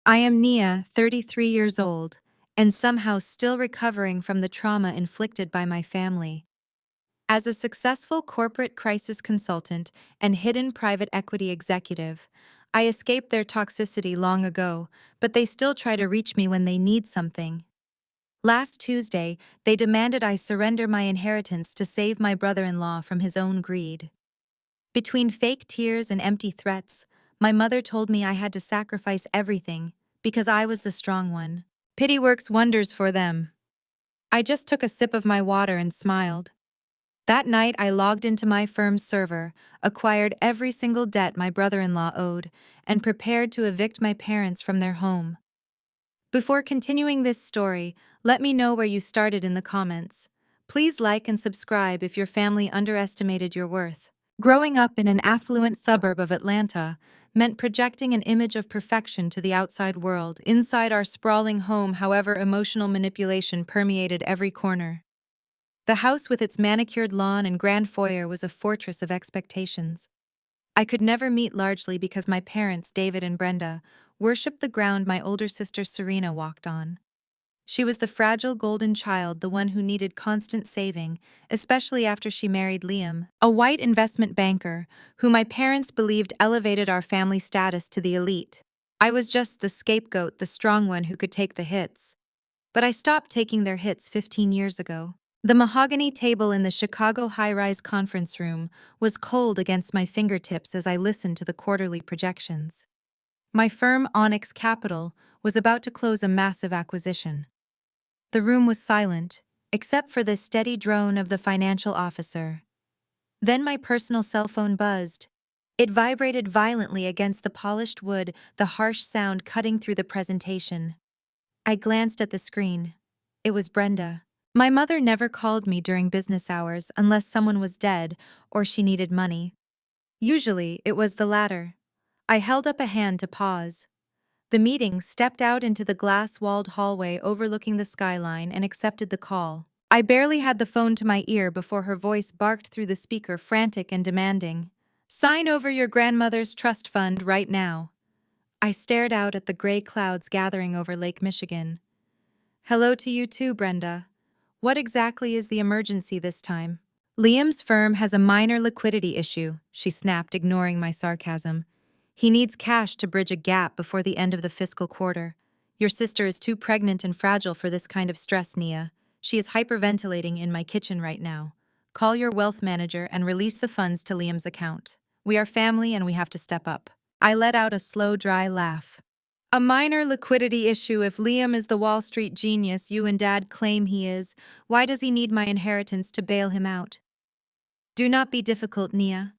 I am Nia, 33 years old, and somehow still recovering from the trauma inflicted by my family. As a successful corporate crisis consultant and hidden private equity executive, I escaped their toxicity long ago, but they still try to reach me when they need something. Last Tuesday, they demanded I surrender my inheritance to save my brother-in-law from his own greed. Between fake tears and empty threats, my mother told me I had to sacrifice everything because I was the strong one. Pity works wonders for them. I just took a sip of my water and smiled. That night, I logged into my firm's server, acquired every single debt my brother-in-law owed, and prepared to evict my parents from their home. Before continuing this story, let me know where you started in the comments. Please like and subscribe if your family underestimated your worth. Growing up in an affluent suburb of Atlanta meant projecting an image of perfection to the outside world. Inside our sprawling home, however, emotional manipulation permeated every corner. The house with its manicured lawn and grand foyer was a fortress of expectations. I could never meet largely because my parents, David and Brenda, worshipped the ground my older sister Serena walked on. She was the fragile golden child, the one who needed constant saving, especially after she married Liam, a white investment banker who my parents believed elevated our family status to the elite. I was just the scapegoat, the strong one who could take the hits. But I stopped taking their hits 15 years ago. The mahogany table in the Chicago high-rise conference room was cold against my fingertips as I listened to the quarterly projections. My firm, Onyx Capital, was about to close a massive acquisition. The room was silent, except for the steady drone of the financial officer. Then my personal cell phone buzzed. It vibrated violently against the polished wood, the harsh sound cutting through the presentation. I glanced at the screen. It was Brenda. My mother never called me during business hours unless someone was dead or she needed money. Usually, it was the latter. I held up a hand to pause. The meeting stepped out into the glass-walled hallway overlooking the skyline and accepted the call. I barely had the phone to my ear before her voice barked through the speaker, frantic and demanding. "Sign over your grandmother's trust fund right now." I stared out at the gray clouds gathering over Lake Michigan. "Hello to you too, Brenda. What exactly is the emergency this time?" "Liam's firm has a minor liquidity issue," she snapped, ignoring my sarcasm. "He needs cash to bridge a gap before the end of the fiscal quarter. Your sister is too pregnant and fragile for this kind of stress, Nia. She is hyperventilating in my kitchen right now. Call your wealth manager and release the funds to Liam's account. We are family and we have to step up." I let out a slow, dry laugh. "A minor liquidity issue. If Liam is the Wall Street genius you and Dad claim he is, why does he need my inheritance to bail him out?" "Do not be difficult, Nia."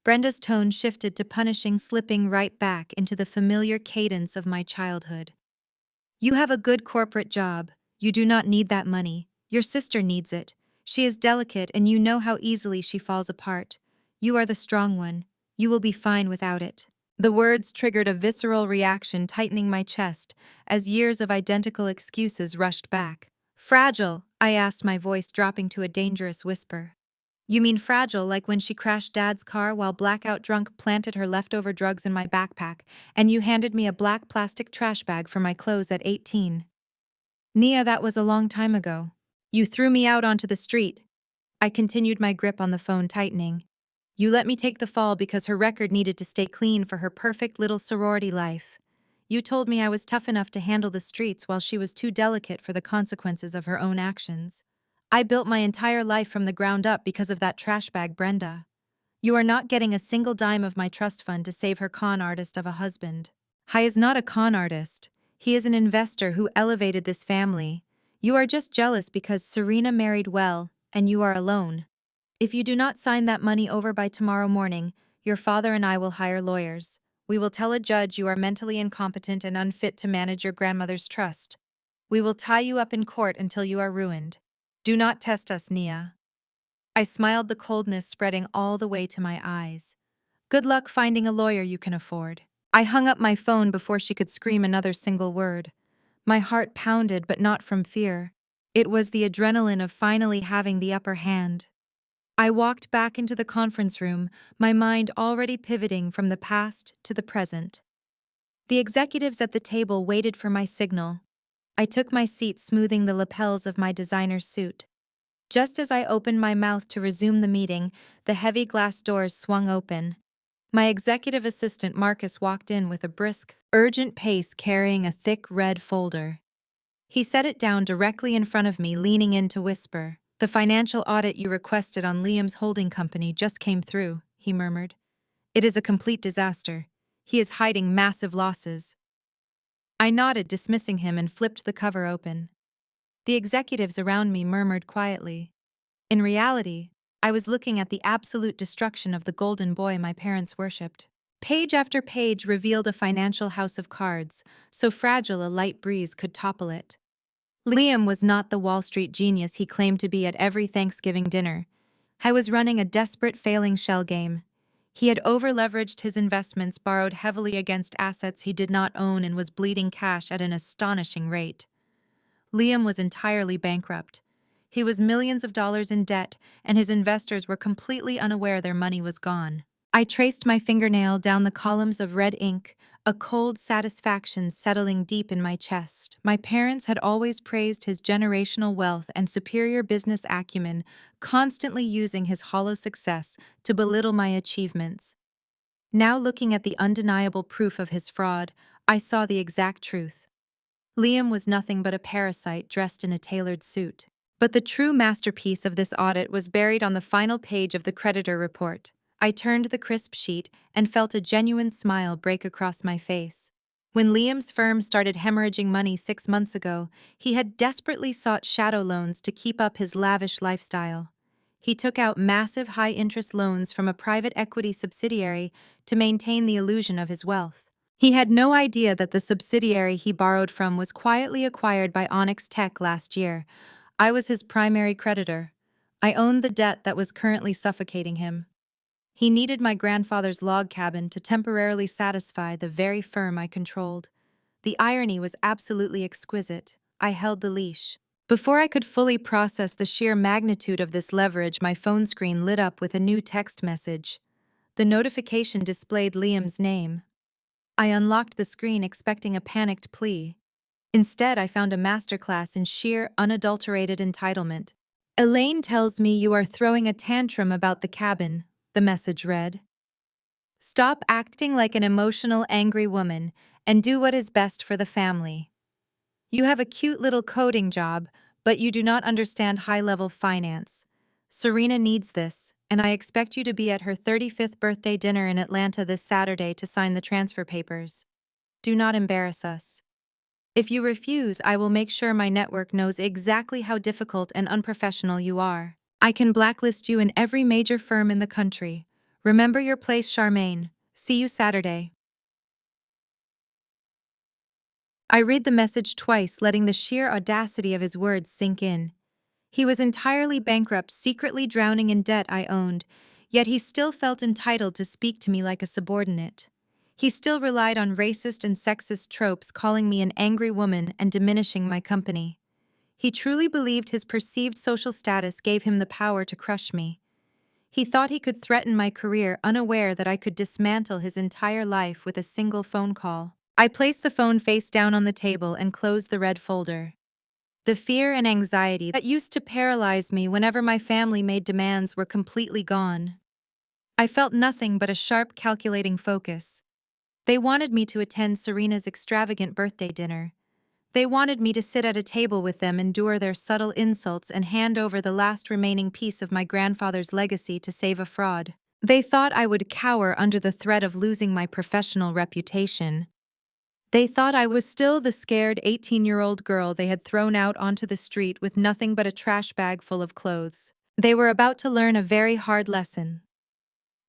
Brenda's tone shifted to punishing, slipping right back into the familiar cadence of my childhood. "You have a good corporate job. You do not need that money. Your sister needs it. She is delicate and you know how easily she falls apart. You are the strong one. You will be fine without it." The words triggered a visceral reaction, tightening my chest as years of identical excuses rushed back. "Fragile?" I asked, my voice dropping to a dangerous whisper. "You mean fragile like when she crashed Dad's car while blackout drunk planted her leftover drugs in my backpack, and you handed me a black plastic trash bag for my clothes at 18? Nia, that was a long time ago. You threw me out onto the street." I continued, my grip on the phone tightening. "You let me take the fall because her record needed to stay clean for her perfect little sorority life. You told me I was tough enough to handle the streets while she was too delicate for the consequences of her own actions. I built my entire life from the ground up because of that trash bag, Brenda. You are not getting a single dime of my trust fund to save her con artist of a husband." "He is not a con artist. He is an investor who elevated this family. You are just jealous because Serena married well, and you are alone. If you do not sign that money over by tomorrow morning, your father and I will hire lawyers. We will tell a judge you are mentally incompetent and unfit to manage your grandmother's trust. We will tie you up in court until you are ruined. Do not test us, Nia." I smiled, the coldness spreading all the way to my eyes. "Good luck finding a lawyer you can afford." I hung up my phone before she could scream another single word. My heart pounded, but not from fear. It was the adrenaline of finally having the upper hand. I walked back into the conference room, my mind already pivoting from the past to the present. The executives at the table waited for my signal. I took my seat, smoothing the lapels of my designer suit. Just as I opened my mouth to resume the meeting, the heavy glass doors swung open. My executive assistant Marcus walked in with a brisk, urgent pace, carrying a thick red folder. He set it down directly in front of me, leaning in to whisper. "The financial audit you requested on Liam's holding company just came through," he murmured. "It is a complete disaster. He is hiding massive losses." I nodded, dismissing him, and flipped the cover open. The executives around me murmured quietly. In reality, I was looking at the absolute destruction of the golden boy my parents worshipped. Page after page revealed a financial house of cards, so fragile a light breeze could topple it. Liam was not the Wall Street genius he claimed to be at every Thanksgiving dinner. I was running a desperate, failing shell game. He had over-leveraged his investments, borrowed heavily against assets he did not own, and was bleeding cash at an astonishing rate. Liam was entirely bankrupt. He was millions of dollars in debt, and his investors were completely unaware their money was gone. I traced my fingernail down the columns of red ink, a cold satisfaction settling deep in my chest. My parents had always praised his generational wealth and superior business acumen, constantly using his hollow success to belittle my achievements. Now, looking at the undeniable proof of his fraud, I saw the exact truth. Liam was nothing but a parasite dressed in a tailored suit. But the true masterpiece of this audit was buried on the final page of the creditor report. I turned the crisp sheet and felt a genuine smile break across my face. When Liam's firm started hemorrhaging money 6 months ago, he had desperately sought shadow loans to keep up his lavish lifestyle. He took out massive high-interest loans from a private equity subsidiary to maintain the illusion of his wealth. He had no idea that the subsidiary he borrowed from was quietly acquired by Onyx Tech last year. I was his primary creditor. I owned the debt that was currently suffocating him. He needed my grandfather's log cabin to temporarily satisfy the very firm I controlled. The irony was absolutely exquisite. I held the leash. Before I could fully process the sheer magnitude of this leverage, my phone screen lit up with a new text message. The notification displayed Liam's name. I unlocked the screen, expecting a panicked plea. Instead, I found a masterclass in sheer, unadulterated entitlement. "Elaine tells me you are throwing a tantrum about the cabin," the message read. "Stop acting like an emotional, angry woman and do what is best for the family. You have a cute little coding job, but you do not understand high-level finance. Serena needs this, and I expect you to be at her 35th birthday dinner in Atlanta this Saturday to sign the transfer papers. Do not embarrass us. If you refuse, I will make sure my network knows exactly how difficult and unprofessional you are. I can blacklist you in every major firm in the country. Remember your place, Charmaine. See you Saturday." I read the message twice, letting the sheer audacity of his words sink in. He was entirely bankrupt, secretly drowning in debt I owned, yet he still felt entitled to speak to me like a subordinate. He still relied on racist and sexist tropes, calling me an angry woman and diminishing my company. He truly believed his perceived social status gave him the power to crush me. He thought he could threaten my career, unaware that I could dismantle his entire life with a single phone call. I placed the phone face down on the table and closed the red folder. The fear and anxiety that used to paralyze me whenever my family made demands were completely gone. I felt nothing but a sharp, calculating focus. They wanted me to attend Serena's extravagant birthday dinner. They wanted me to sit at a table with them, endure their subtle insults, and hand over the last remaining piece of my grandfather's legacy to save a fraud. They thought I would cower under the threat of losing my professional reputation. They thought I was still the scared 18-year-old girl they had thrown out onto the street with nothing but a trash bag full of clothes. They were about to learn a very hard lesson.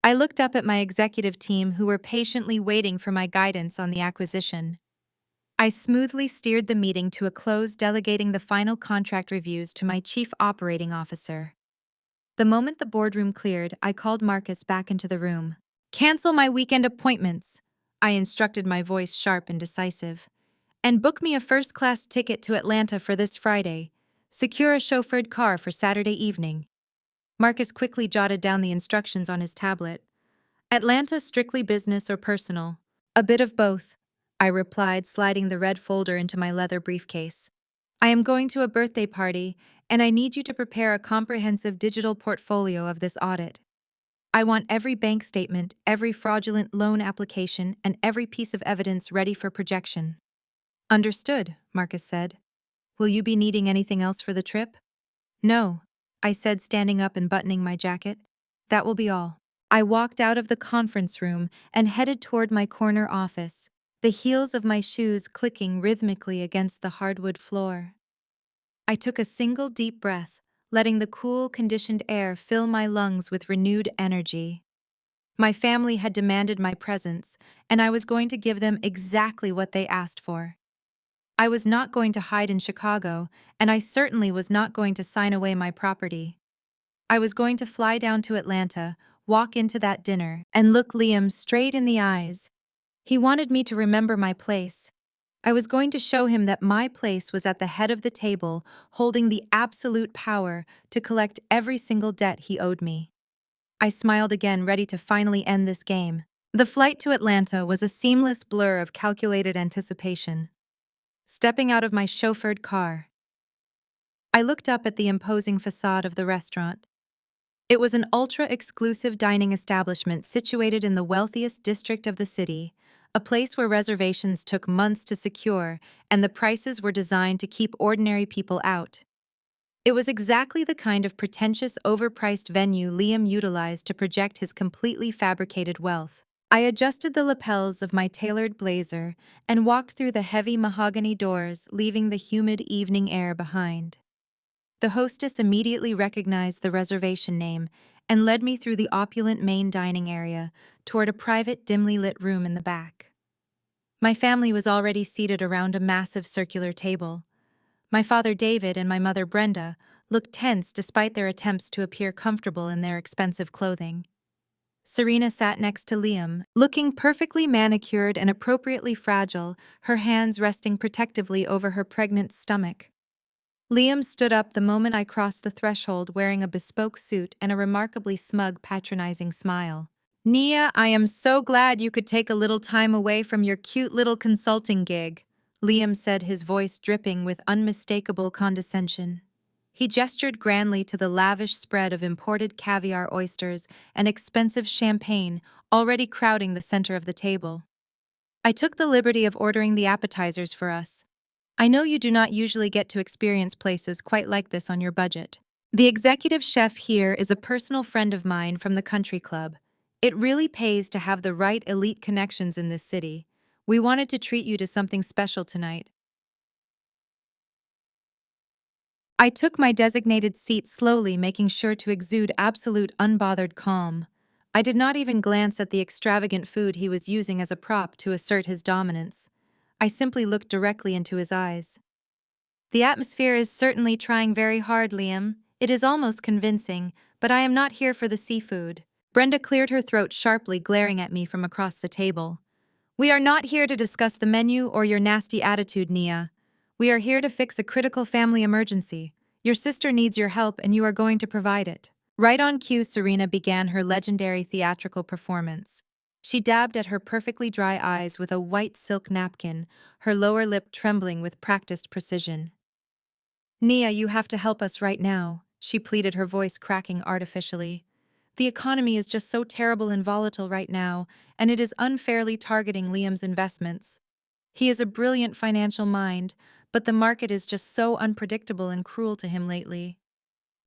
I looked up at my executive team, who were patiently waiting for my guidance on the acquisition. I smoothly steered the meeting to a close, delegating the final contract reviews to my chief operating officer. The moment the boardroom cleared, I called Marcus back into the room. "Cancel my weekend appointments," I instructed, my voice sharp and decisive. "And book me a first-class ticket to Atlanta for this Friday. Secure a chauffeured car for Saturday evening." Marcus quickly jotted down the instructions on his tablet. "Atlanta, strictly business or personal?" "A bit of both," I replied, sliding the red folder into my leather briefcase. I am going to a birthday party, and I need you to prepare a comprehensive digital portfolio of this audit. I want every bank statement, every fraudulent loan application, and every piece of evidence ready for projection. Understood, Marcus said. Will you be needing anything else for the trip? No, I said, standing up and buttoning my jacket. That will be all. I walked out of the conference room and headed toward my corner office, the heels of my shoes clicking rhythmically against the hardwood floor. I took a single deep breath, letting the cool, conditioned air fill my lungs with renewed energy. My family had demanded my presence, and I was going to give them exactly what they asked for. I was not going to hide in Chicago, and I certainly was not going to sign away my property. I was going to fly down to Atlanta, walk into that dinner, and look Liam straight in the eyes. He wanted me to remember my place. I was going to show him that my place was at the head of the table, holding the absolute power to collect every single debt he owed me. I smiled again, ready to finally end this game. The flight to Atlanta was a seamless blur of calculated anticipation. Stepping out of my chauffeured car, I looked up at the imposing facade of the restaurant. It was an ultra-exclusive dining establishment situated in the wealthiest district of the city, a place where reservations took months to secure and the prices were designed to keep ordinary people out. It was exactly the kind of pretentious, overpriced venue Liam utilized to project his completely fabricated wealth. I adjusted the lapels of my tailored blazer and walked through the heavy mahogany doors, leaving the humid evening air behind. The hostess immediately recognized the reservation name and led me through the opulent main dining area toward a private, dimly lit room in the back. My family was already seated around a massive circular table. My father David and my mother Brenda looked tense despite their attempts to appear comfortable in their expensive clothing. Serena sat next to Liam, looking perfectly manicured and appropriately fragile, her hands resting protectively over her pregnant stomach. Liam stood up the moment I crossed the threshold, wearing a bespoke suit and a remarkably smug, patronizing smile. "Nia, I am so glad you could take a little time away from your cute little consulting gig," Liam said, his voice dripping with unmistakable condescension. He gestured grandly to the lavish spread of imported caviar oysters and expensive champagne already crowding the center of the table. I took the liberty of ordering the appetizers for us. I know you do not usually get to experience places quite like this on your budget. The executive chef here is a personal friend of mine from the country club. It really pays to have the right elite connections in this city. We wanted to treat you to something special tonight. I took my designated seat slowly, making sure to exude absolute unbothered calm. I did not even glance at the extravagant food he was using as a prop to assert his dominance. I simply looked directly into his eyes. The atmosphere is certainly trying very hard, Liam. It is almost convincing, but I am not here for the seafood. Brenda cleared her throat sharply, glaring at me from across the table. We are not here to discuss the menu or your nasty attitude, Nia. We are here to fix a critical family emergency. Your sister needs your help and you are going to provide it. Right on cue, Serena began her legendary theatrical performance. She dabbed at her perfectly dry eyes with a white silk napkin, her lower lip trembling with practiced precision. "Nia, you have to help us right now," she pleaded, her voice cracking artificially. "The economy is just so terrible and volatile right now, and it is unfairly targeting Liam's investments. He is a brilliant financial mind, but the market is just so unpredictable and cruel to him lately.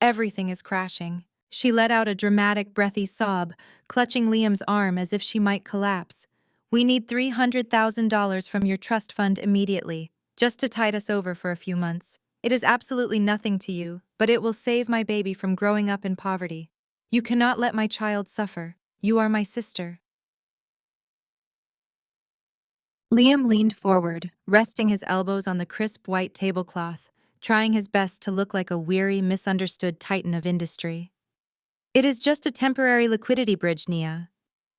Everything is crashing." She let out a dramatic, breathy sob, clutching Liam's arm as if she might collapse. "We need $300,000 from your trust fund immediately, just to tide us over for a few months. It is absolutely nothing to you, but it will save my baby from growing up in poverty. You cannot let my child suffer. You are my sister." Liam leaned forward, resting his elbows on the crisp white tablecloth, trying his best to look like a weary, misunderstood titan of industry. "It is just a temporary liquidity bridge, Nia.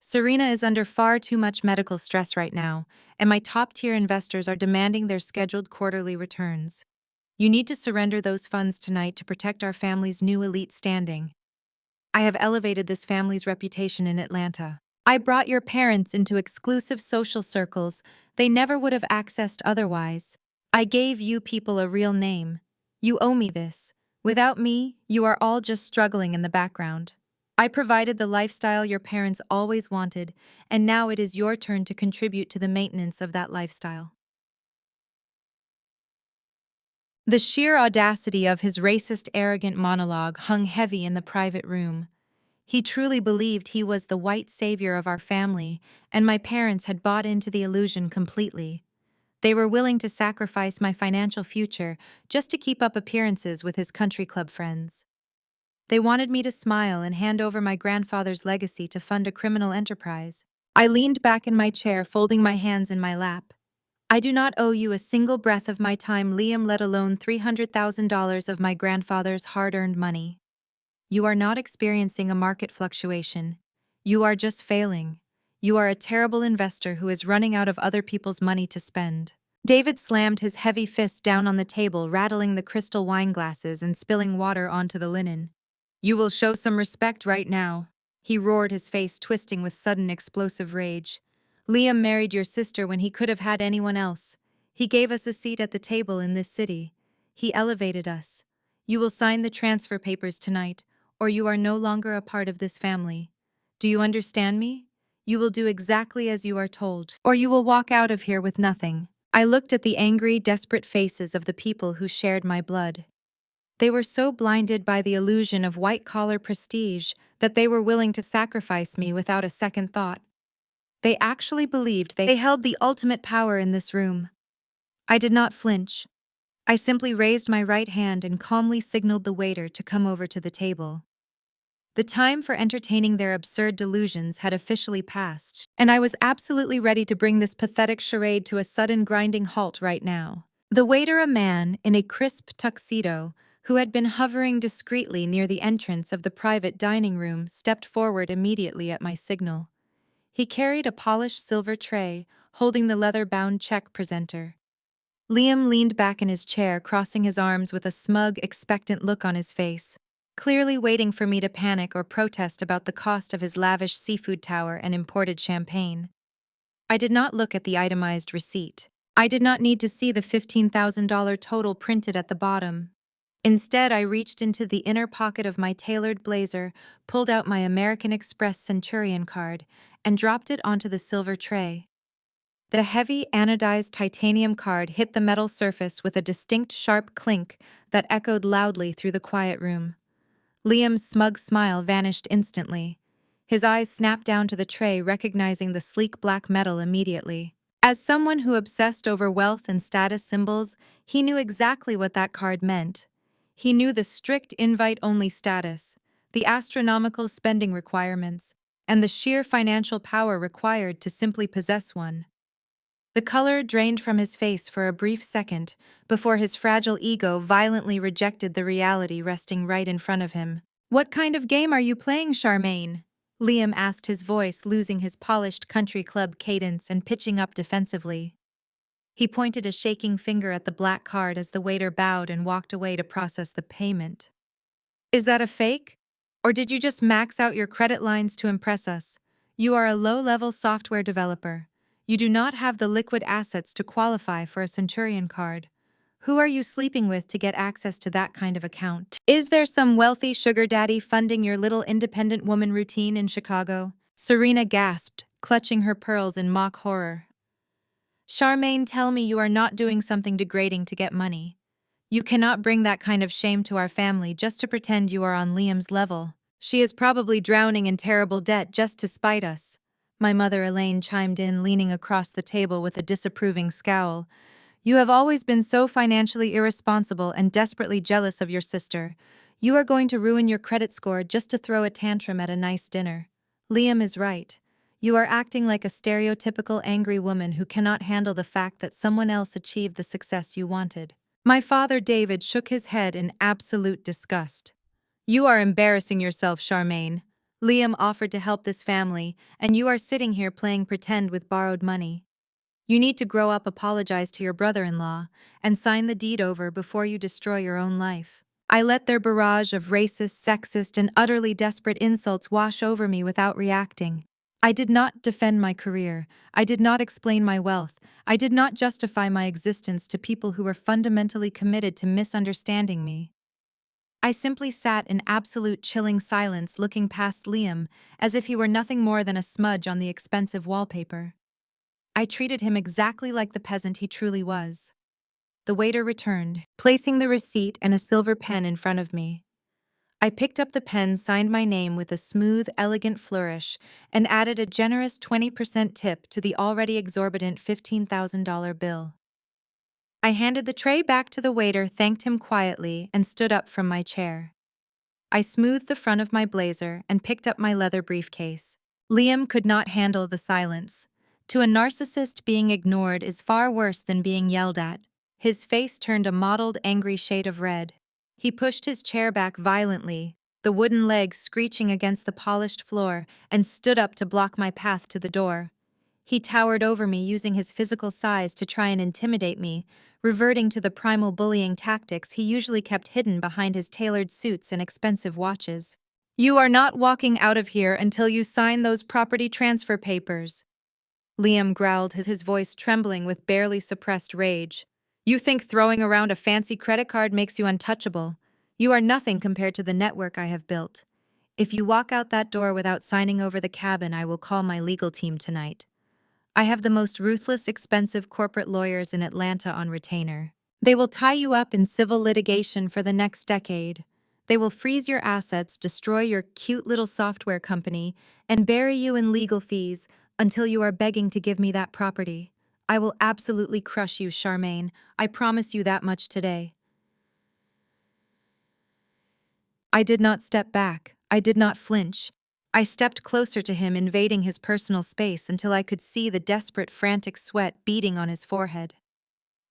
Serena is under far too much medical stress right now, and my top-tier investors are demanding their scheduled quarterly returns. You need to surrender those funds tonight to protect our family's new elite standing. I have elevated this family's reputation in Atlanta." I brought your parents into exclusive social circles they never would have accessed otherwise. I gave you people a real name. You owe me this. Without me, you are all just struggling in the background. I provided the lifestyle your parents always wanted, and now it is your turn to contribute to the maintenance of that lifestyle. The sheer audacity of his racist, arrogant monologue hung heavy in the private room. He truly believed he was the white savior of our family, and my parents had bought into the illusion completely. They were willing to sacrifice my financial future just to keep up appearances with his country club friends. They wanted me to smile and hand over my grandfather's legacy to fund a criminal enterprise. I leaned back in my chair, folding my hands in my lap. I do not owe you a single breath of my time, Liam, let alone $300,000 of my grandfather's hard-earned money. You are not experiencing a market fluctuation. You are just failing. You are a terrible investor who is running out of other people's money to spend. David slammed his heavy fist down on the table, rattling the crystal wine glasses and spilling water onto the linen. You will show some respect right now, he roared, his face twisting with sudden explosive rage. Liam married your sister when he could have had anyone else. He gave us a seat at the table in this city. He elevated us. You will sign the transfer papers tonight, or you are no longer a part of this family. Do you understand me? You will do exactly as you are told, or you will walk out of here with nothing. I looked at the angry, desperate faces of the people who shared my blood. They were so blinded by the illusion of white-collar prestige that they were willing to sacrifice me without a second thought. They actually believed they held the ultimate power in this room. I did not flinch. I simply raised my right hand and calmly signaled the waiter to come over to the table. The time for entertaining their absurd delusions had officially passed, and I was absolutely ready to bring this pathetic charade to a sudden grinding halt right now. The waiter, a man in a crisp tuxedo, who had been hovering discreetly near the entrance of the private dining room, stepped forward immediately at my signal. He carried a polished silver tray, holding the leather-bound check presenter. Liam leaned back in his chair, crossing his arms with a smug, expectant look on his face, clearly waiting for me to panic or protest about the cost of his lavish seafood tower and imported champagne. I did not look at the itemized receipt. I did not need to see the $15,000 total printed at the bottom. Instead, I reached into the inner pocket of my tailored blazer, pulled out my American Express Centurion card, and dropped it onto the silver tray. The heavy, anodized titanium card hit the metal surface with a distinct, sharp clink that echoed loudly through the quiet room. Liam's smug smile vanished instantly. His eyes snapped down to the tray, recognizing the sleek black metal immediately. As someone who obsessed over wealth and status symbols, he knew exactly what that card meant. He knew the strict invite-only status, the astronomical spending requirements, and the sheer financial power required to simply possess one. The color drained from his face for a brief second before his fragile ego violently rejected the reality resting right in front of him. "What kind of game are you playing, Charmaine?" Liam asked, his voice losing his polished country club cadence and pitching up defensively. He pointed a shaking finger at the black card as the waiter bowed and walked away to process the payment. "Is that a fake? Or did you just max out your credit lines to impress us? You are a low-level software developer. You do not have the liquid assets to qualify for a Centurion card. Who are you sleeping with to get access to that kind of account? Is there some wealthy sugar daddy funding your little independent woman routine in Chicago?" Serena gasped, clutching her pearls in mock horror. "Charmaine, tell me you are not doing something degrading to get money. You cannot bring that kind of shame to our family just to pretend you are on Liam's level. She is probably drowning in terrible debt just to spite us." My mother Elaine chimed in, leaning across the table with a disapproving scowl. "You have always been so financially irresponsible and desperately jealous of your sister. You are going to ruin your credit score just to throw a tantrum at a nice dinner. Liam is right. You are acting like a stereotypical angry woman who cannot handle the fact that someone else achieved the success you wanted." My father David shook his head in absolute disgust. "You are embarrassing yourself, Charmaine. Liam offered to help this family, and you are sitting here playing pretend with borrowed money. You need to grow up, apologize to your brother-in-law, and sign the deed over before you destroy your own life." I let their barrage of racist, sexist, and utterly desperate insults wash over me without reacting. I did not defend my career. I did not explain my wealth. I did not justify my existence to people who were fundamentally committed to misunderstanding me. I simply sat in absolute chilling silence looking past Liam as if he were nothing more than a smudge on the expensive wallpaper. I treated him exactly like the peasant he truly was. The waiter returned, placing the receipt and a silver pen in front of me. I picked up the pen, signed my name with a smooth, elegant flourish, and added a generous 20% tip to the already exorbitant $15,000 bill. I handed the tray back to the waiter, thanked him quietly, and stood up from my chair. I smoothed the front of my blazer and picked up my leather briefcase. Liam could not handle the silence. To a narcissist, being ignored is far worse than being yelled at. His face turned a mottled, angry shade of red. He pushed his chair back violently, the wooden legs screeching against the polished floor, and stood up to block my path to the door. He towered over me, using his physical size to try and intimidate me, reverting to the primal bullying tactics he usually kept hidden behind his tailored suits and expensive watches. "You are not walking out of here until you sign those property transfer papers," Liam growled, his voice trembling with barely suppressed rage. "You think throwing around a fancy credit card makes you untouchable? You are nothing compared to the network I have built. If you walk out that door without signing over the cabin, I will call my legal team tonight. I have the most ruthless, expensive corporate lawyers in Atlanta on retainer. They will tie you up in civil litigation for the next decade. They will freeze your assets, destroy your cute little software company, and bury you in legal fees until you are begging to give me that property. I will absolutely crush you, Charmaine. I promise you that much today." I did not step back. I did not flinch. I stepped closer to him, invading his personal space until I could see the desperate, frantic sweat beading on his forehead.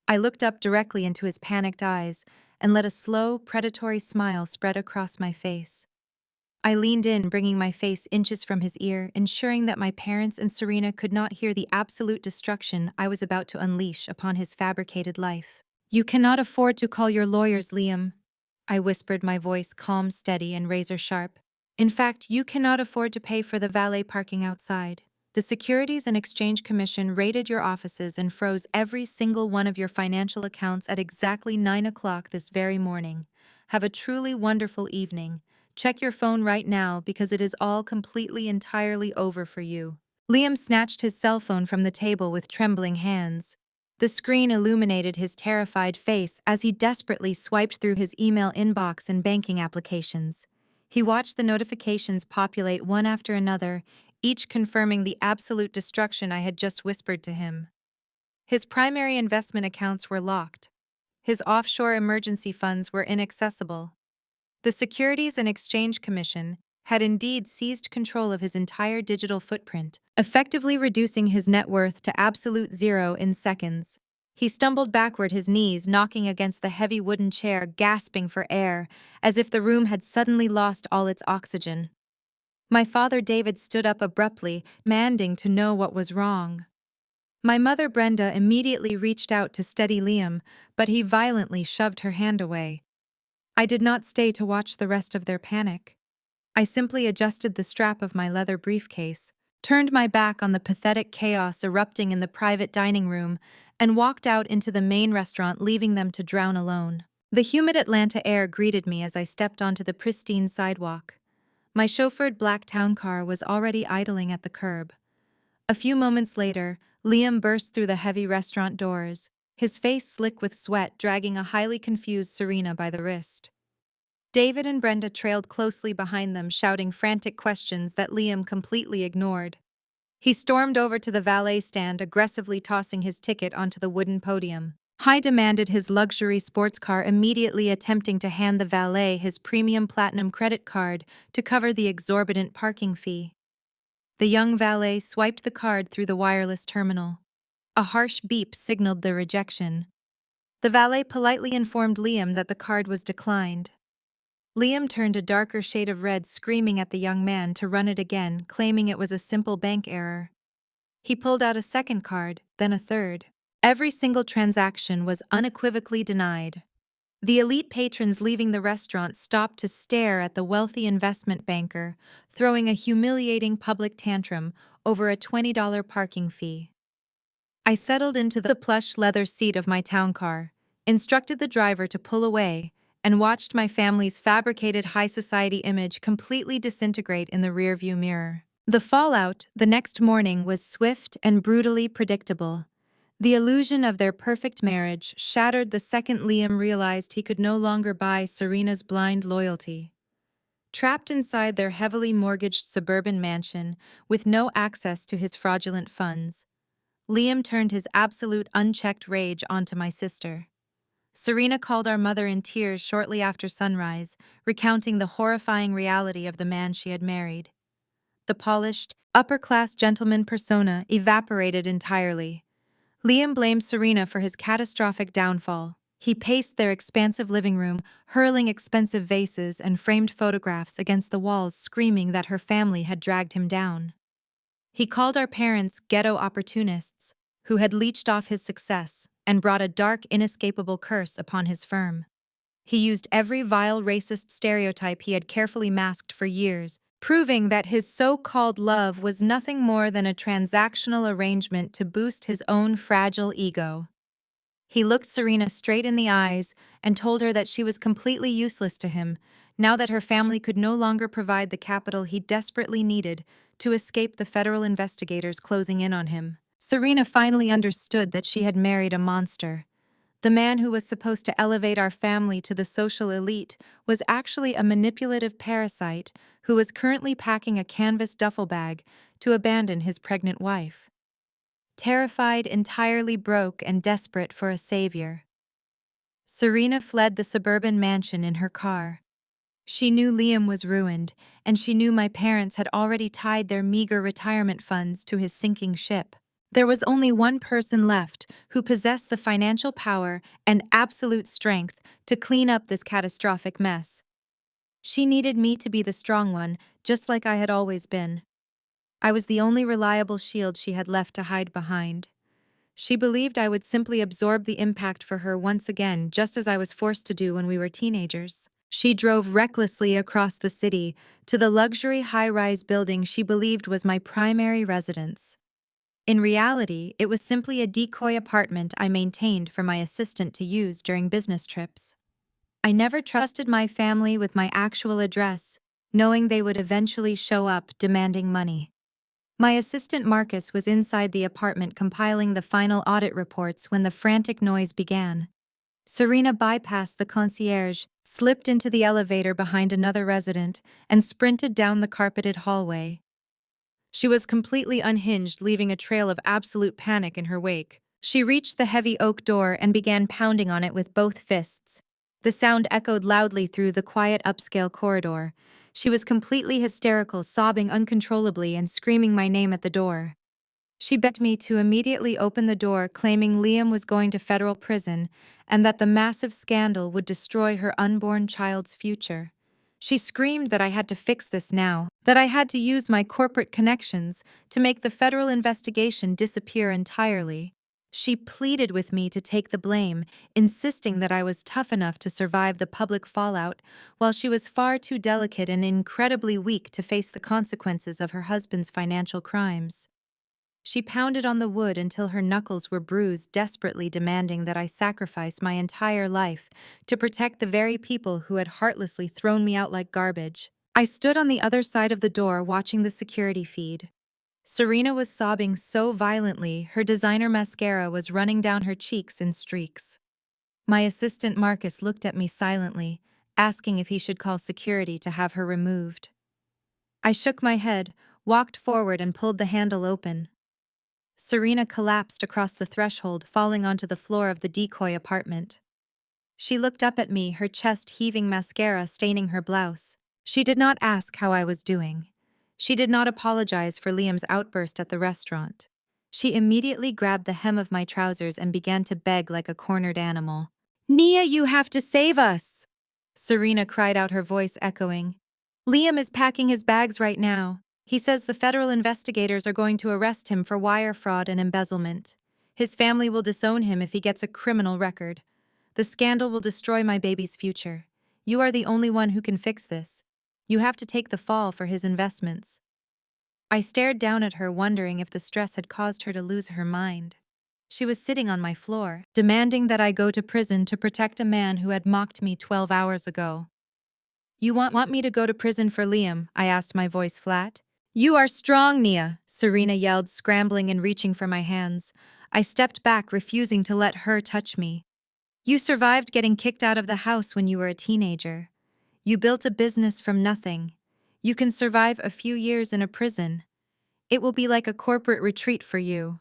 I looked up directly into his panicked eyes and let a slow, predatory smile spread across my face. I leaned in, bringing my face inches from his ear, ensuring that my parents and Serena could not hear the absolute destruction I was about to unleash upon his fabricated life. "You cannot afford to call your lawyers, Liam," I whispered, my voice calm, steady, and razor-sharp. "In fact, you cannot afford to pay for the valet parking outside. The Securities and Exchange Commission raided your offices and froze every single one of your financial accounts at exactly 9 o'clock this very morning. Have a truly wonderful evening. Check your phone right now because it is all completely, entirely over for you." Liam snatched his cell phone from the table with trembling hands. The screen illuminated his terrified face as he desperately swiped through his email inbox and banking applications. He watched the notifications populate one after another, each confirming the absolute destruction I had just whispered to him. His primary investment accounts were locked. His offshore emergency funds were inaccessible. The Securities and Exchange Commission had indeed seized control of his entire digital footprint, effectively reducing his net worth to absolute zero in seconds. He stumbled backward, his knees knocking against the heavy wooden chair, gasping for air, as if the room had suddenly lost all its oxygen. My father David stood up abruptly, demanding to know what was wrong. My mother Brenda immediately reached out to steady Liam, but he violently shoved her hand away. I did not stay to watch the rest of their panic. I simply adjusted the strap of my leather briefcase, turned my back on the pathetic chaos erupting in the private dining room, and walked out into the main restaurant, leaving them to drown alone. The humid Atlanta air greeted me as I stepped onto the pristine sidewalk. My chauffeured black town car was already idling at the curb. A few moments later, Liam burst through the heavy restaurant doors, his face slick with sweat, dragging a highly confused Serena by the wrist. David and Brenda trailed closely behind them, shouting frantic questions that Liam completely ignored. He stormed over to the valet stand, aggressively tossing his ticket onto the wooden podium. He demanded his luxury sports car, immediately attempting to hand the valet his premium platinum credit card to cover the exorbitant parking fee. The young valet swiped the card through the wireless terminal. A harsh beep signaled the rejection. The valet politely informed Liam that the card was declined. Liam turned a darker shade of red, screaming at the young man to run it again, claiming it was a simple bank error. He pulled out a second card, then a third. Every single transaction was unequivocally denied. The elite patrons leaving the restaurant stopped to stare at the wealthy investment banker, throwing a humiliating public tantrum over a $20 parking fee. I settled into the plush leather seat of my town car, instructed the driver to pull away, and watched my family's fabricated high society image completely disintegrate in the rearview mirror. The fallout the next morning was swift and brutally predictable. The illusion of their perfect marriage shattered the second Liam realized he could no longer buy Serena's blind loyalty. Trapped inside their heavily mortgaged suburban mansion with no access to his fraudulent funds, Liam turned his absolute unchecked rage onto my sister. Serena called our mother in tears shortly after sunrise, recounting the horrifying reality of the man she had married. The polished, upper-class gentleman persona evaporated entirely. Liam blamed Serena for his catastrophic downfall. He paced their expansive living room, hurling expensive vases and framed photographs against the walls, screaming that her family had dragged him down. He called our parents ghetto opportunists, who had leached off his success and brought a dark, inescapable curse upon his firm. He used every vile racist stereotype he had carefully masked for years, proving that his so-called love was nothing more than a transactional arrangement to boost his own fragile ego. He looked Serena straight in the eyes and told her that she was completely useless to him, now that her family could no longer provide the capital he desperately needed to escape the federal investigators closing in on him. Serena finally understood that she had married a monster. The man who was supposed to elevate our family to the social elite was actually a manipulative parasite who was currently packing a canvas duffel bag to abandon his pregnant wife. Terrified, entirely broke, and desperate for a savior, Serena fled the suburban mansion in her car. She knew Liam was ruined, and she knew my parents had already tied their meager retirement funds to his sinking ship. There was only one person left who possessed the financial power and absolute strength to clean up this catastrophic mess. She needed me to be the strong one, just like I had always been. I was the only reliable shield she had left to hide behind. She believed I would simply absorb the impact for her once again, just as I was forced to do when we were teenagers. She drove recklessly across the city to the luxury high-rise building she believed was my primary residence. In reality, it was simply a decoy apartment I maintained for my assistant to use during business trips. I never trusted my family with my actual address, knowing they would eventually show up demanding money. My assistant Marcus was inside the apartment compiling the final audit reports when the frantic noise began. Serena bypassed the concierge, slipped into the elevator behind another resident, and sprinted down the carpeted hallway. She was completely unhinged, leaving a trail of absolute panic in her wake. She reached the heavy oak door and began pounding on it with both fists. The sound echoed loudly through the quiet upscale corridor. She was completely hysterical, sobbing uncontrollably and screaming my name at the door. She begged me to immediately open the door, claiming Liam was going to federal prison and that the massive scandal would destroy her unborn child's future. She screamed that I had to fix this now, that I had to use my corporate connections to make the federal investigation disappear entirely. She pleaded with me to take the blame, insisting that I was tough enough to survive the public fallout, while she was far too delicate and incredibly weak to face the consequences of her husband's financial crimes. She pounded on the wood until her knuckles were bruised, desperately demanding that I sacrifice my entire life to protect the very people who had heartlessly thrown me out like garbage. I stood on the other side of the door watching the security feed. Serena was sobbing so violently her designer mascara was running down her cheeks in streaks. My assistant Marcus looked at me silently, asking if he should call security to have her removed. I shook my head, walked forward and pulled the handle open. Serena collapsed across the threshold, falling onto the floor of the decoy apartment. She looked up at me, her chest heaving, mascara staining her blouse. She did not ask how I was doing. She did not apologize for Liam's outburst at the restaurant. She immediately grabbed the hem of my trousers and began to beg like a cornered animal. "Nia, you have to save us!" Serena cried out, her voice echoing. "Liam is packing his bags right now. He says the federal investigators are going to arrest him for wire fraud and embezzlement. His family will disown him if he gets a criminal record. The scandal will destroy my baby's future. You are the only one who can fix this. You have to take the fall for his investments." I stared down at her, wondering if the stress had caused her to lose her mind. She was sitting on my floor, demanding that I go to prison to protect a man who had mocked me 12 hours ago. "You want me to go to prison for Liam?" I asked, my voice flat. "You are strong, Nia," Serena yelled, scrambling and reaching for my hands. I stepped back, refusing to let her touch me. "You survived getting kicked out of the house when you were a teenager. You built a business from nothing. You can survive a few years in a prison. It will be like a corporate retreat for you.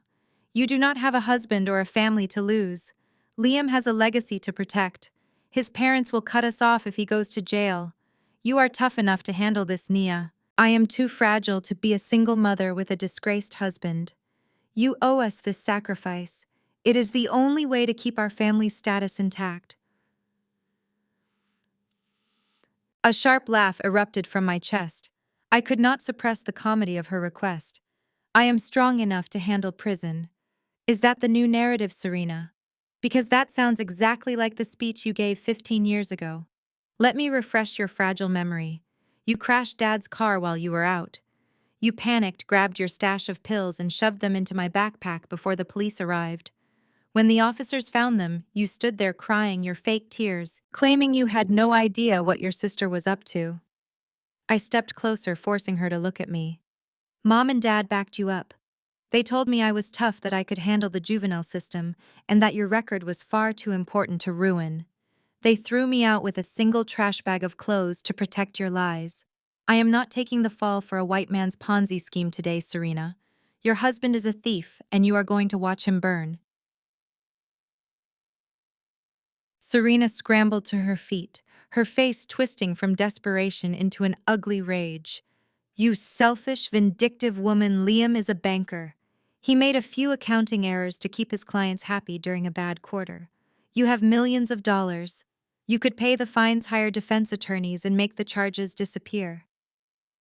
You do not have a husband or a family to lose. Liam has a legacy to protect. His parents will cut us off if he goes to jail. You are tough enough to handle this, Nia. I am too fragile to be a single mother with a disgraced husband. You owe us this sacrifice. It is the only way to keep our family's status intact." A sharp laugh erupted from my chest. I could not suppress the comedy of her request. "I am strong enough to handle prison." Is that the new narrative, Serena? Because that sounds exactly like the speech you gave 15 years ago. Let me refresh your fragile memory. You crashed Dad's car while you were out. You panicked, grabbed your stash of pills, and shoved them into my backpack before the police arrived. When the officers found them, you stood there crying your fake tears, claiming you had no idea what your sister was up to. I stepped closer, forcing her to look at me. "Mom and Dad backed you up. They told me I was tough, that I could handle the juvenile system, and that your record was far too important to ruin. They threw me out with a single trash bag of clothes to protect your lies. I am not taking the fall for a white man's Ponzi scheme today, Serena. Your husband is a thief, and you are going to watch him burn." Serena scrambled to her feet, her face twisting from desperation into an ugly rage. "You selfish, vindictive woman, Liam is a banker. He made a few accounting errors to keep his clients happy during a bad quarter. You have millions of dollars. You could pay the fines, hire defense attorneys, and make the charges disappear.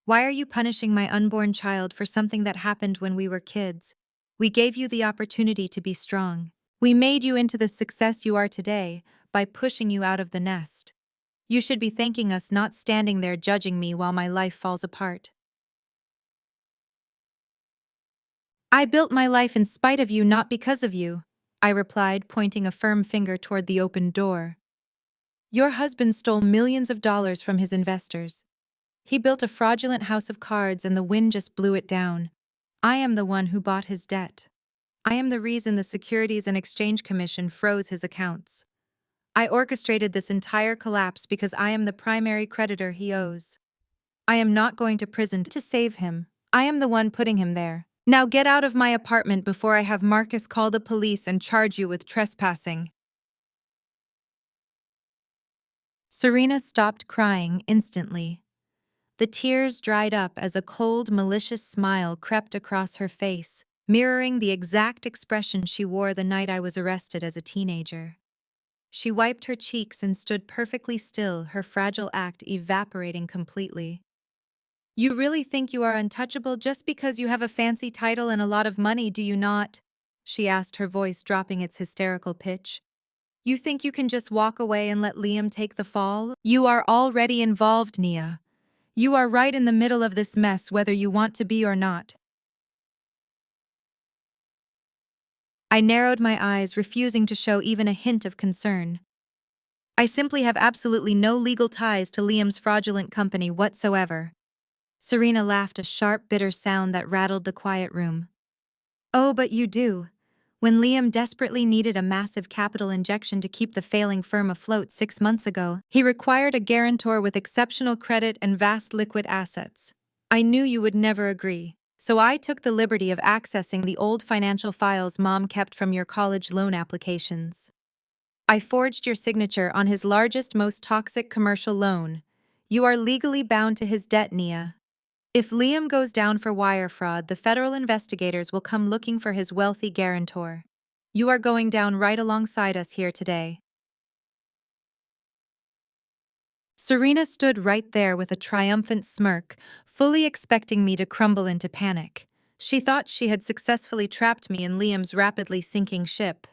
Why are you punishing my unborn child for something that happened when we were kids? We gave you the opportunity to be strong. We made you into the success you are today by pushing you out of the nest. You should be thanking us, not standing there judging me while my life falls apart." "I built my life in spite of you, not because of you," I replied, pointing a firm finger toward the open door. "Your husband stole millions of dollars from his investors. He built a fraudulent house of cards and the wind just blew it down. I am the one who bought his debt. I am the reason the Securities and Exchange Commission froze his accounts. I orchestrated this entire collapse because I am the primary creditor he owes. I am not going to prison to save him. I am the one putting him there. Now get out of my apartment before I have Marcus call the police and charge you with trespassing." Serena stopped crying instantly. The tears dried up as a cold, malicious smile crept across her face, mirroring the exact expression she wore the night I was arrested as a teenager. She wiped her cheeks and stood perfectly still, her fragile act evaporating completely. "You really think you are untouchable just because you have a fancy title and a lot of money, do you not?" she asked, her voice dropping its hysterical pitch. "You think you can just walk away and let Liam take the fall? You are already involved, Nia. You are right in the middle of this mess, whether you want to be or not." I narrowed my eyes, refusing to show even a hint of concern. "I simply have absolutely no legal ties to Liam's fraudulent company whatsoever." Serena laughed, a sharp, bitter sound that rattled the quiet room. "Oh, but you do. When Liam desperately needed a massive capital injection to keep the failing firm afloat 6 months ago, he required a guarantor with exceptional credit and vast liquid assets. I knew you would never agree, so I took the liberty of accessing the old financial files Mom kept from your college loan applications. I forged your signature on his largest, most toxic commercial loan. You are legally bound to his debt, Nia. If Liam goes down for wire fraud, the federal investigators will come looking for his wealthy guarantor. You are going down right alongside us here today." Serena stood right there with a triumphant smirk, fully expecting me to crumble into panic. She thought she had successfully trapped me in Liam's rapidly sinking ship.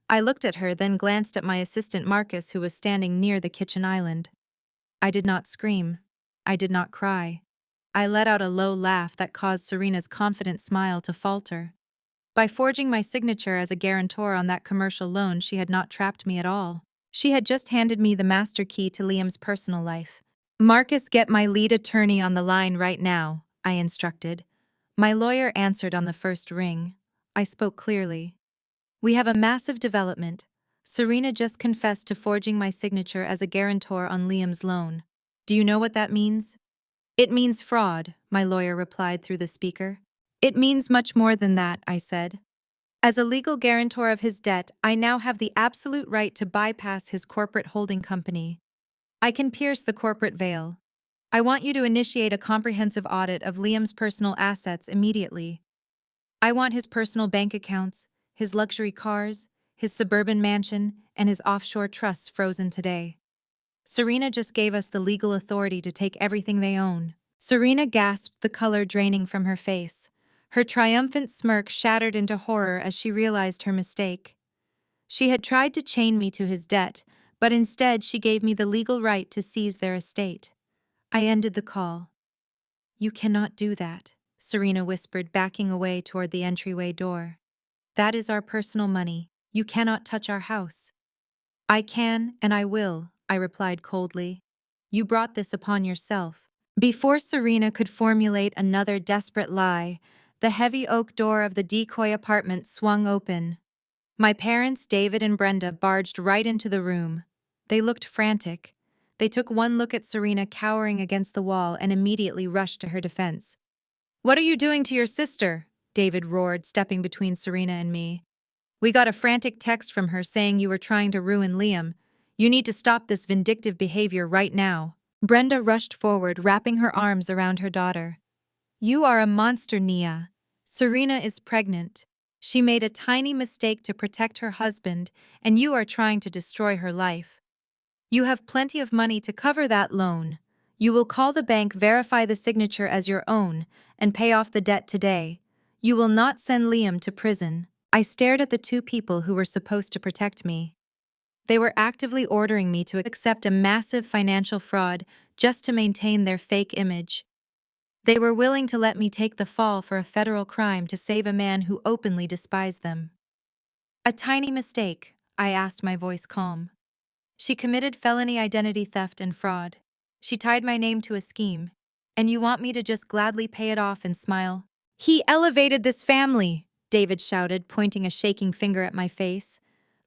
I looked at her, then glanced at my assistant Marcus, who was standing near the kitchen island. I did not scream. I did not cry. I let out a low laugh that caused Serena's confident smile to falter. By forging my signature as a guarantor on that commercial loan, she had not trapped me at all. She had just handed me the master key to Liam's personal life. Marcus, get my lead attorney on the line right now, I instructed. My lawyer answered on the first ring. I spoke clearly. We have a massive development. Serena just confessed to forging my signature as a guarantor on Liam's loan. Do you know what that means? It means fraud, my lawyer replied through the speaker. It means much more than that, I said. As a legal guarantor of his debt, I now have the absolute right to bypass his corporate holding company. I can pierce the corporate veil. I want you to initiate a comprehensive audit of Liam's personal assets immediately. I want his personal bank accounts, his luxury cars, his suburban mansion, and his offshore trusts frozen today. Serena just gave us the legal authority to take everything they own. Serena gasped, the color draining from her face. Her triumphant smirk shattered into horror as she realized her mistake. She had tried to chain me to his debt, but instead she gave me the legal right to seize their estate. I ended the call. You cannot do that, Serena whispered, backing away toward the entryway door. That is our personal money. You cannot touch our house. I can, and I will, I replied coldly. You brought this upon yourself. Before Serena could formulate another desperate lie, the heavy oak door of the decoy apartment swung open. My parents, David and Brenda, barged right into the room. They looked frantic. They took one look at Serena cowering against the wall and immediately rushed to her defense. What are you doing to your sister? David roared, stepping between Serena and me. We got a frantic text from her saying you were trying to ruin Liam. You need to stop this vindictive behavior right now. Brenda rushed forward, wrapping her arms around her daughter. You are a monster, Nia. Serena is pregnant. She made a tiny mistake to protect her husband, and you are trying to destroy her life. You have plenty of money to cover that loan. You will call the bank, verify the signature as your own, and pay off the debt today. You will not send Liam to prison. I stared at the two people who were supposed to protect me. They were actively ordering me to accept a massive financial fraud just to maintain their fake image. They were willing to let me take the fall for a federal crime to save a man who openly despised them. A tiny mistake, I asked, my voice calm. She committed felony identity theft and fraud. She tied my name to a scheme. And you want me to just gladly pay it off and smile? He elevated this family, David shouted, pointing a shaking finger at my face.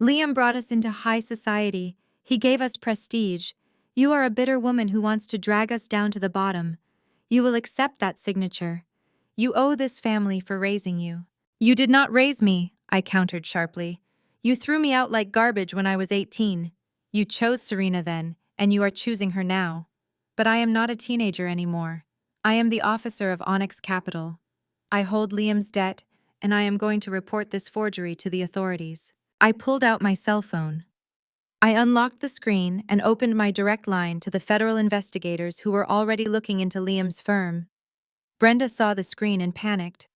Liam brought us into high society. He gave us prestige. You are a bitter woman who wants to drag us down to the bottom. You will accept that signature. You owe this family for raising you. You did not raise me, I countered sharply. You threw me out like garbage when I was 18. You chose Serena then, and you are choosing her now. But I am not a teenager anymore. I am the officer of Onyx Capital. I hold Liam's debt, and I am going to report this forgery to the authorities. I pulled out my cell phone. I unlocked the screen and opened my direct line to the federal investigators who were already looking into Liam's firm. Brenda saw the screen and panicked.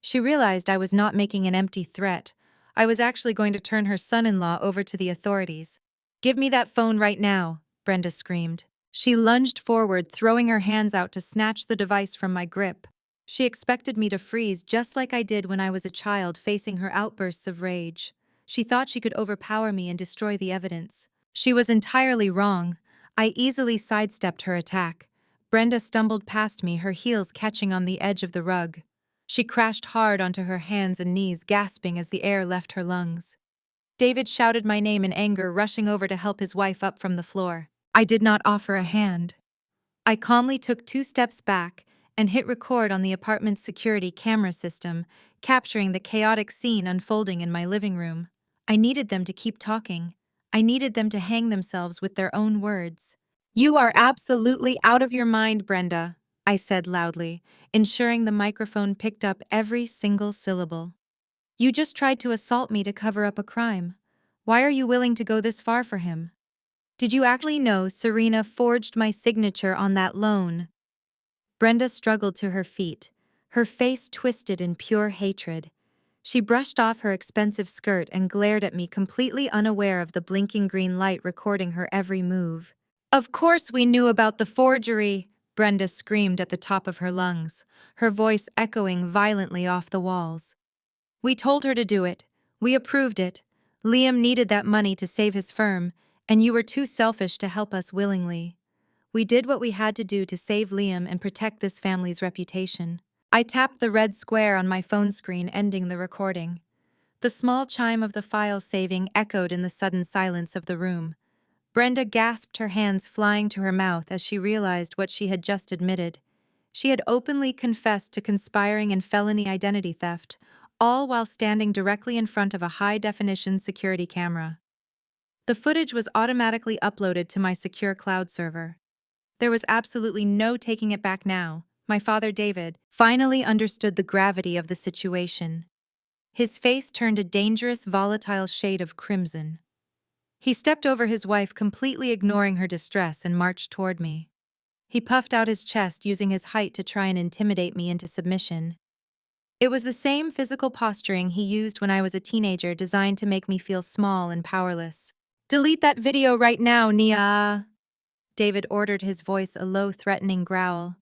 She realized I was not making an empty threat. I was actually going to turn her son-in-law over to the authorities. Give me that phone right now, Brenda screamed. She lunged forward, throwing her hands out to snatch the device from my grip. She expected me to freeze just like I did when I was a child facing her outbursts of rage. She thought she could overpower me and destroy the evidence. She was entirely wrong. I easily sidestepped her attack. Brenda stumbled past me, her heels catching on the edge of the rug. She crashed hard onto her hands and knees, gasping as the air left her lungs. David shouted my name in anger, rushing over to help his wife up from the floor. I did not offer a hand. I calmly took 2 steps back and hit record on the apartment's security camera system, capturing the chaotic scene unfolding in my living room. I needed them to keep talking. I needed them to hang themselves with their own words. You are absolutely out of your mind, Brenda, I said loudly, ensuring the microphone picked up every single syllable. You just tried to assault me to cover up a crime. Why are you willing to go this far for him? Did you actually know Serena forged my signature on that loan? Brenda struggled to her feet, her face twisted in pure hatred. She brushed off her expensive skirt and glared at me, completely unaware of the blinking green light recording her every move. "Of course we knew about the forgery," Brenda screamed at the top of her lungs, her voice echoing violently off the walls. "We told her to do it. We approved it. Liam needed that money to save his firm, and you were too selfish to help us willingly. We did what we had to do to save Liam and protect this family's reputation." I tapped the red square on my phone screen, ending the recording. The small chime of the file saving echoed in the sudden silence of the room. Brenda gasped, her hands flying to her mouth as she realized what she had just admitted. She had openly confessed to conspiring and felony identity theft, all while standing directly in front of a high-definition security camera. The footage was automatically uploaded to my secure cloud server. There was absolutely no taking it back now. My father, David, finally understood the gravity of the situation. His face turned a dangerous, volatile shade of crimson. He stepped over his wife, completely ignoring her distress, and marched toward me. He puffed out his chest, using his height to try and intimidate me into submission. It was the same physical posturing he used when I was a teenager, designed to make me feel small and powerless. "Delete that video right now, Nia," David ordered, his voice a low, threatening growl.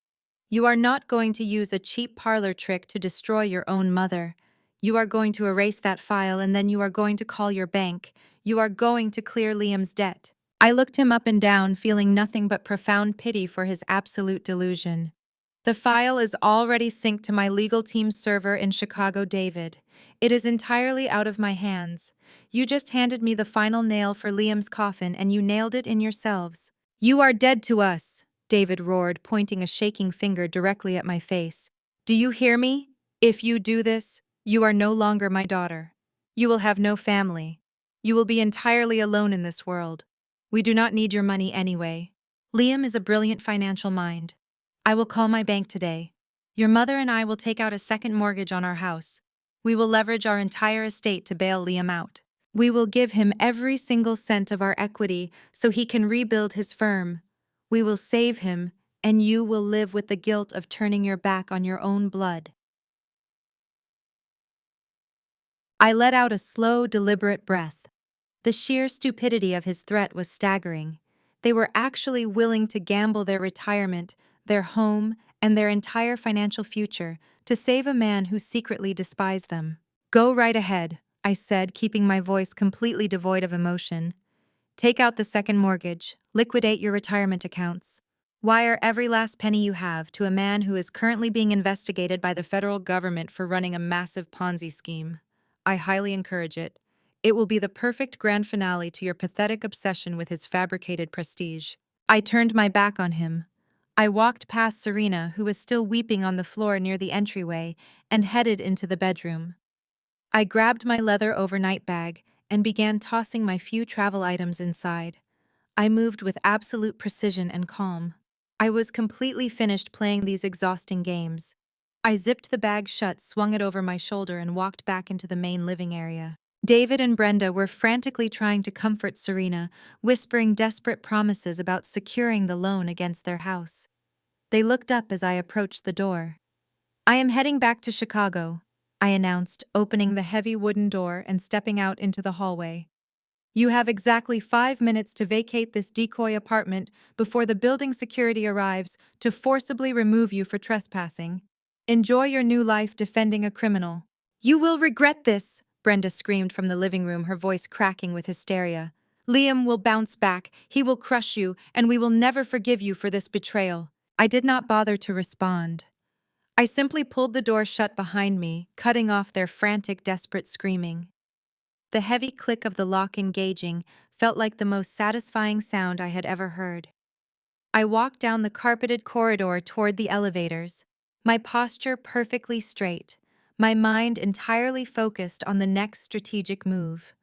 "You are not going to use a cheap parlor trick to destroy your own mother. You are going to erase that file, and then you are going to call your bank. You are going to clear Liam's debt." I looked him up and down, feeling nothing but profound pity for his absolute delusion. "The file is already synced to my legal team's server in Chicago, David. It is entirely out of my hands. You just handed me the final nail for Liam's coffin, and you nailed it in yourselves. You are dead to us," David roared, pointing a shaking finger directly at my face. "Do you hear me? If you do this, you are no longer my daughter. You will have no family. You will be entirely alone in this world. We do not need your money anyway. Liam is a brilliant financial mind. I will call my bank today. Your mother and I will take out a second mortgage on our house. We will leverage our entire estate to bail Liam out. We will give him every single cent of our equity so he can rebuild his firm. We will save him, and you will live with the guilt of turning your back on your own blood." I let out a slow, deliberate breath. The sheer stupidity of his threat was staggering. They were actually willing to gamble their retirement, their home, and their entire financial future to save a man who secretly despised them. "Go right ahead," I said, keeping my voice completely devoid of emotion. "Take out the second mortgage, liquidate your retirement accounts. Wire every last penny you have to a man who is currently being investigated by the federal government for running a massive Ponzi scheme. I highly encourage it. It will be the perfect grand finale to your pathetic obsession with his fabricated prestige." I turned my back on him. I walked past Serena, who was still weeping on the floor near the entryway, and headed into the bedroom. I grabbed my leather overnight bag and began tossing my few travel items inside. I moved with absolute precision and calm. I was completely finished playing these exhausting games. I zipped the bag shut, swung it over my shoulder, and walked back into the main living area. David and Brenda were frantically trying to comfort Serena, whispering desperate promises about securing the loan against their house. They looked up as I approached the door. "I am heading back to Chicago," I announced, opening the heavy wooden door and stepping out into the hallway. "You have exactly 5 minutes to vacate this decoy apartment before the building security arrives to forcibly remove you for trespassing. Enjoy your new life defending a criminal." "You will regret this," Brenda screamed from the living room, her voice cracking with hysteria. "Liam will bounce back, he will crush you, and we will never forgive you for this betrayal." I did not bother to respond. I simply pulled the door shut behind me, cutting off their frantic, desperate screaming. The heavy click of the lock engaging felt like the most satisfying sound I had ever heard. I walked down the carpeted corridor toward the elevators, my posture perfectly straight, my mind entirely focused on the next strategic move.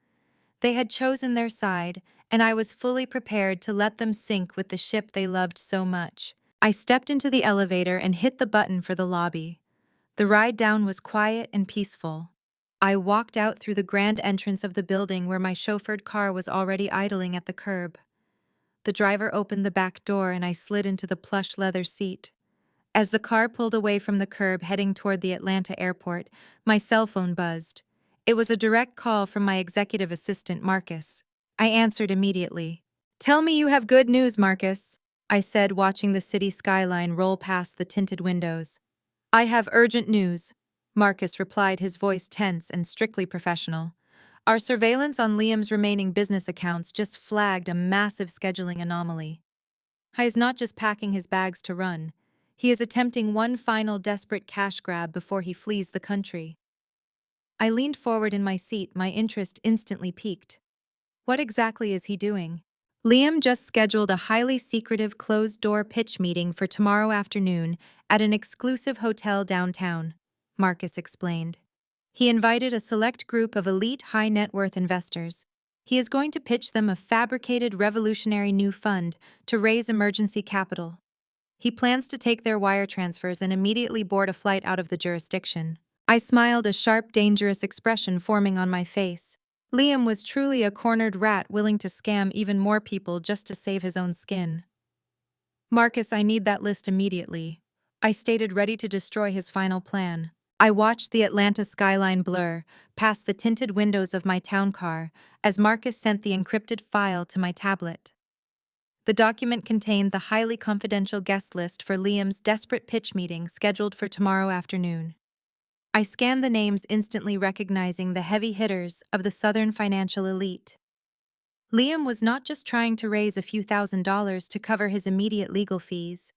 They had chosen their side, and I was fully prepared to let them sink with the ship they loved so much. I stepped into the elevator and hit the button for the lobby. The ride down was quiet and peaceful. I walked out through the grand entrance of the building where my chauffeured car was already idling at the curb. The driver opened the back door and I slid into the plush leather seat. As the car pulled away from the curb heading toward the Atlanta airport, my cell phone buzzed. It was a direct call from my executive assistant, Marcus. I answered immediately. "Tell me you have good news, Marcus," I said, watching the city skyline roll past the tinted windows. "I have urgent news," Marcus replied, his voice tense and strictly professional. "Our surveillance on Liam's remaining business accounts just flagged a massive scheduling anomaly. He is not just packing his bags to run. He is attempting one final desperate cash grab before he flees the country." I leaned forward in my seat, my interest instantly piqued. What exactly is he doing? "Liam just scheduled a highly secretive closed-door pitch meeting for tomorrow afternoon at an exclusive hotel downtown," Marcus explained. "He invited a select group of elite high-net-worth investors. He is going to pitch them a fabricated revolutionary new fund to raise emergency capital. He plans to take their wire transfers and immediately board a flight out of the jurisdiction." I smiled, a sharp, dangerous expression forming on my face. Liam was truly a cornered rat willing to scam even more people just to save his own skin. "Marcus, I need that list immediately," I stated, ready to destroy his final plan. I watched the Atlanta skyline blur past the tinted windows of my town car as Marcus sent the encrypted file to my tablet. The document contained the highly confidential guest list for Liam's desperate pitch meeting scheduled for tomorrow afternoon. I scanned the names, instantly recognizing the heavy hitters of the Southern financial elite. Liam was not just trying to raise a few $1,000s to cover his immediate legal fees.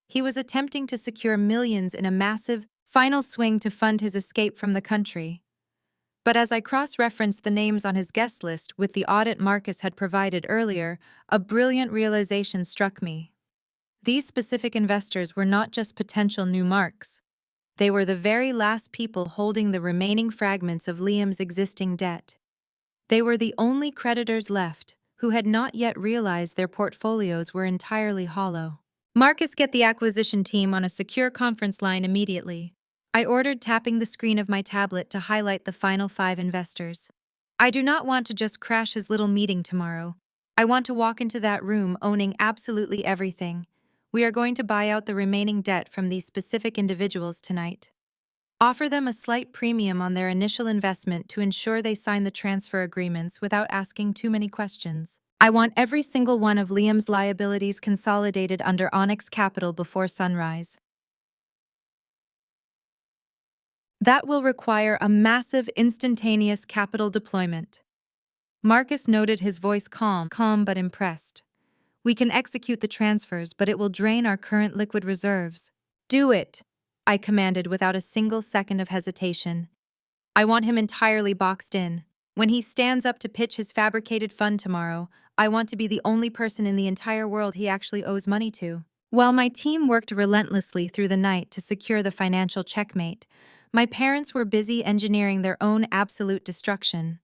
He was attempting to secure millions in a massive, final swing to fund his escape from the country. But as I cross-referenced the names on his guest list with the audit Marcus had provided earlier, a brilliant realization struck me. These specific investors were not just potential new marks. They were the very last people holding the remaining fragments of Liam's existing debt. They were the only creditors left who had not yet realized their portfolios were entirely hollow. "Marcus, get the acquisition team on a secure conference line immediately," I ordered, tapping the screen of my tablet to highlight the final 5 investors. "I do not want to just crash his little meeting tomorrow. I want to walk into that room owning absolutely everything. We are going to buy out the remaining debt from these specific individuals tonight. Offer them a slight premium on their initial investment to ensure they sign the transfer agreements without asking too many questions. I want every single one of Liam's liabilities consolidated under Onyx Capital before sunrise. That will require a massive, instantaneous capital deployment." Marcus noted, his voice calm but impressed. "We can execute the transfers, but it will drain our current liquid reserves." "Do it," I commanded without a single second of hesitation. "I want him entirely boxed in. When he stands up to pitch his fabricated fund tomorrow, I want to be the only person in the entire world he actually owes money to." While my team worked relentlessly through the night to secure the financial checkmate, my parents were busy engineering their own absolute destruction.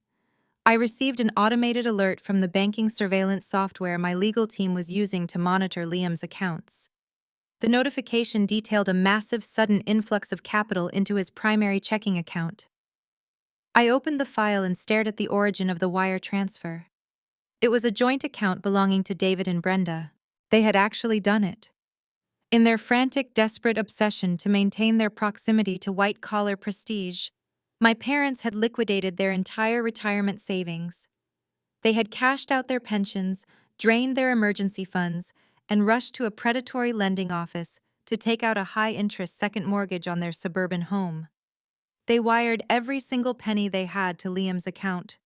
I received an automated alert from the banking surveillance software my legal team was using to monitor Liam's accounts. The notification detailed a massive, sudden influx of capital into his primary checking account. I opened the file and stared at the origin of the wire transfer. It was a joint account belonging to David and Brenda. They had actually done it. In their frantic, desperate obsession to maintain their proximity to white-collar prestige, my parents had liquidated their entire retirement savings. They had cashed out their pensions, drained their emergency funds, and rushed to a predatory lending office to take out a high-interest second mortgage on their suburban home. They wired every single penny they had to Liam's account.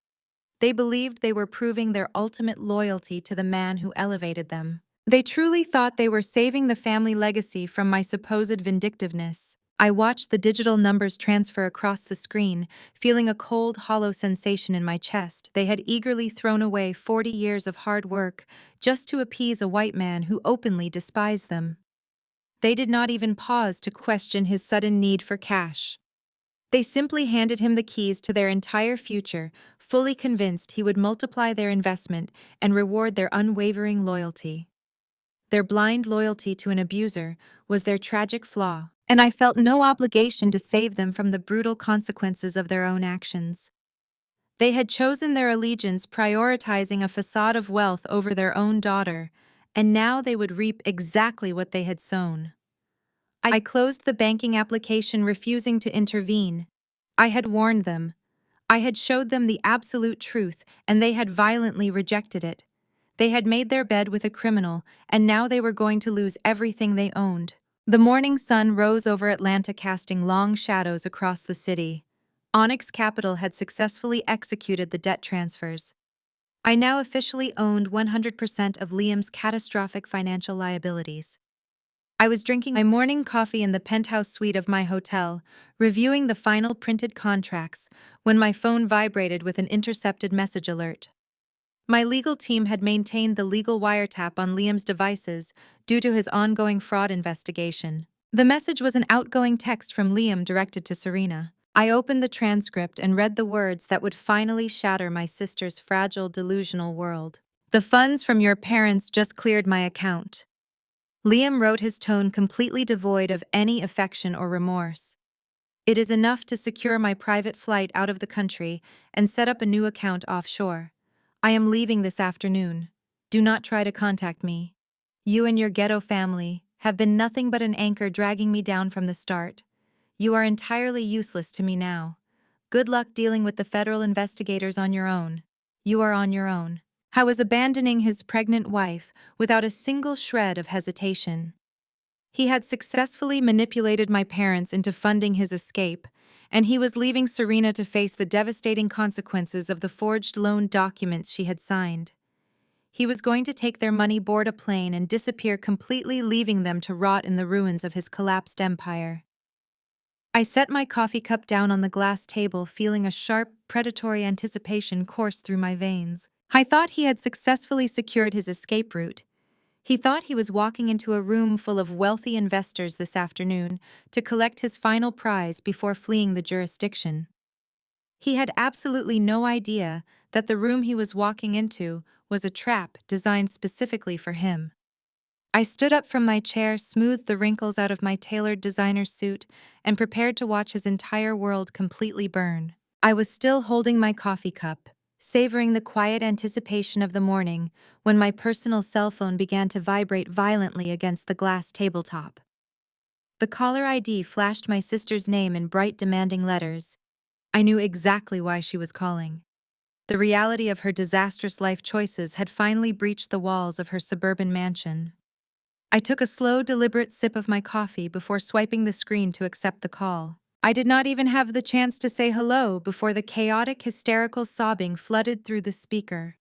They believed they were proving their ultimate loyalty to the man who elevated them. They truly thought they were saving the family legacy from my supposed vindictiveness. I watched the digital numbers transfer across the screen, feeling a cold, hollow sensation in my chest. They had eagerly thrown away 40 years of hard work just to appease a white man who openly despised them. They did not even pause to question his sudden need for cash. They simply handed him the keys to their entire future, fully convinced he would multiply their investment and reward their unwavering loyalty. Their blind loyalty to an abuser was their tragic flaw, and I felt no obligation to save them from the brutal consequences of their own actions. They had chosen their allegiance, prioritizing a facade of wealth over their own daughter, and now they would reap exactly what they had sown. I closed the banking application, refusing to intervene. I had warned them. I had showed them the absolute truth, and they had violently rejected it. They had made their bed with a criminal, and now they were going to lose everything they owned. The morning sun rose over Atlanta, casting long shadows across the city. Onyx Capital had successfully executed the debt transfers. I now officially owned 100% of Liam's catastrophic financial liabilities. I was drinking my morning coffee in the penthouse suite of my hotel, reviewing the final printed contracts, when my phone vibrated with an intercepted message alert. My legal team had maintained the legal wiretap on Liam's devices due to his ongoing fraud investigation. The message was an outgoing text from Liam directed to Serena. I opened the transcript and read the words that would finally shatter my sister's fragile, delusional world. "The funds from your parents just cleared my account." Liam wrote, his tone completely devoid of any affection or remorse. "It is enough to secure my private flight out of the country and set up a new account offshore. I am leaving this afternoon. Do not try to contact me. You and your ghetto family have been nothing but an anchor dragging me down from the start. You are entirely useless to me now. Good luck dealing with the federal investigators on your own. You are on your own." I was abandoning his pregnant wife without a single shred of hesitation. He had successfully manipulated my parents into funding his escape, and he was leaving Serena to face the devastating consequences of the forged loan documents she had signed. He was going to take their money, board a plane, and disappear completely, leaving them to rot in the ruins of his collapsed empire. I set my coffee cup down on the glass table, feeling a sharp, predatory anticipation course through my veins. I thought he had successfully secured his escape route. He thought he was walking into a room full of wealthy investors this afternoon to collect his final prize before fleeing the jurisdiction. He had absolutely no idea that the room he was walking into was a trap designed specifically for him. I stood up from my chair, smoothed the wrinkles out of my tailored designer suit, and prepared to watch his entire world completely burn. I was still holding my coffee cup, savoring the quiet anticipation of the morning, when my personal cell phone began to vibrate violently against the glass tabletop. The caller ID flashed my sister's name in bright, demanding letters. I knew exactly why she was calling. The reality of her disastrous life choices had finally breached the walls of her suburban mansion. I took a slow, deliberate sip of my coffee before swiping the screen to accept the call. I did not even have the chance to say hello before the chaotic, hysterical sobbing flooded through the speaker.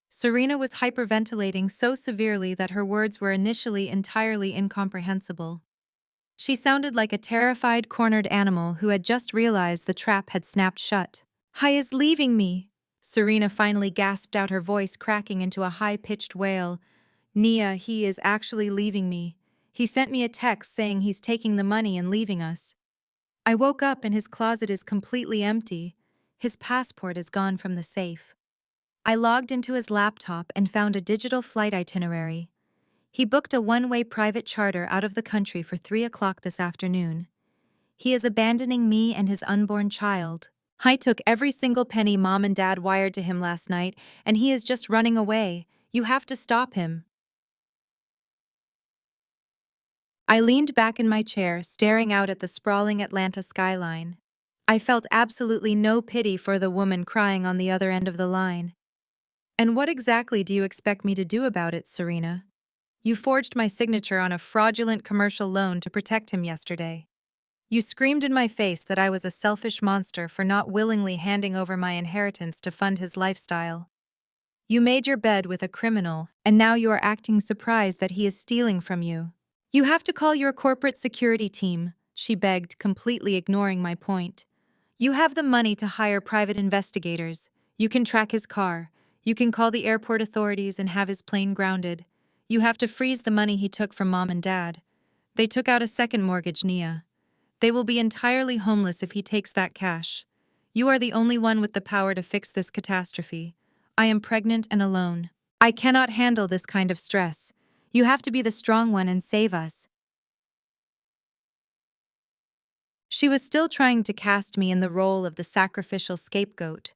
Serena was hyperventilating so severely that her words were initially entirely incomprehensible. She sounded like a terrified, cornered animal who had just realized the trap had snapped shut. "Hi is leaving me," Serena finally gasped out, her voice cracking into a high-pitched wail. "Nia, he is actually leaving me. He sent me a text saying he's taking the money and leaving us. I woke up and his closet is completely empty. His passport is gone from the safe." I logged into his laptop and found a digital flight itinerary. He booked a one-way private charter out of the country for 3 o'clock this afternoon. He is abandoning me and his unborn child. I took every single penny Mom and Dad wired to him last night, and he is just running away. You have to stop him. I leaned back in my chair, staring out at the sprawling Atlanta skyline. I felt absolutely no pity for the woman crying on the other end of the line. "And what exactly do you expect me to do about it, Serena? You forged my signature on a fraudulent commercial loan to protect him yesterday. You screamed in my face that I was a selfish monster for not willingly handing over my inheritance to fund his lifestyle. You made your bed with a criminal, and now you are acting surprised that he is stealing from you. You have to call your corporate security team," she begged, completely ignoring my point. "You have the money to hire private investigators. You can track his car. You can call the airport authorities and have his plane grounded. You have to freeze the money he took from Mom and Dad. They took out a second mortgage, Nia. They will be entirely homeless if he takes that cash. You are the only one with the power to fix this catastrophe. I am pregnant and alone. I cannot handle this kind of stress. You have to be the strong one and save us." She was still trying to cast me in the role of the sacrificial scapegoat.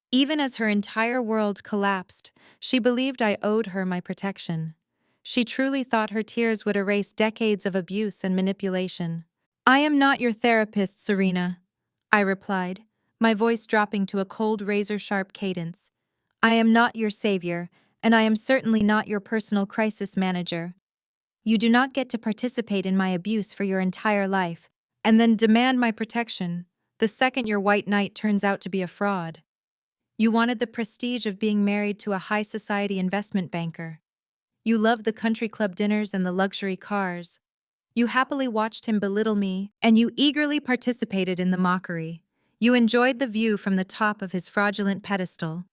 Even as her entire world collapsed, she believed I owed her my protection. She truly thought her tears would erase decades of abuse and manipulation. "I am not your therapist, Serena," I replied, my voice dropping to a cold razor-sharp cadence. I am not your savior, and I am certainly not your personal crisis manager. You do not get to participate in my abuse for your entire life, and then demand my protection the second your white knight turns out to be a fraud. You wanted the prestige of being married to a high society investment banker. You loved the country club dinners and the luxury cars. You happily watched him belittle me, and you eagerly participated in the mockery. You enjoyed the view from the top of his fraudulent pedestal.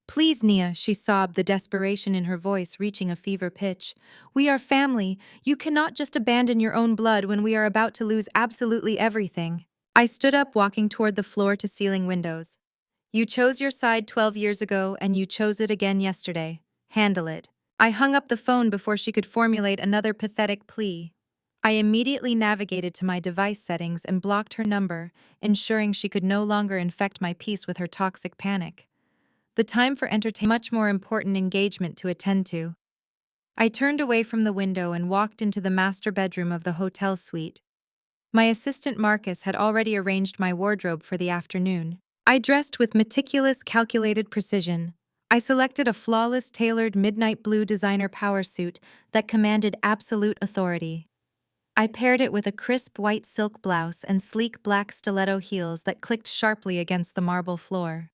Please, Nia, she sobbed, the desperation in her voice reaching a fever pitch. We are family. You cannot just abandon your own blood when we are about to lose absolutely everything. I stood up, walking toward the floor-to-ceiling windows. You chose your side 12 years ago, and you chose it again yesterday. Handle it. I hung up the phone before she could formulate another pathetic plea. I immediately navigated to my device settings and blocked her number, ensuring she could no longer infect my peace with her toxic panic. The time for entertainment much more important engagement to attend to. I turned away from the window and walked into the master bedroom of the hotel suite. My assistant Marcus had already arranged my wardrobe for the afternoon. I dressed with meticulous, calculated precision. I selected a flawless, tailored midnight blue designer power suit that commanded absolute authority. I paired it with a crisp white silk blouse and sleek black stiletto heels that clicked sharply against the marble floor.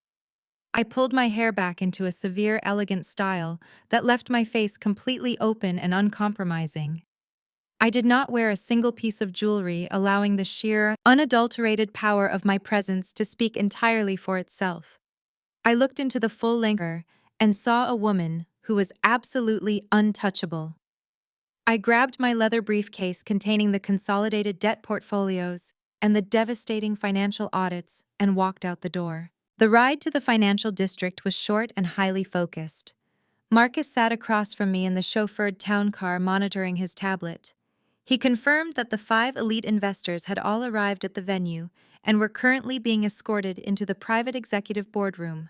I pulled my hair back into a severe, elegant style that left my face completely open and uncompromising. I did not wear a single piece of jewelry, allowing the sheer, unadulterated power of my presence to speak entirely for itself. I looked into the full-length mirror and saw a woman who was absolutely untouchable. I grabbed my leather briefcase containing the consolidated debt portfolios and the devastating financial audits and walked out the door. The ride to the financial district was short and highly focused. Marcus sat across from me in the chauffeured town car, monitoring his tablet. He confirmed that the 5 elite investors had all arrived at the venue and were currently being escorted into the private executive boardroom.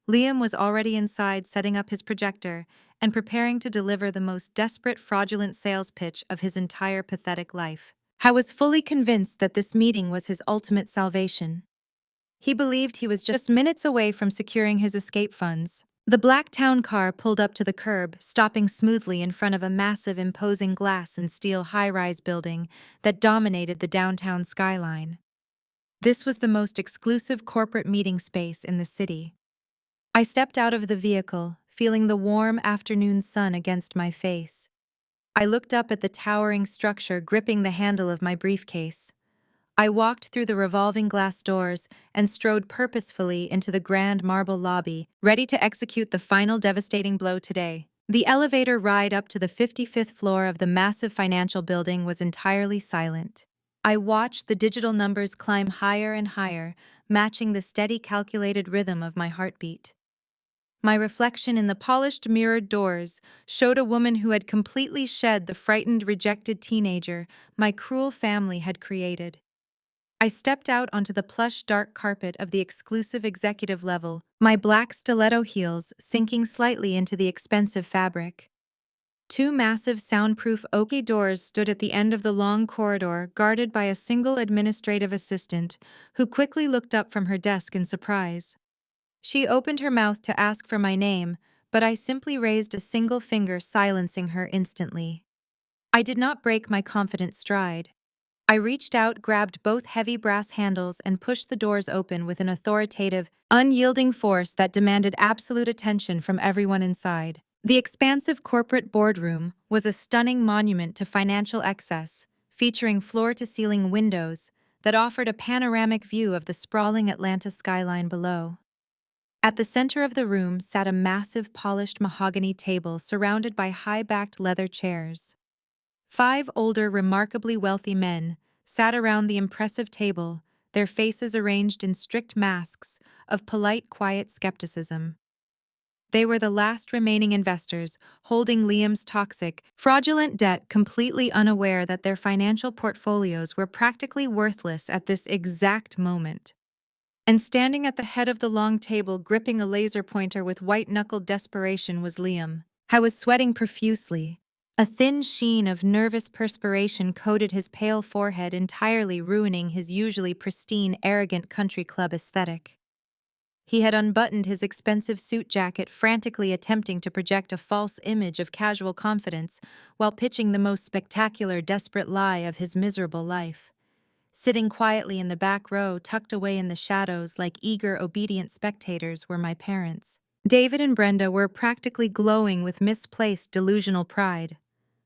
Liam was already inside, setting up his projector and preparing to deliver the most desperate, fraudulent sales pitch of his entire pathetic life. I was fully convinced that this meeting was his ultimate salvation. He believed he was just minutes away from securing his escape funds. The black town car pulled up to the curb, stopping smoothly in front of a massive, imposing glass and steel high-rise building that dominated the downtown skyline. This was the most exclusive corporate meeting space in the city. I stepped out of the vehicle, feeling the warm afternoon sun against my face. I looked up at the towering structure, gripping the handle of my briefcase. I walked through the revolving glass doors and strode purposefully into the grand marble lobby, ready to execute the final devastating blow today. The elevator ride up to the 55th floor of the massive financial building was entirely silent. I watched the digital numbers climb higher and higher, matching the steady, calculated rhythm of my heartbeat. My reflection in the polished mirrored doors showed a woman who had completely shed the frightened, rejected teenager my cruel family had created. I stepped out onto the plush dark carpet of the exclusive executive level, my black stiletto heels sinking slightly into the expensive fabric. 2 massive soundproof oaky doors stood at the end of the long corridor, guarded by a single administrative assistant, who quickly looked up from her desk in surprise. She opened her mouth to ask for my name, but I simply raised a single finger, silencing her instantly. I did not break my confident stride. I reached out, grabbed both heavy brass handles, and pushed the doors open with an authoritative, unyielding force that demanded absolute attention from everyone inside. The expansive corporate boardroom was a stunning monument to financial excess, featuring floor-to-ceiling windows that offered a panoramic view of the sprawling Atlanta skyline below. At the center of the room sat a massive polished mahogany table surrounded by high-backed leather chairs. 5 older, remarkably wealthy men sat around the impressive table, their faces arranged in strict masks of polite, quiet skepticism. They were the last remaining investors, holding Liam's toxic, fraudulent debt, completely unaware that their financial portfolios were practically worthless at this exact moment. And standing at the head of the long table, gripping a laser pointer with white-knuckled desperation, was Liam. I was sweating profusely. A thin sheen of nervous perspiration coated his pale forehead, entirely ruining his usually pristine, arrogant country club aesthetic. He had unbuttoned his expensive suit jacket, frantically attempting to project a false image of casual confidence while pitching the most spectacular, desperate lie of his miserable life. Sitting quietly in the back row, tucked away in the shadows like eager, obedient spectators, were my parents. David and Brenda were practically glowing with misplaced, delusional pride.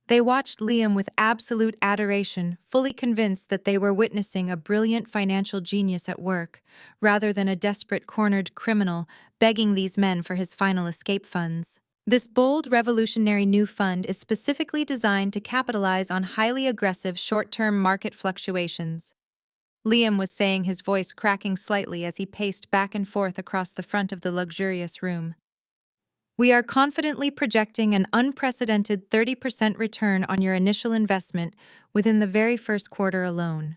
They watched Liam with absolute adoration, fully convinced that they were witnessing a brilliant financial genius at work, rather than a desperate cornered criminal begging these men for his final escape funds. This bold, revolutionary new fund is specifically designed to capitalize on highly aggressive short-term market fluctuations. Liam was saying, his voice cracking slightly as he paced back and forth across the front of the luxurious room. We are confidently projecting an unprecedented 30% return on your initial investment within the very first quarter alone.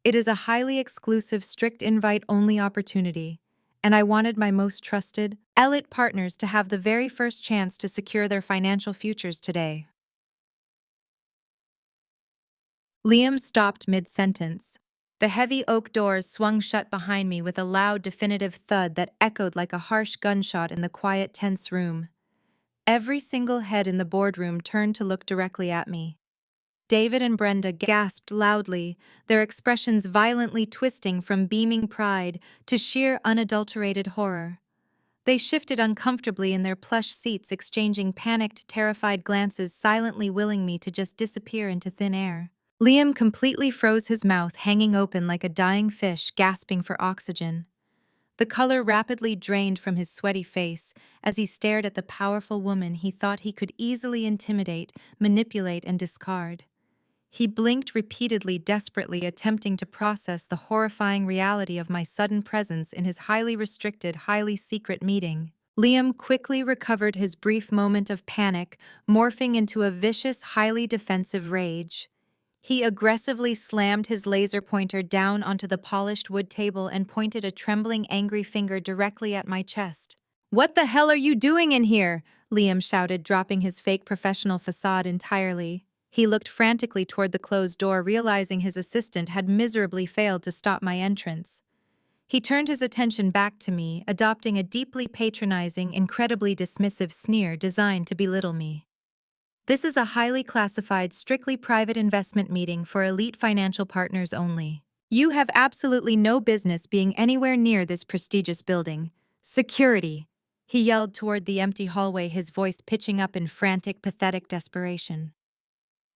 It is a highly exclusive, strict invite-only opportunity, and I wanted my most trusted, elite partners to have the very first chance to secure their financial futures today. Liam stopped mid-sentence. The heavy oak doors swung shut behind me with a loud, definitive thud that echoed like a harsh gunshot in the quiet, tense room. Every single head in the boardroom turned to look directly at me. David and Brenda gasped loudly, their expressions violently twisting from beaming pride to sheer unadulterated horror. They shifted uncomfortably in their plush seats, exchanging panicked, terrified glances, silently willing me to just disappear into thin air. Liam completely froze, his mouth hanging open like a dying fish, gasping for oxygen. The color rapidly drained from his sweaty face as he stared at the powerful woman he thought he could easily intimidate, manipulate, and discard. He blinked repeatedly, desperately attempting to process the horrifying reality of my sudden presence in his highly restricted, highly secret meeting. Liam quickly recovered his brief moment of panic, morphing into a vicious, highly defensive rage. He aggressively slammed his laser pointer down onto the polished wood table and pointed a trembling, angry finger directly at my chest. "What the hell are you doing in here?" Liam shouted, dropping his fake professional facade entirely. He looked frantically toward the closed door, realizing his assistant had miserably failed to stop my entrance. He turned his attention back to me, adopting a deeply patronizing, incredibly dismissive sneer designed to belittle me. "This is a highly classified, strictly private investment meeting for elite financial partners only. You have absolutely no business being anywhere near this prestigious building. Security!" He yelled toward the empty hallway, his voice pitching up in frantic, pathetic desperation.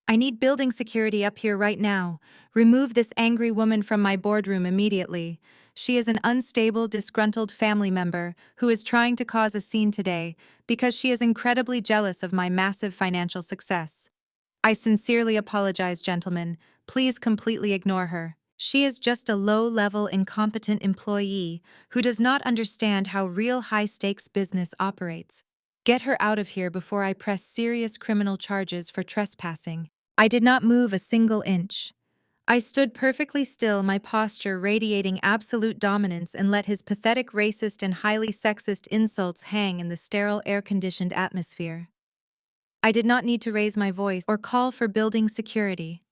"I need building security up here right now. Remove this angry woman from my boardroom immediately. She is an unstable, disgruntled family member who is trying to cause a scene today because she is incredibly jealous of my massive financial success. I sincerely apologize, gentlemen. Please completely ignore her. She is just a low-level, incompetent employee who does not understand how real high-stakes business operates. Get her out of here before I press serious criminal charges for trespassing." I did not move a single inch. I stood perfectly still, my posture radiating absolute dominance, and let his pathetic, racist, and highly sexist insults hang in the sterile, air-conditioned atmosphere. I did not need to raise my voice or call for building security.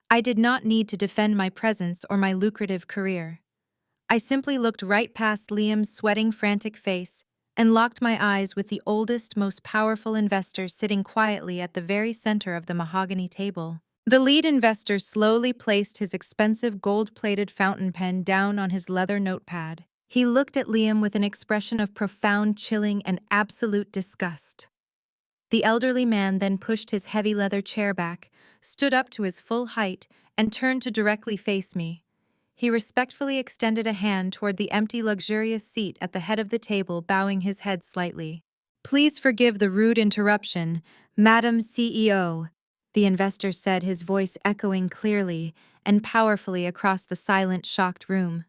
I did not need to defend my presence or my lucrative career. I simply looked right past Liam's sweating, frantic face and locked my eyes with the oldest, most powerful investor sitting quietly at the very center of the mahogany table. The lead investor slowly placed his expensive gold-plated fountain pen down on his leather notepad. He looked at Liam with an expression of profound, chilling, and absolute disgust. The elderly man then pushed his heavy leather chair back, stood up to his full height, and turned to directly face me. He respectfully extended a hand toward the empty, luxurious seat at the head of the table, bowing his head slightly. "Please forgive the rude interruption, Madam CEO," the investor said, his voice echoing clearly and powerfully across the silent, shocked room.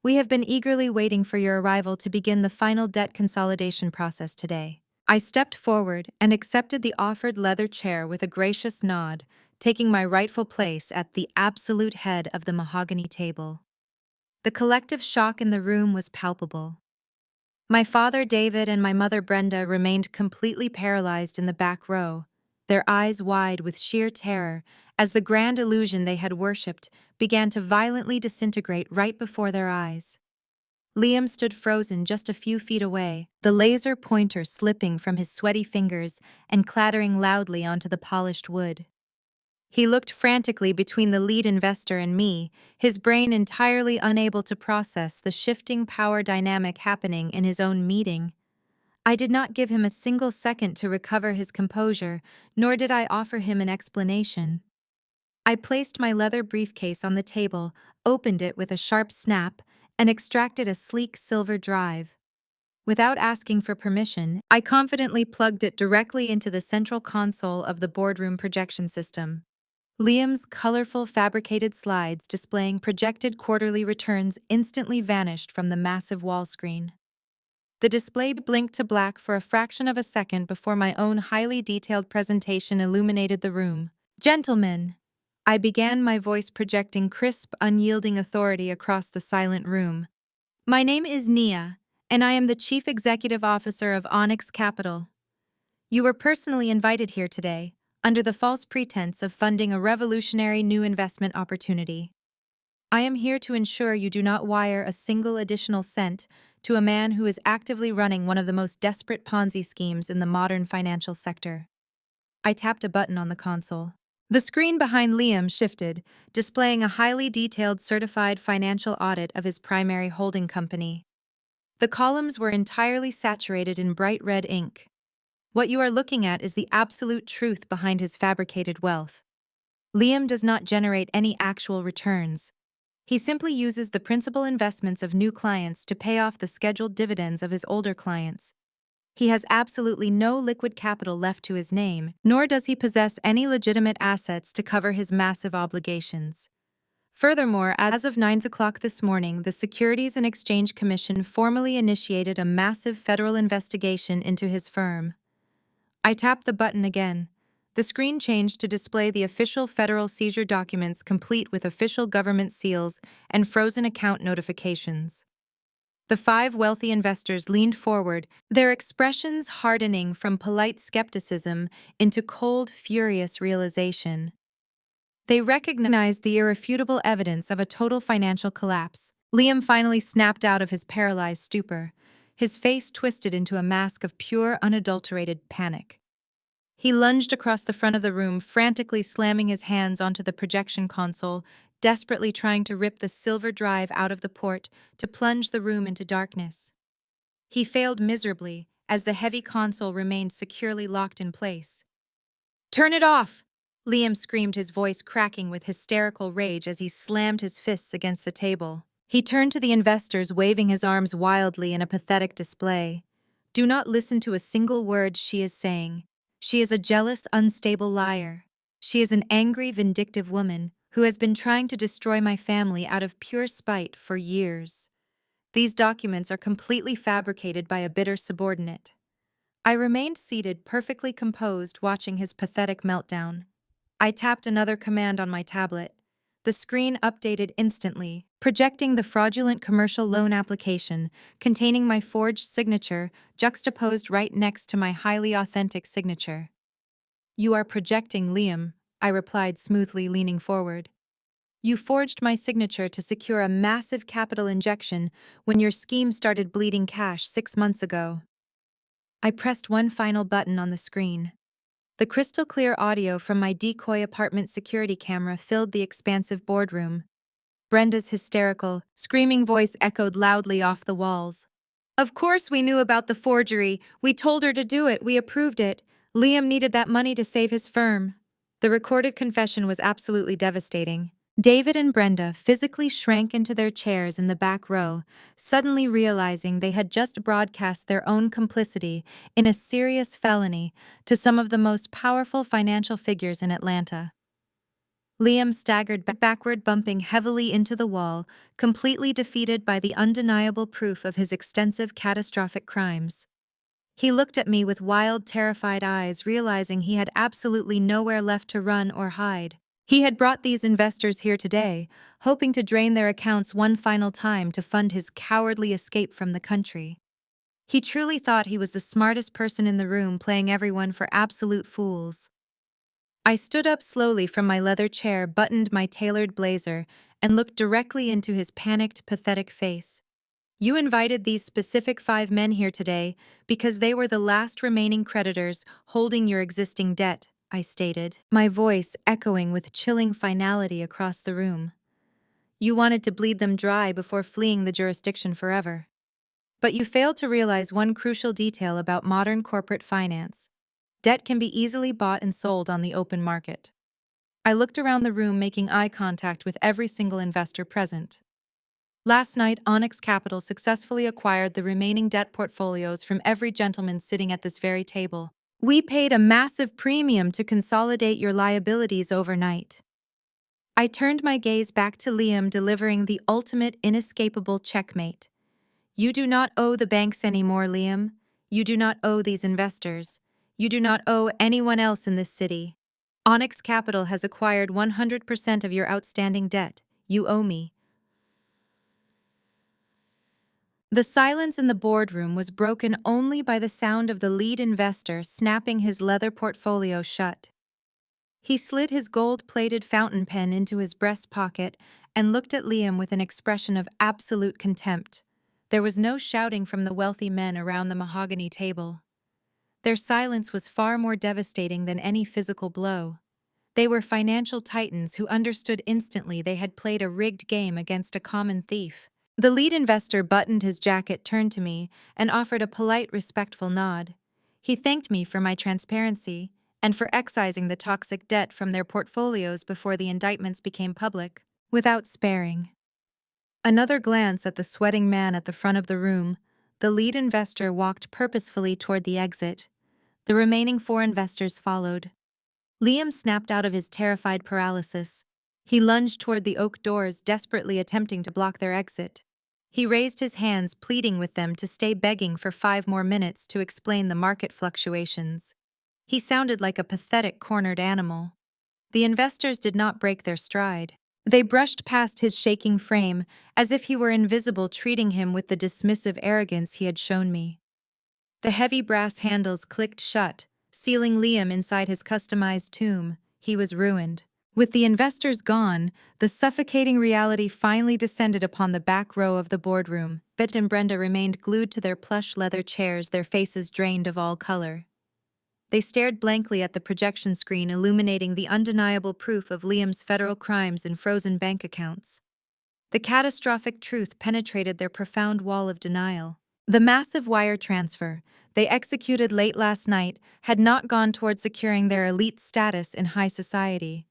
"We have been eagerly waiting for your arrival to begin the final debt consolidation process today." I stepped forward and accepted the offered leather chair with a gracious nod, taking my rightful place at the absolute head of the mahogany table. The collective shock in the room was palpable. My father David and my mother Brenda remained completely paralyzed in the back row, their eyes wide with sheer terror, as the grand illusion they had worshipped began to violently disintegrate right before their eyes. Liam stood frozen just a few feet away, the laser pointer slipping from his sweaty fingers and clattering loudly onto the polished wood. He looked frantically between the lead investor and me, his brain entirely unable to process the shifting power dynamic happening in his own meeting. I did not give him a single second to recover his composure, nor did I offer him an explanation. I placed my leather briefcase on the table, opened it with a sharp snap, and extracted a sleek silver drive. Without asking for permission, I confidently plugged it directly into the central console of the boardroom projection system. Liam's colorful fabricated slides displaying projected quarterly returns instantly vanished from the massive wall screen. The display blinked to black for a fraction of a second before my own highly detailed presentation illuminated the room. "Gentlemen," I began, my voice projecting crisp, unyielding authority across the silent room. "My name is Nia, and I am the Chief Executive Officer of Onyx Capital. You were personally invited here today, under the false pretense of funding a revolutionary new investment opportunity. I am here to ensure you do not wire a single additional cent to a man who is actively running one of the most desperate Ponzi schemes in the modern financial sector." I tapped a button on the console. The screen behind Liam shifted, displaying a highly detailed certified financial audit of his primary holding company. The columns were entirely saturated in bright red ink. What you are looking at is the absolute truth behind his fabricated wealth. Liam does not generate any actual returns. He simply uses the principal investments of new clients to pay off the scheduled dividends of his older clients. He has absolutely no liquid capital left to his name, nor does he possess any legitimate assets to cover his massive obligations. Furthermore, as of 9 o'clock this morning, the Securities and Exchange Commission formally initiated a massive federal investigation into his firm. I tapped the button again. The screen changed to display the official federal seizure documents complete with official government seals and frozen account notifications. The 5 wealthy investors leaned forward, their expressions hardening from polite skepticism into cold, furious realization. They recognized the irrefutable evidence of a total financial collapse. Liam finally snapped out of his paralyzed stupor, his face twisted into a mask of pure, unadulterated panic. He lunged across the front of the room, frantically slamming his hands onto the projection console, desperately trying to rip the silver drive out of the port to plunge the room into darkness. He failed miserably, as the heavy console remained securely locked in place. "Turn it off!" Liam screamed, his voice cracking with hysterical rage as he slammed his fists against the table. He turned to the investors, waving his arms wildly in a pathetic display. "Do not listen to a single word she is saying. She is a jealous, unstable liar. She is an angry, vindictive woman who has been trying to destroy my family out of pure spite for years. These documents are completely fabricated by a bitter subordinate." I remained seated, perfectly composed, watching his pathetic meltdown. I tapped another command on my tablet. The screen updated instantly, projecting the fraudulent commercial loan application containing my forged signature juxtaposed right next to my highly authentic signature. "You are projecting, Liam," I replied smoothly, leaning forward. "You forged my signature to secure a massive capital injection when your scheme started bleeding cash 6 months ago." I pressed one final button on the screen. The crystal-clear audio from my decoy apartment security camera filled the expansive boardroom. Brenda's hysterical, screaming voice echoed loudly off the walls. "Of course we knew about the forgery. We told her to do it. We approved it. Liam needed that money to save his firm." The recorded confession was absolutely devastating. David and Brenda physically shrank into their chairs in the back row, suddenly realizing they had just broadcast their own complicity in a serious felony to some of the most powerful financial figures in Atlanta. Liam staggered backward, bumping heavily into the wall, completely defeated by the undeniable proof of his extensive catastrophic crimes. He looked at me with wild, terrified eyes, realizing he had absolutely nowhere left to run or hide. He had brought these investors here today, hoping to drain their accounts one final time to fund his cowardly escape from the country. He truly thought he was the smartest person in the room, playing everyone for absolute fools. I stood up slowly from my leather chair, buttoned my tailored blazer, and looked directly into his panicked, pathetic face. You invited these specific 5 men here today because they were the last remaining creditors holding your existing debt, I stated, my voice echoing with chilling finality across the room. You wanted to bleed them dry before fleeing the jurisdiction forever. But you failed to realize one crucial detail about modern corporate finance. Debt can be easily bought and sold on the open market. I looked around the room, making eye contact with every single investor present. Last night, Onyx Capital successfully acquired the remaining debt portfolios from every gentleman sitting at this very table. We paid a massive premium to consolidate your liabilities overnight. I turned my gaze back to Liam, delivering the ultimate inescapable checkmate. You do not owe the banks anymore, Liam. You do not owe these investors. You do not owe anyone else in this city. Onyx Capital has acquired 100% of your outstanding debt. You owe me. The silence in the boardroom was broken only by the sound of the lead investor snapping his leather portfolio shut. He slid his gold-plated fountain pen into his breast pocket and looked at Liam with an expression of absolute contempt. There was no shouting from the wealthy men around the mahogany table. Their silence was far more devastating than any physical blow. They were financial titans who understood instantly they had played a rigged game against a common thief. The lead investor buttoned his jacket, turned to me, and offered a polite, respectful nod. He thanked me for my transparency and for excising the toxic debt from their portfolios before the indictments became public, without sparing. Another glance at the sweating man at the front of the room, the lead investor walked purposefully toward the exit. The remaining 4 investors followed. Liam snapped out of his terrified paralysis. He lunged toward the oak doors, desperately attempting to block their exit. He raised his hands, pleading with them to stay, begging for 5 more minutes to explain the market fluctuations. He sounded like a pathetic cornered animal. The investors did not break their stride. They brushed past his shaking frame, as if he were invisible, treating him with the dismissive arrogance he had shown me. The heavy brass handles clicked shut, sealing Liam inside his customized tomb. He was ruined. With the investors gone, the suffocating reality finally descended upon the back row of the boardroom. Bet and Brenda remained glued to their plush leather chairs, their faces drained of all color. They stared blankly at the projection screen, illuminating the undeniable proof of Liam's federal crimes and frozen bank accounts. The catastrophic truth penetrated their profound wall of denial. The massive wire transfer they executed late last night had not gone toward securing their elite status in high society.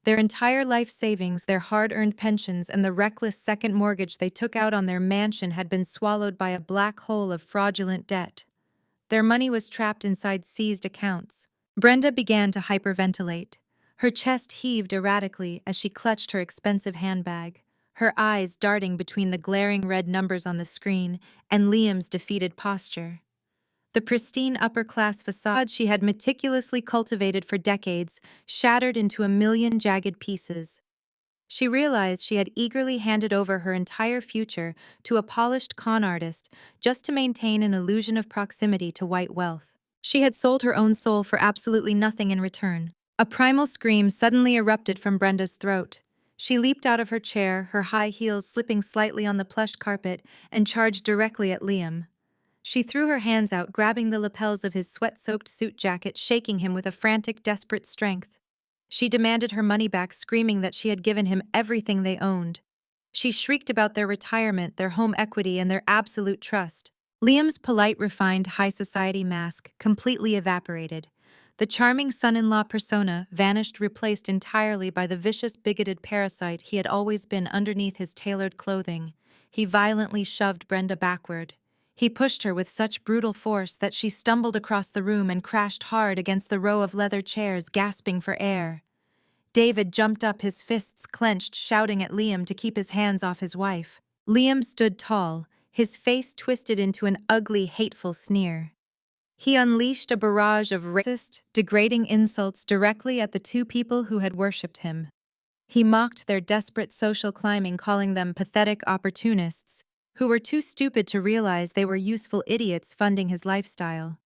Their entire life savings, their hard-earned pensions, and the reckless second mortgage they took out on their mansion had been swallowed by a black hole of fraudulent debt. Their money was trapped inside seized accounts. Brenda began to hyperventilate. Her chest heaved erratically as she clutched her expensive handbag, her eyes darting between the glaring red numbers on the screen and Liam's defeated posture. The pristine upper-class facade she had meticulously cultivated for decades shattered into a million jagged pieces. She realized she had eagerly handed over her entire future to a polished con artist just to maintain an illusion of proximity to white wealth. She had sold her own soul for absolutely nothing in return. A primal scream suddenly erupted from Brenda's throat. She leaped out of her chair, her high heels slipping slightly on the plush carpet, and charged directly at Liam. She threw her hands out, grabbing the lapels of his sweat-soaked suit jacket, shaking him with a frantic, desperate strength. She demanded her money back, screaming that she had given him everything they owned. She shrieked about their retirement, their home equity, and their absolute trust. Liam's polite, refined, high society mask completely evaporated. The charming son-in-law persona vanished, replaced entirely by the vicious, bigoted parasite he had always been underneath his tailored clothing. He violently shoved Brenda backward. He pushed her with such brutal force that she stumbled across the room and crashed hard against the row of leather chairs, gasping for air. David jumped up, his fists clenched, shouting at Liam to keep his hands off his wife. Liam stood tall, his face twisted into an ugly, hateful sneer. He unleashed a barrage of racist, degrading insults directly at the 2 people who had worshipped him. He mocked their desperate social climbing, calling them pathetic opportunists who were too stupid to realize they were useful idiots funding his lifestyle.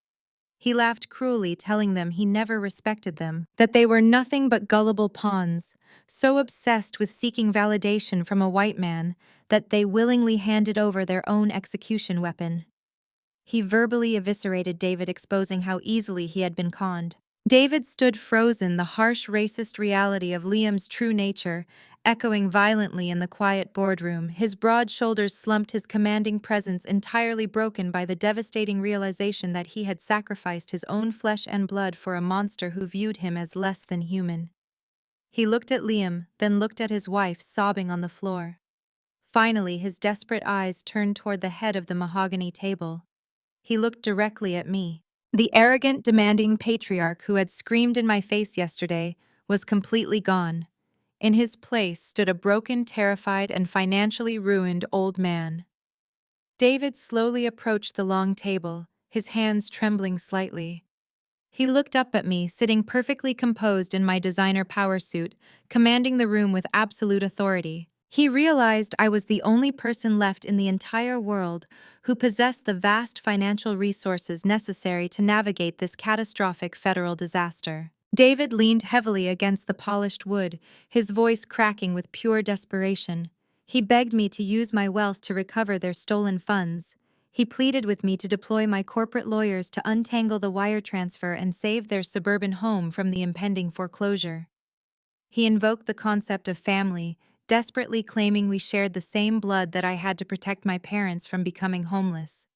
He laughed cruelly, telling them he never respected them, that they were nothing but gullible pawns, so obsessed with seeking validation from a white man that they willingly handed over their own execution weapon. He verbally eviscerated David, exposing how easily he had been conned. David stood frozen, the harsh racist reality of Liam's true nature echoing violently in the quiet boardroom, his broad shoulders slumped, his commanding presence entirely broken by the devastating realization that he had sacrificed his own flesh and blood for a monster who viewed him as less than human. He looked at Liam, then looked at his wife sobbing on the floor. Finally, his desperate eyes turned toward the head of the mahogany table. He looked directly at me. The arrogant, demanding patriarch who had screamed in my face yesterday was completely gone. In his place stood a broken, terrified, and financially ruined old man. David slowly approached the long table, his hands trembling slightly. He looked up at me, sitting perfectly composed in my designer power suit, commanding the room with absolute authority. He realized I was the only person left in the entire world who possessed the vast financial resources necessary to navigate this catastrophic federal disaster. David leaned heavily against the polished wood, his voice cracking with pure desperation. He begged me to use my wealth to recover their stolen funds. He pleaded with me to deploy my corporate lawyers to untangle the wire transfer and save their suburban home from the impending foreclosure. He invoked the concept of family, desperately claiming we shared the same blood that I had to protect my parents from becoming homeless.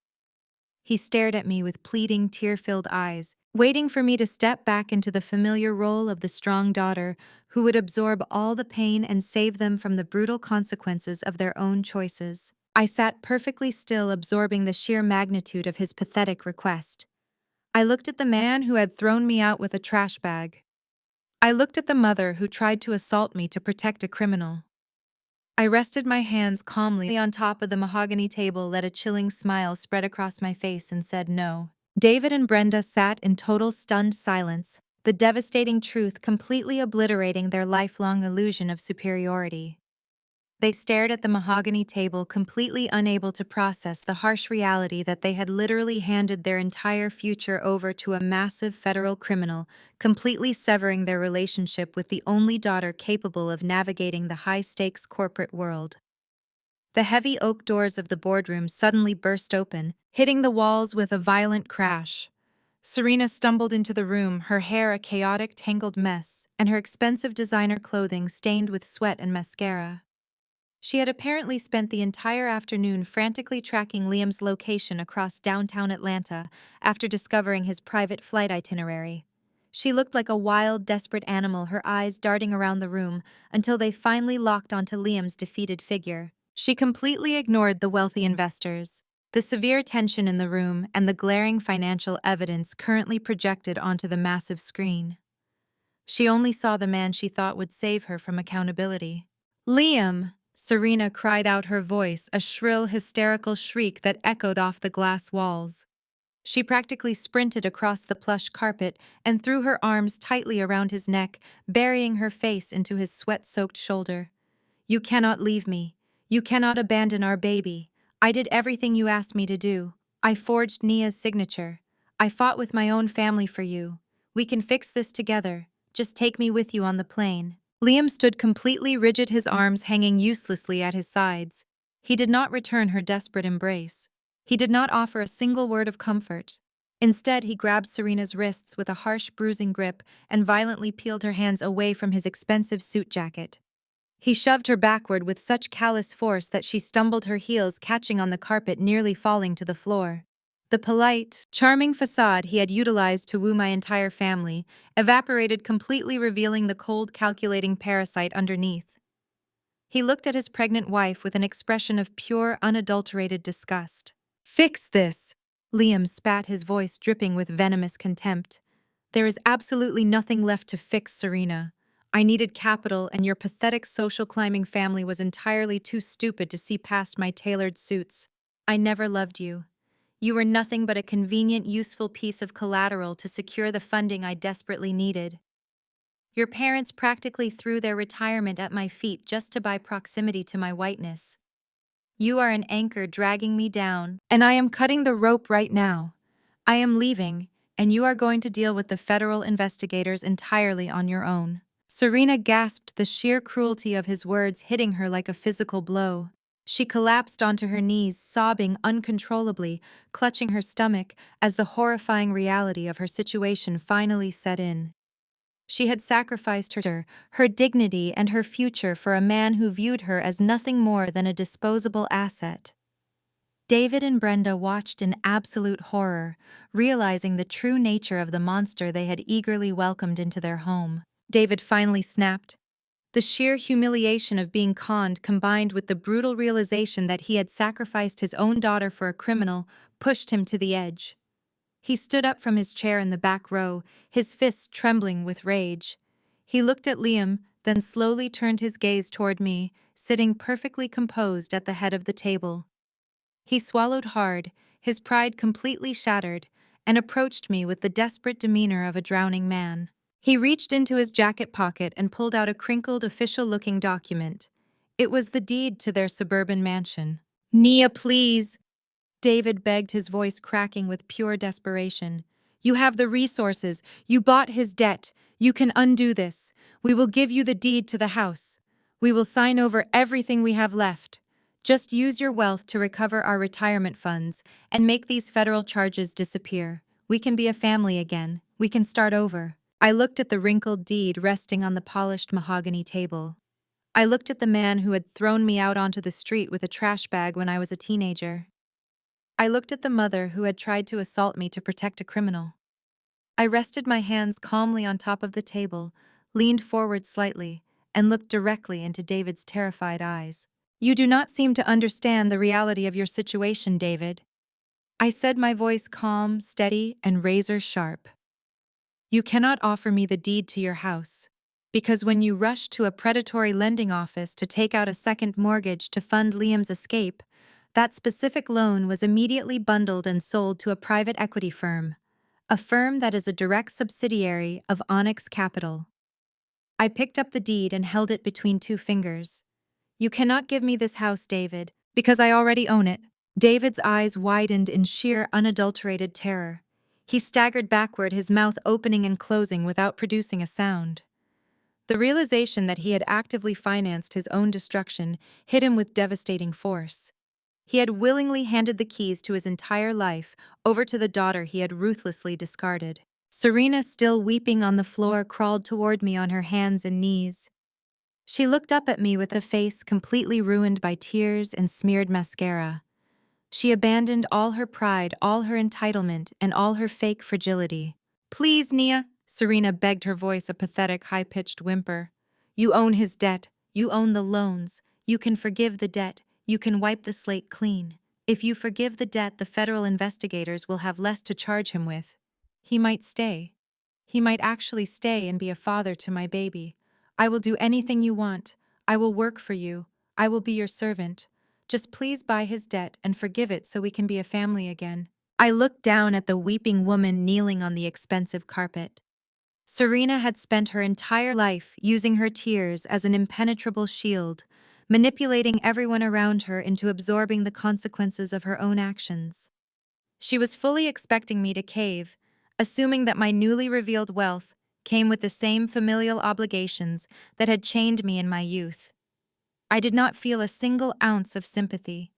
He stared at me with pleading, tear-filled eyes, waiting for me to step back into the familiar role of the strong daughter who would absorb all the pain and save them from the brutal consequences of their own choices. I sat perfectly still, absorbing the sheer magnitude of his pathetic request. I looked at the man who had thrown me out with a trash bag. I looked at the mother who tried to assault me to protect a criminal. I rested my hands calmly on top of the mahogany table, let a chilling smile spread across my face, and said no. David and Brenda sat in total stunned silence, the devastating truth completely obliterating their lifelong illusion of superiority. They stared at the mahogany table, completely unable to process the harsh reality that they had literally handed their entire future over to a massive federal criminal, completely severing their relationship with the only daughter capable of navigating the high-stakes corporate world. The heavy oak doors of the boardroom suddenly burst open, hitting the walls with a violent crash. Serena stumbled into the room, her hair a chaotic, tangled mess, and her expensive designer clothing stained with sweat and mascara. She had apparently spent the entire afternoon frantically tracking Liam's location across downtown Atlanta after discovering his private flight itinerary. She looked like a wild, desperate animal, her eyes darting around the room until they finally locked onto Liam's defeated figure. She completely ignored the wealthy investors, the severe tension in the room, and the glaring financial evidence currently projected onto the massive screen. She only saw the man she thought would save her from accountability. "Liam!" Serena cried out, her voice a shrill, hysterical shriek that echoed off the glass walls. She practically sprinted across the plush carpet and threw her arms tightly around his neck, burying her face into his sweat-soaked shoulder. "You cannot leave me. You cannot abandon our baby. I did everything you asked me to do. I forged Nia's signature. I fought with my own family for you. We can fix this together. Just take me with you on the plane." Liam stood completely rigid, his arms hanging uselessly at his sides. He did not return her desperate embrace. He did not offer a single word of comfort. Instead, he grabbed Serena's wrists with a harsh, bruising grip and violently peeled her hands away from his expensive suit jacket. He shoved her backward with such callous force that she stumbled, her heels catching on the carpet, nearly falling to the floor. The polite, charming facade he had utilized to woo my entire family evaporated completely, revealing the cold, calculating parasite underneath. He looked at his pregnant wife with an expression of pure, unadulterated disgust. "Fix this!" Liam spat, his voice dripping with venomous contempt. "There is absolutely nothing left to fix, Serena. I needed capital, and your pathetic social climbing family was entirely too stupid to see past my tailored suits. I never loved you. You were nothing but a convenient, useful piece of collateral to secure the funding I desperately needed. Your parents practically threw their retirement at my feet just to buy proximity to my whiteness. You are an anchor dragging me down, and I am cutting the rope right now. I am leaving, and you are going to deal with the federal investigators entirely on your own." Serena gasped, the sheer cruelty of his words hitting her like a physical blow. She collapsed onto her knees, sobbing uncontrollably, clutching her stomach as the horrifying reality of her situation finally set in. She had sacrificed her dignity, and her future for a man who viewed her as nothing more than a disposable asset. David and Brenda watched in absolute horror, realizing the true nature of the monster they had eagerly welcomed into their home. David finally snapped. The sheer humiliation of being conned, combined with the brutal realization that he had sacrificed his own daughter for a criminal, pushed him to the edge. He stood up from his chair in the back row, his fists trembling with rage. He looked at Liam, then slowly turned his gaze toward me, sitting perfectly composed at the head of the table. He swallowed hard, his pride completely shattered, and approached me with the desperate demeanor of a drowning man. He reached into his jacket pocket and pulled out a crinkled, official-looking document. It was the deed to their suburban mansion. "Nia, please," David begged, his voice cracking with pure desperation. "You have the resources. You bought his debt. You can undo this. We will give you the deed to the house. We will sign over everything we have left. Just use your wealth to recover our retirement funds and make these federal charges disappear. We can be a family again. We can start over." I looked at the wrinkled deed resting on the polished mahogany table. I looked at the man who had thrown me out onto the street with a trash bag when I was a teenager. I looked at the mother who had tried to assault me to protect a criminal. I rested my hands calmly on top of the table, leaned forward slightly, and looked directly into David's terrified eyes. "You do not seem to understand the reality of your situation, David," I said, my voice calm, steady, and razor-sharp. "You cannot offer me the deed to your house, because when you rushed to a predatory lending office to take out a second mortgage to fund Liam's escape, that specific loan was immediately bundled and sold to a private equity firm, a firm that is a direct subsidiary of Onyx Capital." I picked up the deed and held it between two fingers. "You cannot give me this house, David, because I already own it." David's eyes widened in sheer, unadulterated terror. He staggered backward, his mouth opening and closing without producing a sound. The realization that he had actively financed his own destruction hit him with devastating force. He had willingly handed the keys to his entire life over to the daughter he had ruthlessly discarded. Serena, still weeping on the floor, crawled toward me on her hands and knees. She looked up at me with a face completely ruined by tears and smeared mascara. She abandoned all her pride, all her entitlement, and all her fake fragility. "Please, Nia," Serena begged, her voice a pathetic, high-pitched whimper. "You own his debt. You own the loans. You can forgive the debt. You can wipe the slate clean. If you forgive the debt, the federal investigators will have less to charge him with. He might stay. He might actually stay and be a father to my baby. I will do anything you want. I will work for you. I will be your servant. Just please buy his debt and forgive it so we can be a family again." I looked down at the weeping woman kneeling on the expensive carpet. Serena had spent her entire life using her tears as an impenetrable shield, manipulating everyone around her into absorbing the consequences of her own actions. She was fully expecting me to cave, assuming that my newly revealed wealth came with the same familial obligations that had chained me in my youth. I did not feel a single ounce of sympathy.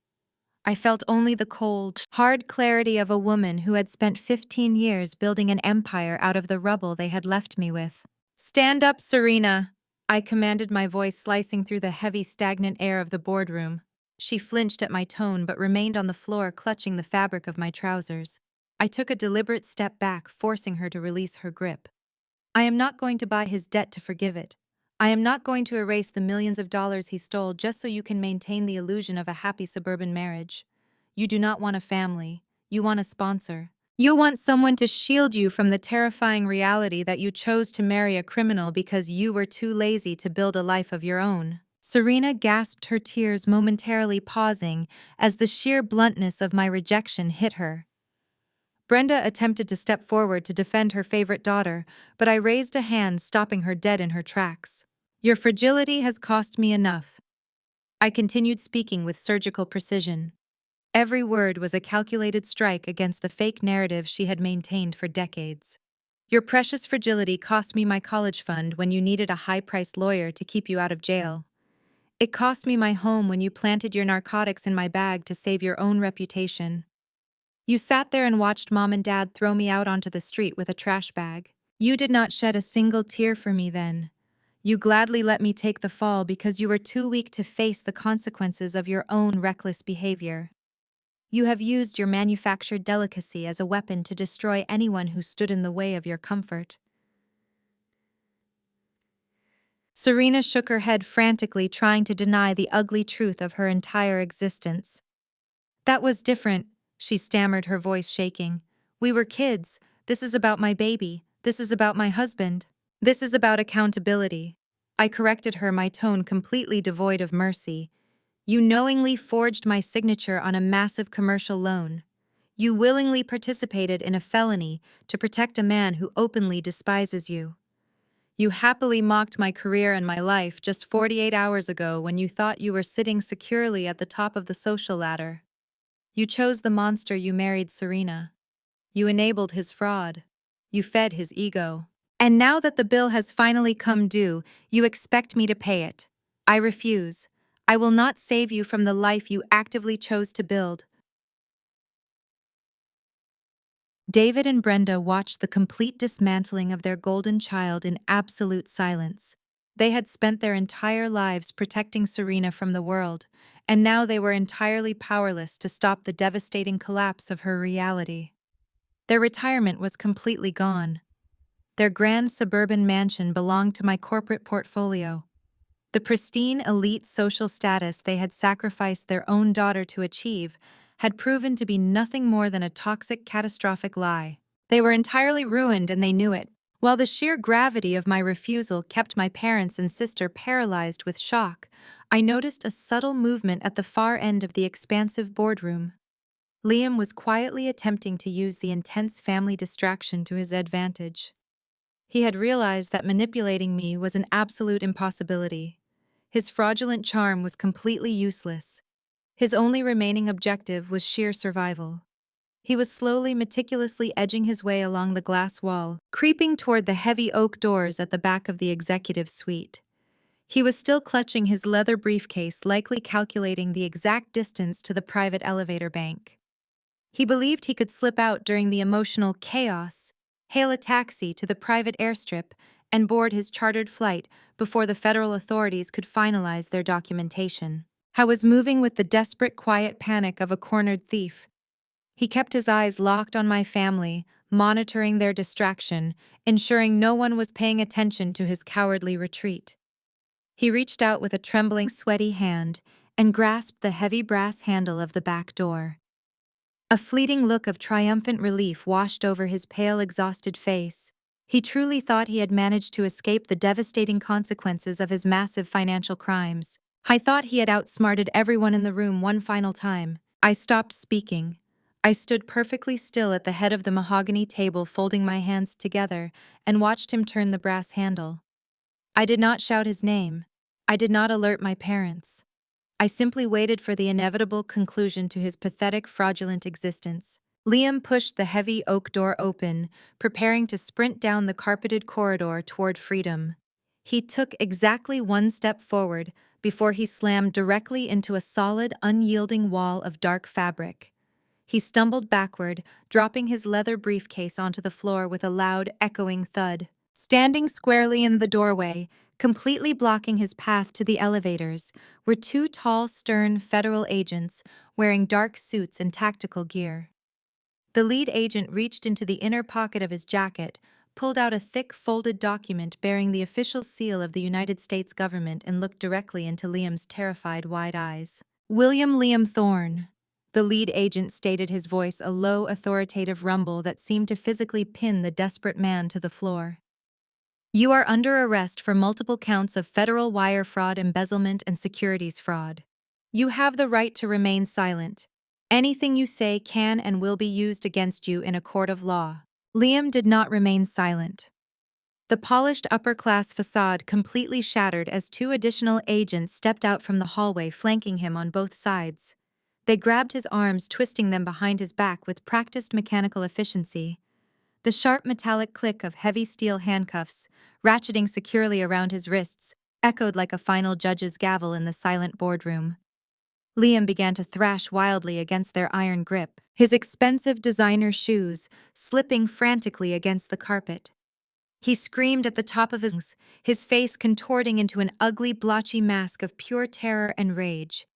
I felt only the cold, hard clarity of a woman who had spent 15 years building an empire out of the rubble they had left me with. "Stand up, Serena," I commanded, my voice slicing through the heavy, stagnant air of the boardroom. She flinched at my tone but remained on the floor, clutching the fabric of my trousers. I took a deliberate step back, forcing her to release her grip. "I am not going to buy his debt to forgive it. I am not going to erase the millions of dollars he stole just so you can maintain the illusion of a happy suburban marriage. You do not want a family. You want a sponsor. You want someone to shield you from the terrifying reality that you chose to marry a criminal because you were too lazy to build a life of your own." Serena gasped, her tears momentarily pausing as the sheer bluntness of my rejection hit her. Brenda attempted to step forward to defend her favorite daughter, but I raised a hand, stopping her dead in her tracks. "Your fragility has cost me enough." I continued, speaking with surgical precision. Every word was a calculated strike against the fake narrative she had maintained for decades. Your precious fragility cost me my college fund when you needed a high-priced lawyer to keep you out of jail. It cost me my home when you planted your narcotics in my bag to save your own reputation. You sat there and watched Mom and Dad throw me out onto the street with a trash bag. You did not shed a single tear for me then. You gladly let me take the fall because you were too weak to face the consequences of your own reckless behavior. You have used your manufactured delicacy as a weapon to destroy anyone who stood in the way of your comfort. Serena shook her head frantically, trying to deny the ugly truth of her entire existence. That was different, she stammered, her voice shaking. We were kids. This is about my baby. This is about my husband. This is about accountability. I corrected her, my tone completely devoid of mercy. You knowingly forged my signature on a massive commercial loan. You willingly participated in a felony to protect a man who openly despises you. You happily mocked my career and my life just 48 hours ago when you thought you were sitting securely at the top of the social ladder. You chose the monster you married, Serena. You enabled his fraud. You fed his ego. And now that the bill has finally come due, you expect me to pay it. I refuse. I will not save you from the life you actively chose to build. David and Brenda watched the complete dismantling of their golden child in absolute silence. They had spent their entire lives protecting Serena from the world, and now they were entirely powerless to stop the devastating collapse of her reality. Their retirement was completely gone. Their grand suburban mansion belonged to my corporate portfolio. The pristine elite social status they had sacrificed their own daughter to achieve had proven to be nothing more than a toxic, catastrophic lie. They were entirely ruined and they knew it. While the sheer gravity of my refusal kept my parents and sister paralyzed with shock, I noticed a subtle movement at the far end of the expansive boardroom. Liam was quietly attempting to use the intense family distraction to his advantage. He had realized that manipulating me was an absolute impossibility. His fraudulent charm was completely useless. His only remaining objective was sheer survival. He was slowly, meticulously edging his way along the glass wall, creeping toward the heavy oak doors at the back of the executive suite. He was still clutching his leather briefcase, likely calculating the exact distance to the private elevator bank. He believed he could slip out during the emotional chaos, hail a taxi to the private airstrip, and board his chartered flight before the federal authorities could finalize their documentation. I was moving with the desperate, quiet panic of a cornered thief. He kept his eyes locked on my family, monitoring their distraction, ensuring no one was paying attention to his cowardly retreat. He reached out with a trembling, sweaty hand and grasped the heavy brass handle of the back door. A fleeting look of triumphant relief washed over his pale, exhausted face. He truly thought he had managed to escape the devastating consequences of his massive financial crimes. I thought he had outsmarted everyone in the room one final time. I stopped speaking. I stood perfectly still at the head of the mahogany table, folding my hands together, and watched him turn the brass handle. I did not shout his name. I did not alert my parents. I simply waited for the inevitable conclusion to his pathetic, fraudulent existence. Liam pushed the heavy oak door open, preparing to sprint down the carpeted corridor toward freedom. He took exactly one step forward before he slammed directly into a solid, unyielding wall of dark fabric. He stumbled backward, dropping his leather briefcase onto the floor with a loud, echoing thud. Standing squarely in the doorway, completely blocking his path to the elevators, were two tall, stern federal agents wearing dark suits and tactical gear. The lead agent reached into the inner pocket of his jacket, pulled out a thick, folded document bearing the official seal of the United States government, and looked directly into Liam's terrified, wide eyes. William Liam Thorne. The lead agent stated, his voice a low, authoritative rumble that seemed to physically pin the desperate man to the floor. You are under arrest for multiple counts of federal wire fraud, embezzlement, and securities fraud. You have the right to remain silent. Anything you say can and will be used against you in a court of law. Liam did not remain silent. The polished upper-class facade completely shattered as two additional agents stepped out from the hallway, flanking him on both sides. They grabbed his arms, twisting them behind his back with practiced mechanical efficiency. The sharp metallic click of heavy steel handcuffs, ratcheting securely around his wrists, echoed like a final judge's gavel in the silent boardroom. Liam began to thrash wildly against their iron grip, his expensive designer shoes slipping frantically against the carpet. He screamed at the top of his lungs, his face contorting into an ugly, blotchy mask of pure terror and rage.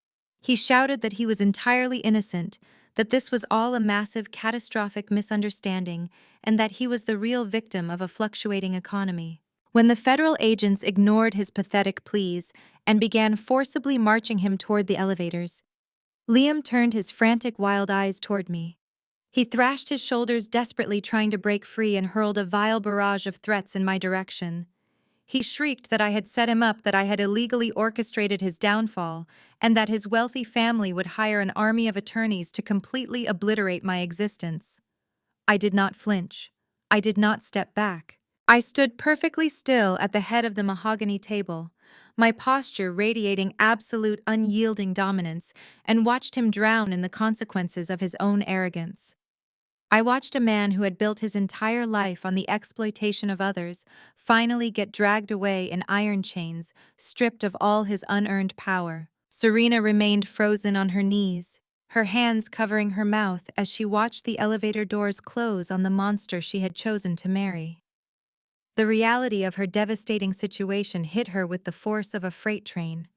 He shouted that he was entirely innocent, that this was all a massive, catastrophic misunderstanding, and that he was the real victim of a fluctuating economy. When the federal agents ignored his pathetic pleas and began forcibly marching him toward the elevators, Liam turned his frantic, wild eyes toward me. He thrashed his shoulders desperately, trying to break free, and hurled a vile barrage of threats in my direction. He shrieked that I had set him up, that I had illegally orchestrated his downfall, and that his wealthy family would hire an army of attorneys to completely obliterate my existence. I did not flinch. I did not step back. I stood perfectly still at the head of the mahogany table, my posture radiating absolute unyielding dominance, and watched him drown in the consequences of his own arrogance. I watched a man who had built his entire life on the exploitation of others finally get dragged away in iron chains, stripped of all his unearned power. Serena remained frozen on her knees, her hands covering her mouth as she watched the elevator doors close on the monster she had chosen to marry. The reality of her devastating situation hit her with the force of a freight train.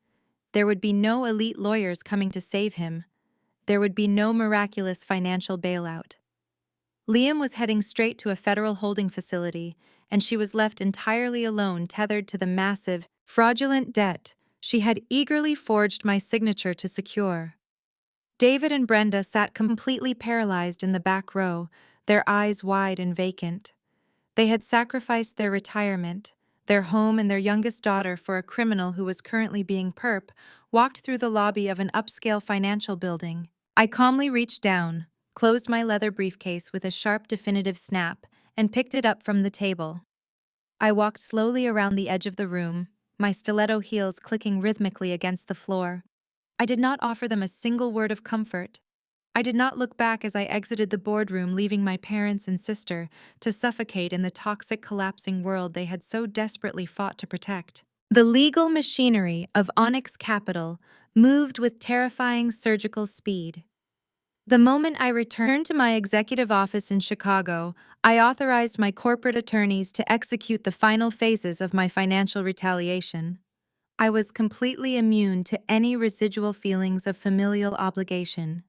There would be no elite lawyers coming to save him. There would be no miraculous financial bailout. Liam was heading straight to a federal holding facility, and she was left entirely alone, tethered to the massive, fraudulent debt she had eagerly forged my signature to secure. David and Brenda sat completely paralyzed in the back row, their eyes wide and vacant. They had sacrificed their retirement, their home, and their youngest daughter for a criminal who was currently being walked through the lobby of an upscale financial building. I calmly reached down, closed my leather briefcase with a sharp, definitive snap, and picked it up from the table. I walked slowly around the edge of the room, my stiletto heels clicking rhythmically against the floor. I did not offer them a single word of comfort. I did not look back as I exited the boardroom, leaving my parents and sister to suffocate in the toxic, collapsing world they had so desperately fought to protect. The legal machinery of Onyx Capital moved with terrifying surgical speed. The moment I returned to my executive office in Chicago, I authorized my corporate attorneys to execute the final phases of my financial retaliation. I was completely immune to any residual feelings of familial obligation.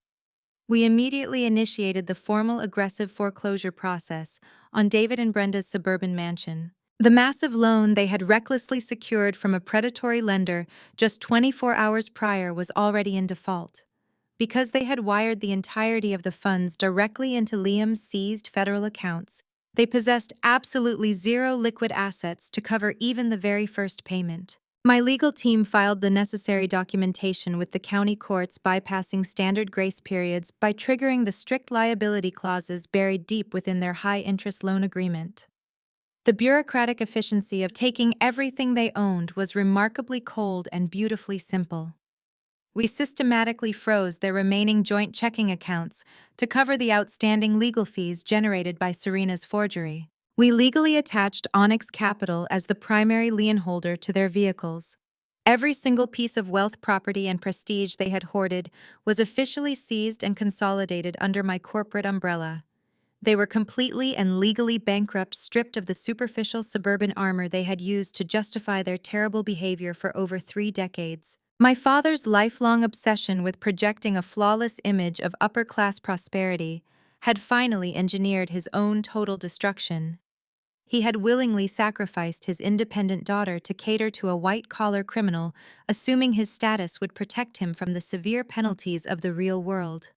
We immediately initiated the formal aggressive foreclosure process on David and Brenda's suburban mansion. The massive loan they had recklessly secured from a predatory lender just 24 hours prior was already in default. Because they had wired the entirety of the funds directly into Liam's seized federal accounts, they possessed absolutely zero liquid assets to cover even the very first payment. My legal team filed the necessary documentation with the county courts, bypassing standard grace periods by triggering the strict liability clauses buried deep within their high-interest loan agreement. The bureaucratic efficiency of taking everything they owned was remarkably cold and beautifully simple. We systematically froze their remaining joint checking accounts to cover the outstanding legal fees generated by Serena's forgery. We legally attached Onyx Capital as the primary lien holder to their vehicles. Every single piece of wealth, property, and prestige they had hoarded was officially seized and consolidated under my corporate umbrella. They were completely and legally bankrupt, stripped of the superficial suburban armor they had used to justify their terrible behavior for over 3 decades. My father's lifelong obsession with projecting a flawless image of upper-class prosperity had finally engineered his own total destruction. He had willingly sacrificed his independent daughter to cater to a white-collar criminal, assuming his status would protect him from the severe penalties of the real world.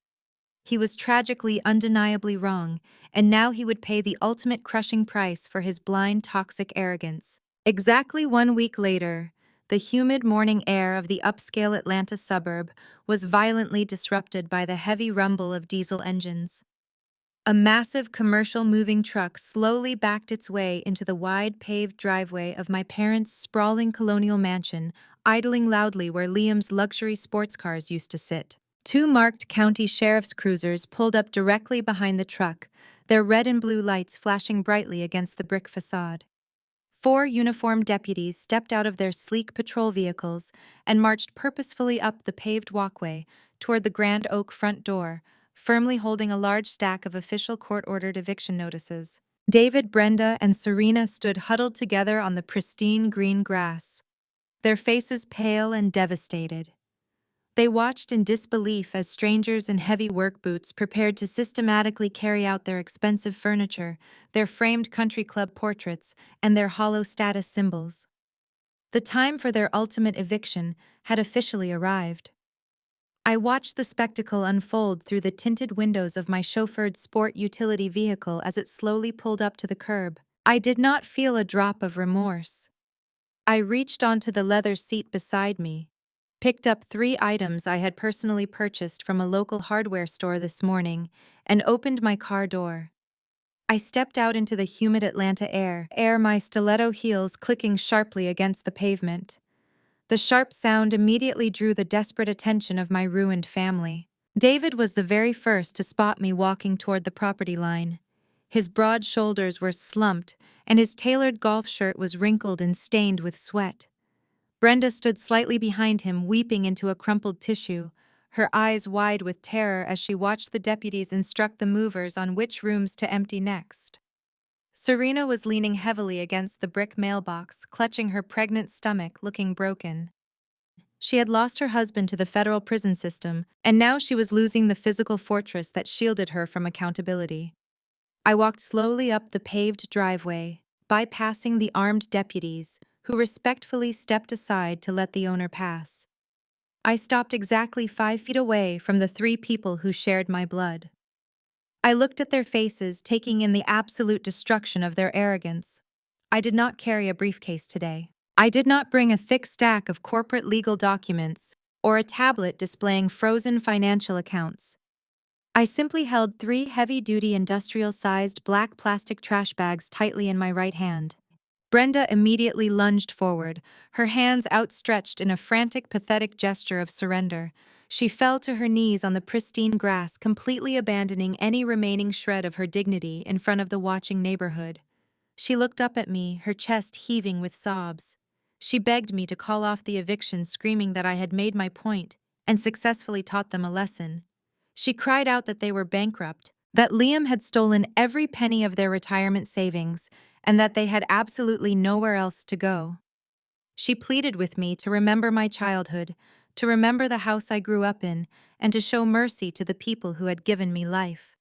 He was tragically, undeniably wrong, and now he would pay the ultimate crushing price for his blind, toxic arrogance. Exactly 1 week later, the humid morning air of the upscale Atlanta suburb was violently disrupted by the heavy rumble of diesel engines. A massive commercial moving truck slowly backed its way into the wide paved driveway of my parents' sprawling colonial mansion, idling loudly where Liam's luxury sports cars used to sit. Two marked county sheriff's cruisers pulled up directly behind the truck, their red and blue lights flashing brightly against the brick facade. Four uniformed deputies stepped out of their sleek patrol vehicles and marched purposefully up the paved walkway toward the grand oak front door, firmly holding a large stack of official court-ordered eviction notices. David, Brenda, and Serena stood huddled together on the pristine green grass, their faces pale and devastated. They watched in disbelief as strangers in heavy work boots prepared to systematically carry out their expensive furniture, their framed country club portraits, and their hollow status symbols. The time for their ultimate eviction had officially arrived. I watched the spectacle unfold through the tinted windows of my chauffeured sport utility vehicle as it slowly pulled up to the curb. I did not feel a drop of remorse. I reached onto the leather seat beside me, picked up 3 items I had personally purchased from a local hardware store this morning, and opened my car door. I stepped out into the humid Atlanta air, my stiletto heels clicking sharply against the pavement. The sharp sound immediately drew the desperate attention of my ruined family. David was the very first to spot me walking toward the property line. His broad shoulders were slumped, and his tailored golf shirt was wrinkled and stained with sweat. Brenda stood slightly behind him, weeping into a crumpled tissue, her eyes wide with terror as she watched the deputies instruct the movers on which rooms to empty next. Serena was leaning heavily against the brick mailbox, clutching her pregnant stomach, looking broken. She had lost her husband to the federal prison system, and now she was losing the physical fortress that shielded her from accountability. I walked slowly up the paved driveway, bypassing the armed deputies, who respectfully stepped aside to let the owner pass. I stopped exactly 5 feet away from the 3 people who shared my blood. I looked at their faces, taking in the absolute destruction of their arrogance. I did not carry a briefcase today. I did not bring a thick stack of corporate legal documents or a tablet displaying frozen financial accounts. I simply held 3 heavy-duty industrial-sized black plastic trash bags tightly in my right hand. Brenda immediately lunged forward, her hands outstretched in a frantic, pathetic gesture of surrender. She fell to her knees on the pristine grass, completely abandoning any remaining shred of her dignity in front of the watching neighborhood. She looked up at me, her chest heaving with sobs. She begged me to call off the eviction, screaming that I had made my point and successfully taught them a lesson. She cried out that they were bankrupt, that Liam had stolen every penny of their retirement savings, and that they had absolutely nowhere else to go. She pleaded with me to remember my childhood, to remember the house I grew up in, and to show mercy to the people who had given me life.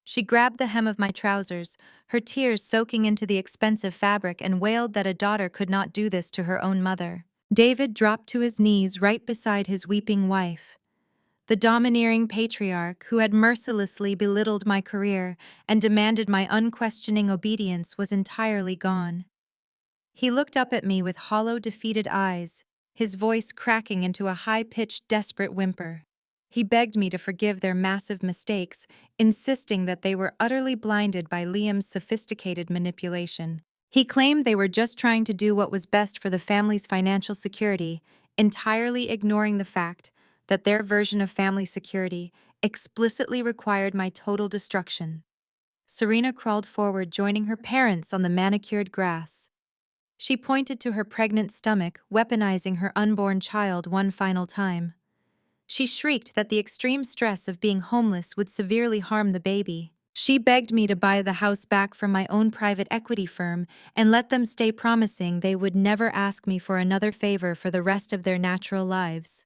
She grabbed the hem of my trousers, her tears soaking into the expensive fabric, and wailed that a daughter could not do this to her own mother. David dropped to his knees right beside his weeping wife. The domineering patriarch who had mercilessly belittled my career and demanded my unquestioning obedience was entirely gone. He looked up at me with hollow, defeated eyes, his voice cracking into a high-pitched, desperate whimper. He begged me to forgive their massive mistakes, insisting that they were utterly blinded by Liam's sophisticated manipulation. He claimed they were just trying to do what was best for the family's financial security, entirely ignoring the fact that their version of family security explicitly required my total destruction. Serena crawled forward, joining her parents on the manicured grass. She pointed to her pregnant stomach, weaponizing her unborn child one final time. She shrieked that the extreme stress of being homeless would severely harm the baby. She begged me to buy the house back from my own private equity firm and let them stay, promising they would never ask me for another favor for the rest of their natural lives.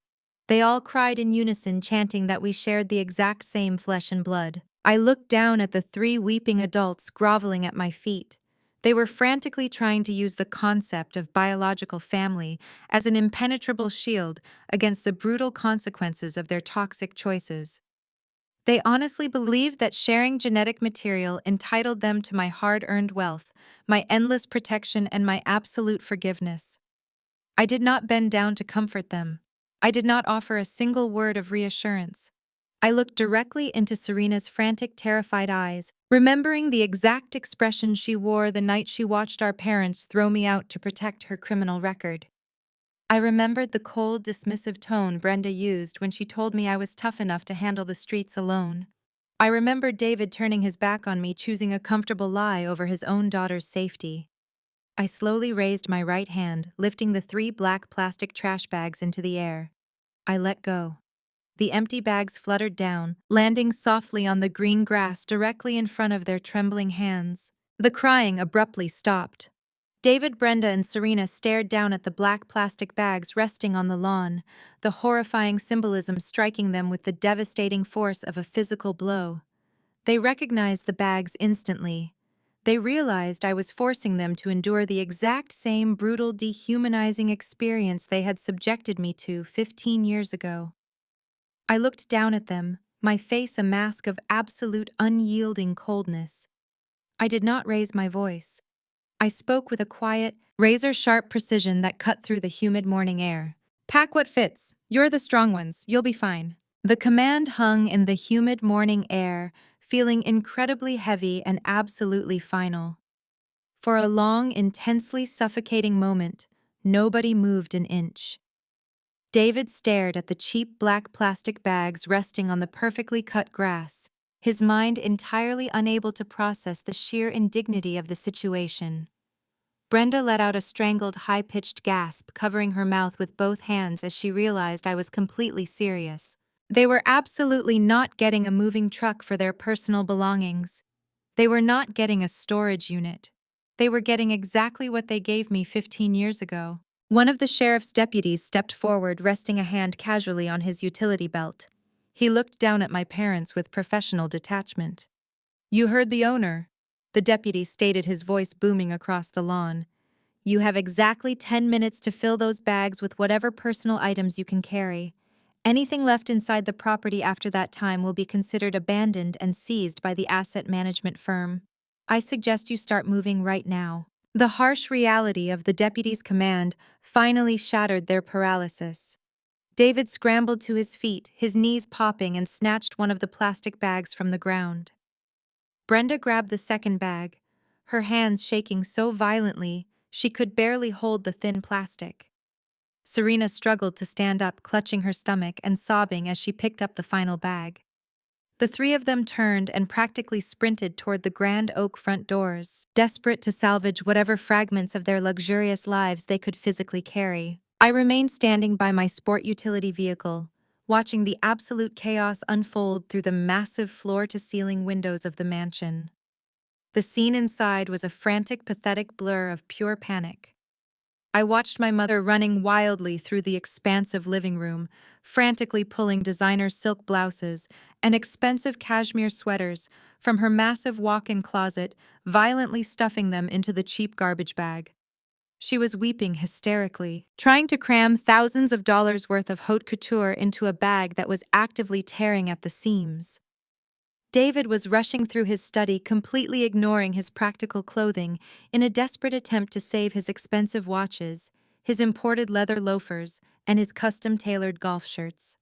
They all cried in unison, chanting that we shared the exact same flesh and blood. I looked down at the 3 weeping adults groveling at my feet. They were frantically trying to use the concept of biological family as an impenetrable shield against the brutal consequences of their toxic choices. They honestly believed that sharing genetic material entitled them to my hard-earned wealth, my endless protection, and my absolute forgiveness. I did not bend down to comfort them. I did not offer a single word of reassurance. I looked directly into Serena's frantic, terrified eyes, remembering the exact expression she wore the night she watched our parents throw me out to protect her criminal record. I remembered the cold, dismissive tone Brenda used when she told me I was tough enough to handle the streets alone. I remembered David turning his back on me, choosing a comfortable lie over his own daughter's safety. I slowly raised my right hand, lifting the 3 black plastic trash bags into the air. I let go. The empty bags fluttered down, landing softly on the green grass directly in front of their trembling hands. The crying abruptly stopped. David, Brenda, and Serena stared down at the black plastic bags resting on the lawn, the horrifying symbolism striking them with the devastating force of a physical blow. They recognized the bags instantly. They realized I was forcing them to endure the exact same brutal, dehumanizing experience they had subjected me to 15 years ago. I looked down at them, my face a mask of absolute unyielding coldness. I did not raise my voice. I spoke with a quiet, razor-sharp precision that cut through the humid morning air. "Pack what fits. You're the strong ones. You'll be fine." The command hung in the humid morning air, feeling incredibly heavy and absolutely final. For a long, intensely suffocating moment, nobody moved an inch. David stared at the cheap black plastic bags resting on the perfectly cut grass, his mind entirely unable to process the sheer indignity of the situation. Brenda let out a strangled, high-pitched gasp, covering her mouth with both hands as she realized I was completely serious. They were absolutely not getting a moving truck for their personal belongings. They were not getting a storage unit. They were getting exactly what they gave me 15 years ago. One of the sheriff's deputies stepped forward, resting a hand casually on his utility belt. He looked down at my parents with professional detachment. "You heard the owner," the deputy stated, his voice booming across the lawn. "You have exactly 10 minutes to fill those bags with whatever personal items you can carry. Anything left inside the property after that time will be considered abandoned and seized by the asset management firm. I suggest you start moving right now." The harsh reality of the deputy's command finally shattered their paralysis. David scrambled to his feet, his knees popping, and snatched one of the plastic bags from the ground. Brenda grabbed the second bag, her hands shaking so violently she could barely hold the thin plastic. Serena struggled to stand up, clutching her stomach and sobbing as she picked up the final bag. The 3 of them turned and practically sprinted toward the grand oak front doors, desperate to salvage whatever fragments of their luxurious lives they could physically carry. I remained standing by my sport utility vehicle, watching the absolute chaos unfold through the massive floor-to-ceiling windows of the mansion. The scene inside was a frantic, pathetic blur of pure panic. I watched my mother running wildly through the expansive living room, frantically pulling designer silk blouses and expensive cashmere sweaters from her massive walk-in closet, violently stuffing them into the cheap garbage bag. She was weeping hysterically, trying to cram thousands of dollars worth of haute couture into a bag that was actively tearing at the seams. David was rushing through his study, completely ignoring his practical clothing in a desperate attempt to save his expensive watches, his imported leather loafers, and his custom-tailored golf shirts.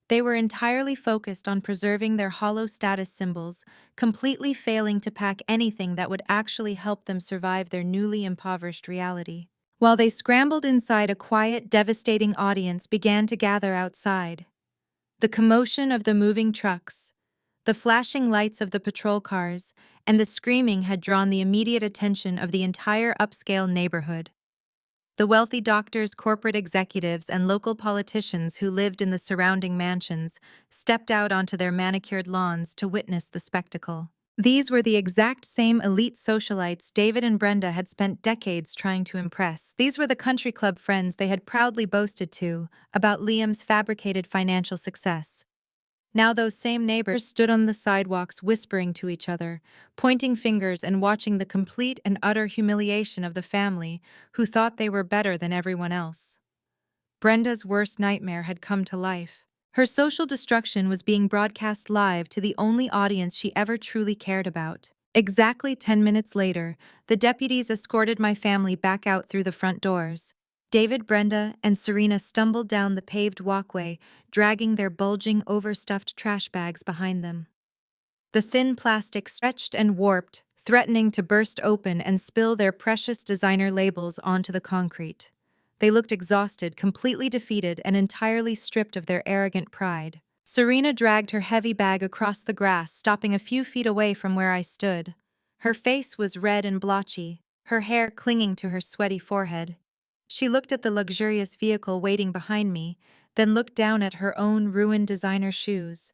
They were entirely focused on preserving their hollow status symbols, completely failing to pack anything that would actually help them survive their newly impoverished reality. While they scrambled inside, a quiet, devastating audience began to gather outside. The commotion of the moving trucks, the flashing lights of the patrol cars, and the screaming had drawn the immediate attention of the entire upscale neighborhood. The wealthy doctors, corporate executives, and local politicians who lived in the surrounding mansions stepped out onto their manicured lawns to witness the spectacle. These were the exact same elite socialites David and Brenda had spent decades trying to impress. These were the country club friends they had proudly boasted to about Liam's fabricated financial success. Now those same neighbors stood on the sidewalks whispering to each other, pointing fingers and watching the complete and utter humiliation of the family who thought they were better than everyone else. Brenda's worst nightmare had come to life. Her social destruction was being broadcast live to the only audience she ever truly cared about. Exactly 10 minutes later, the deputies escorted my family back out through the front doors. David, Brenda, and Serena stumbled down the paved walkway, dragging their bulging, overstuffed trash bags behind them. The thin plastic stretched and warped, threatening to burst open and spill their precious designer labels onto the concrete. They looked exhausted, completely defeated, and entirely stripped of their arrogant pride. Serena dragged her heavy bag across the grass, stopping a few feet away from where I stood. Her face was red and blotchy, her hair clinging to her sweaty forehead. She looked at the luxurious vehicle waiting behind me, then looked down at her own ruined designer shoes.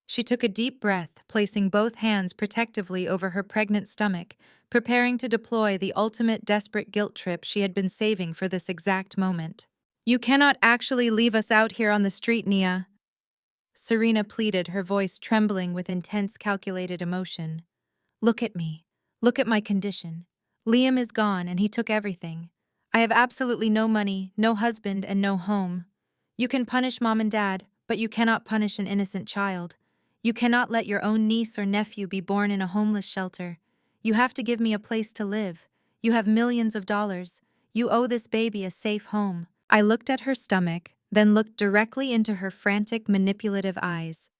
She took a deep breath, placing both hands protectively over her pregnant stomach, preparing to deploy the ultimate desperate guilt trip she had been saving for this exact moment. "You cannot actually leave us out here on the street, Nia," Serena pleaded, her voice trembling with intense calculated emotion. "Look at me. Look at my condition. Liam is gone and he took everything. I have absolutely no money, no husband, and no home. You can punish mom and dad, but you cannot punish an innocent child. You cannot let your own niece or nephew be born in a homeless shelter. You have to give me a place to live. You have millions of dollars. You owe this baby a safe home." I looked at her stomach, then looked directly into her frantic, manipulative eyes.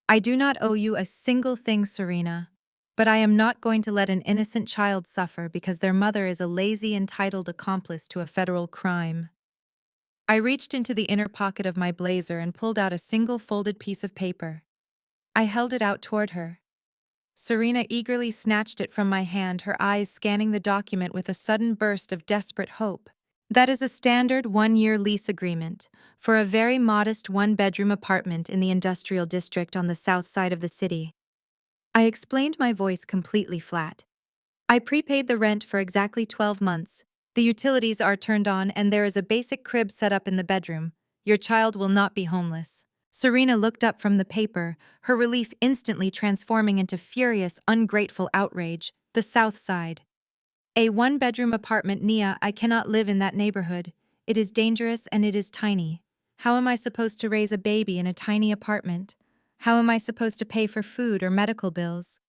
"I do not owe you a single thing, Serena. But I am not going to let an innocent child suffer because their mother is a lazy, entitled accomplice to a federal crime." I reached into the inner pocket of my blazer and pulled out a single folded piece of paper. I held it out toward her. Serena eagerly snatched it from my hand, her eyes scanning the document with a sudden burst of desperate hope. "That is a standard one-year lease agreement for a very modest one-bedroom apartment in the industrial district on the south side of the city." I explained, my voice completely flat. "I prepaid the rent for exactly 12 months. The utilities are turned on and there is a basic crib set up in the bedroom. Your child will not be homeless." Serena looked up from the paper, her relief instantly transforming into furious, ungrateful outrage. "The south side. A one-bedroom apartment, Nia. I cannot live in that neighborhood. It is dangerous and it is tiny. How am I supposed to raise a baby in a tiny apartment? How am I supposed to pay for food or medical bills?"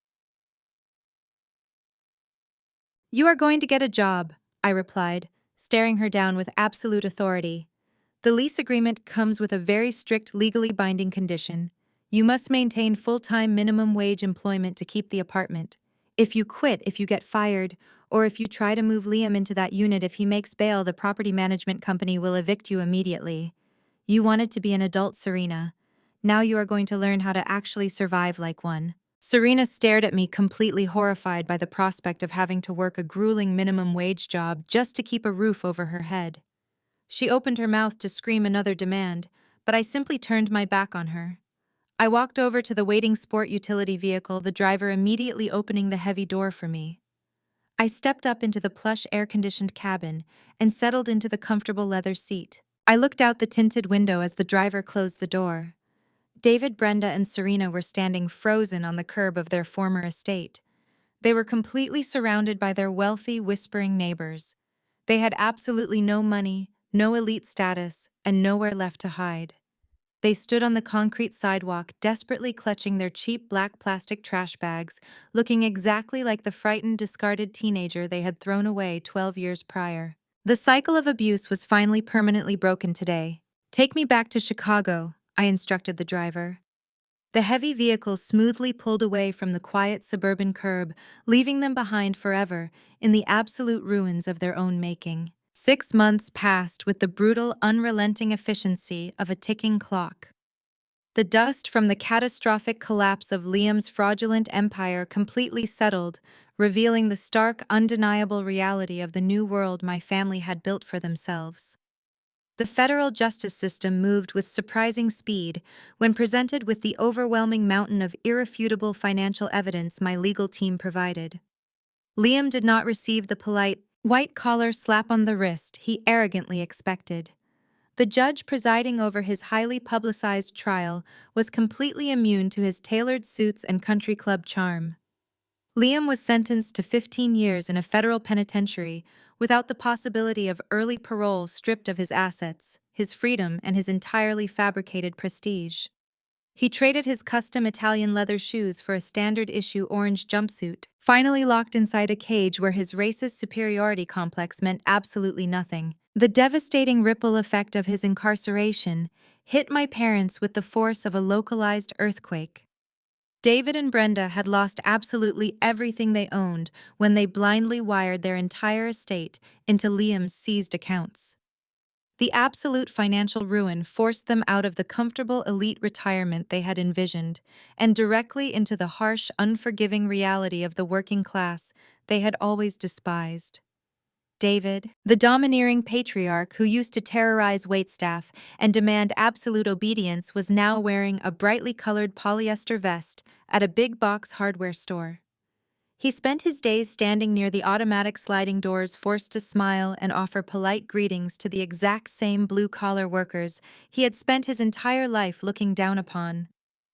"You are going to get a job," I replied, staring her down with absolute authority. "The lease agreement comes with a very strict, legally binding condition. You must maintain full-time minimum wage employment to keep the apartment. If you quit, if you get fired, or if you try to move Liam into that unit, if he makes bail, the property management company will evict you immediately. You wanted to be an adult, Serena. Now you are going to learn how to actually survive like one." Serena stared at me, completely horrified by the prospect of having to work a grueling minimum wage job just to keep a roof over her head. She opened her mouth to scream another demand, but I simply turned my back on her. I walked over to the waiting sport utility vehicle, the driver immediately opening the heavy door for me. I stepped up into the plush air-conditioned cabin and settled into the comfortable leather seat. I looked out the tinted window as the driver closed the door. David, Brenda, and Serena were standing frozen on the curb of their former estate. They were completely surrounded by their wealthy, whispering neighbors. They had absolutely no money, no elite status, and nowhere left to hide. They stood on the concrete sidewalk, desperately clutching their cheap black plastic trash bags, looking exactly like the frightened, discarded teenager they had thrown away 12 years prior. The cycle of abuse was finally permanently broken today. "Take me back to Chicago," I instructed the driver. The heavy vehicle smoothly pulled away from the quiet suburban curb, leaving them behind forever in the absolute ruins of their own making. 6 months passed with the brutal, unrelenting efficiency of a ticking clock. The dust from the catastrophic collapse of Liam's fraudulent empire completely settled, revealing the stark, undeniable reality of the new world my family had built for themselves. The federal justice system moved with surprising speed when presented with the overwhelming mountain of irrefutable financial evidence my legal team provided. Liam did not receive the polite, white-collar slap on the wrist he arrogantly expected. The judge presiding over his highly publicized trial was completely immune to his tailored suits and country club charm. Liam was sentenced to 15 years in a federal penitentiary without the possibility of early parole, stripped of his assets, his freedom, and his entirely fabricated prestige. He traded his custom Italian leather shoes for a standard-issue orange jumpsuit, finally locked inside a cage where his racist superiority complex meant absolutely nothing. The devastating ripple effect of his incarceration hit my parents with the force of a localized earthquake. David and Brenda had lost absolutely everything they owned when they blindly wired their entire estate into Liam's seized accounts. The absolute financial ruin forced them out of the comfortable elite retirement they had envisioned and directly into the harsh, unforgiving reality of the working class they had always despised. David, the domineering patriarch who used to terrorize waitstaff and demand absolute obedience, was now wearing a brightly colored polyester vest at a big box hardware store. He spent his days standing near the automatic sliding doors, forced to smile and offer polite greetings to the exact same blue-collar workers he had spent his entire life looking down upon.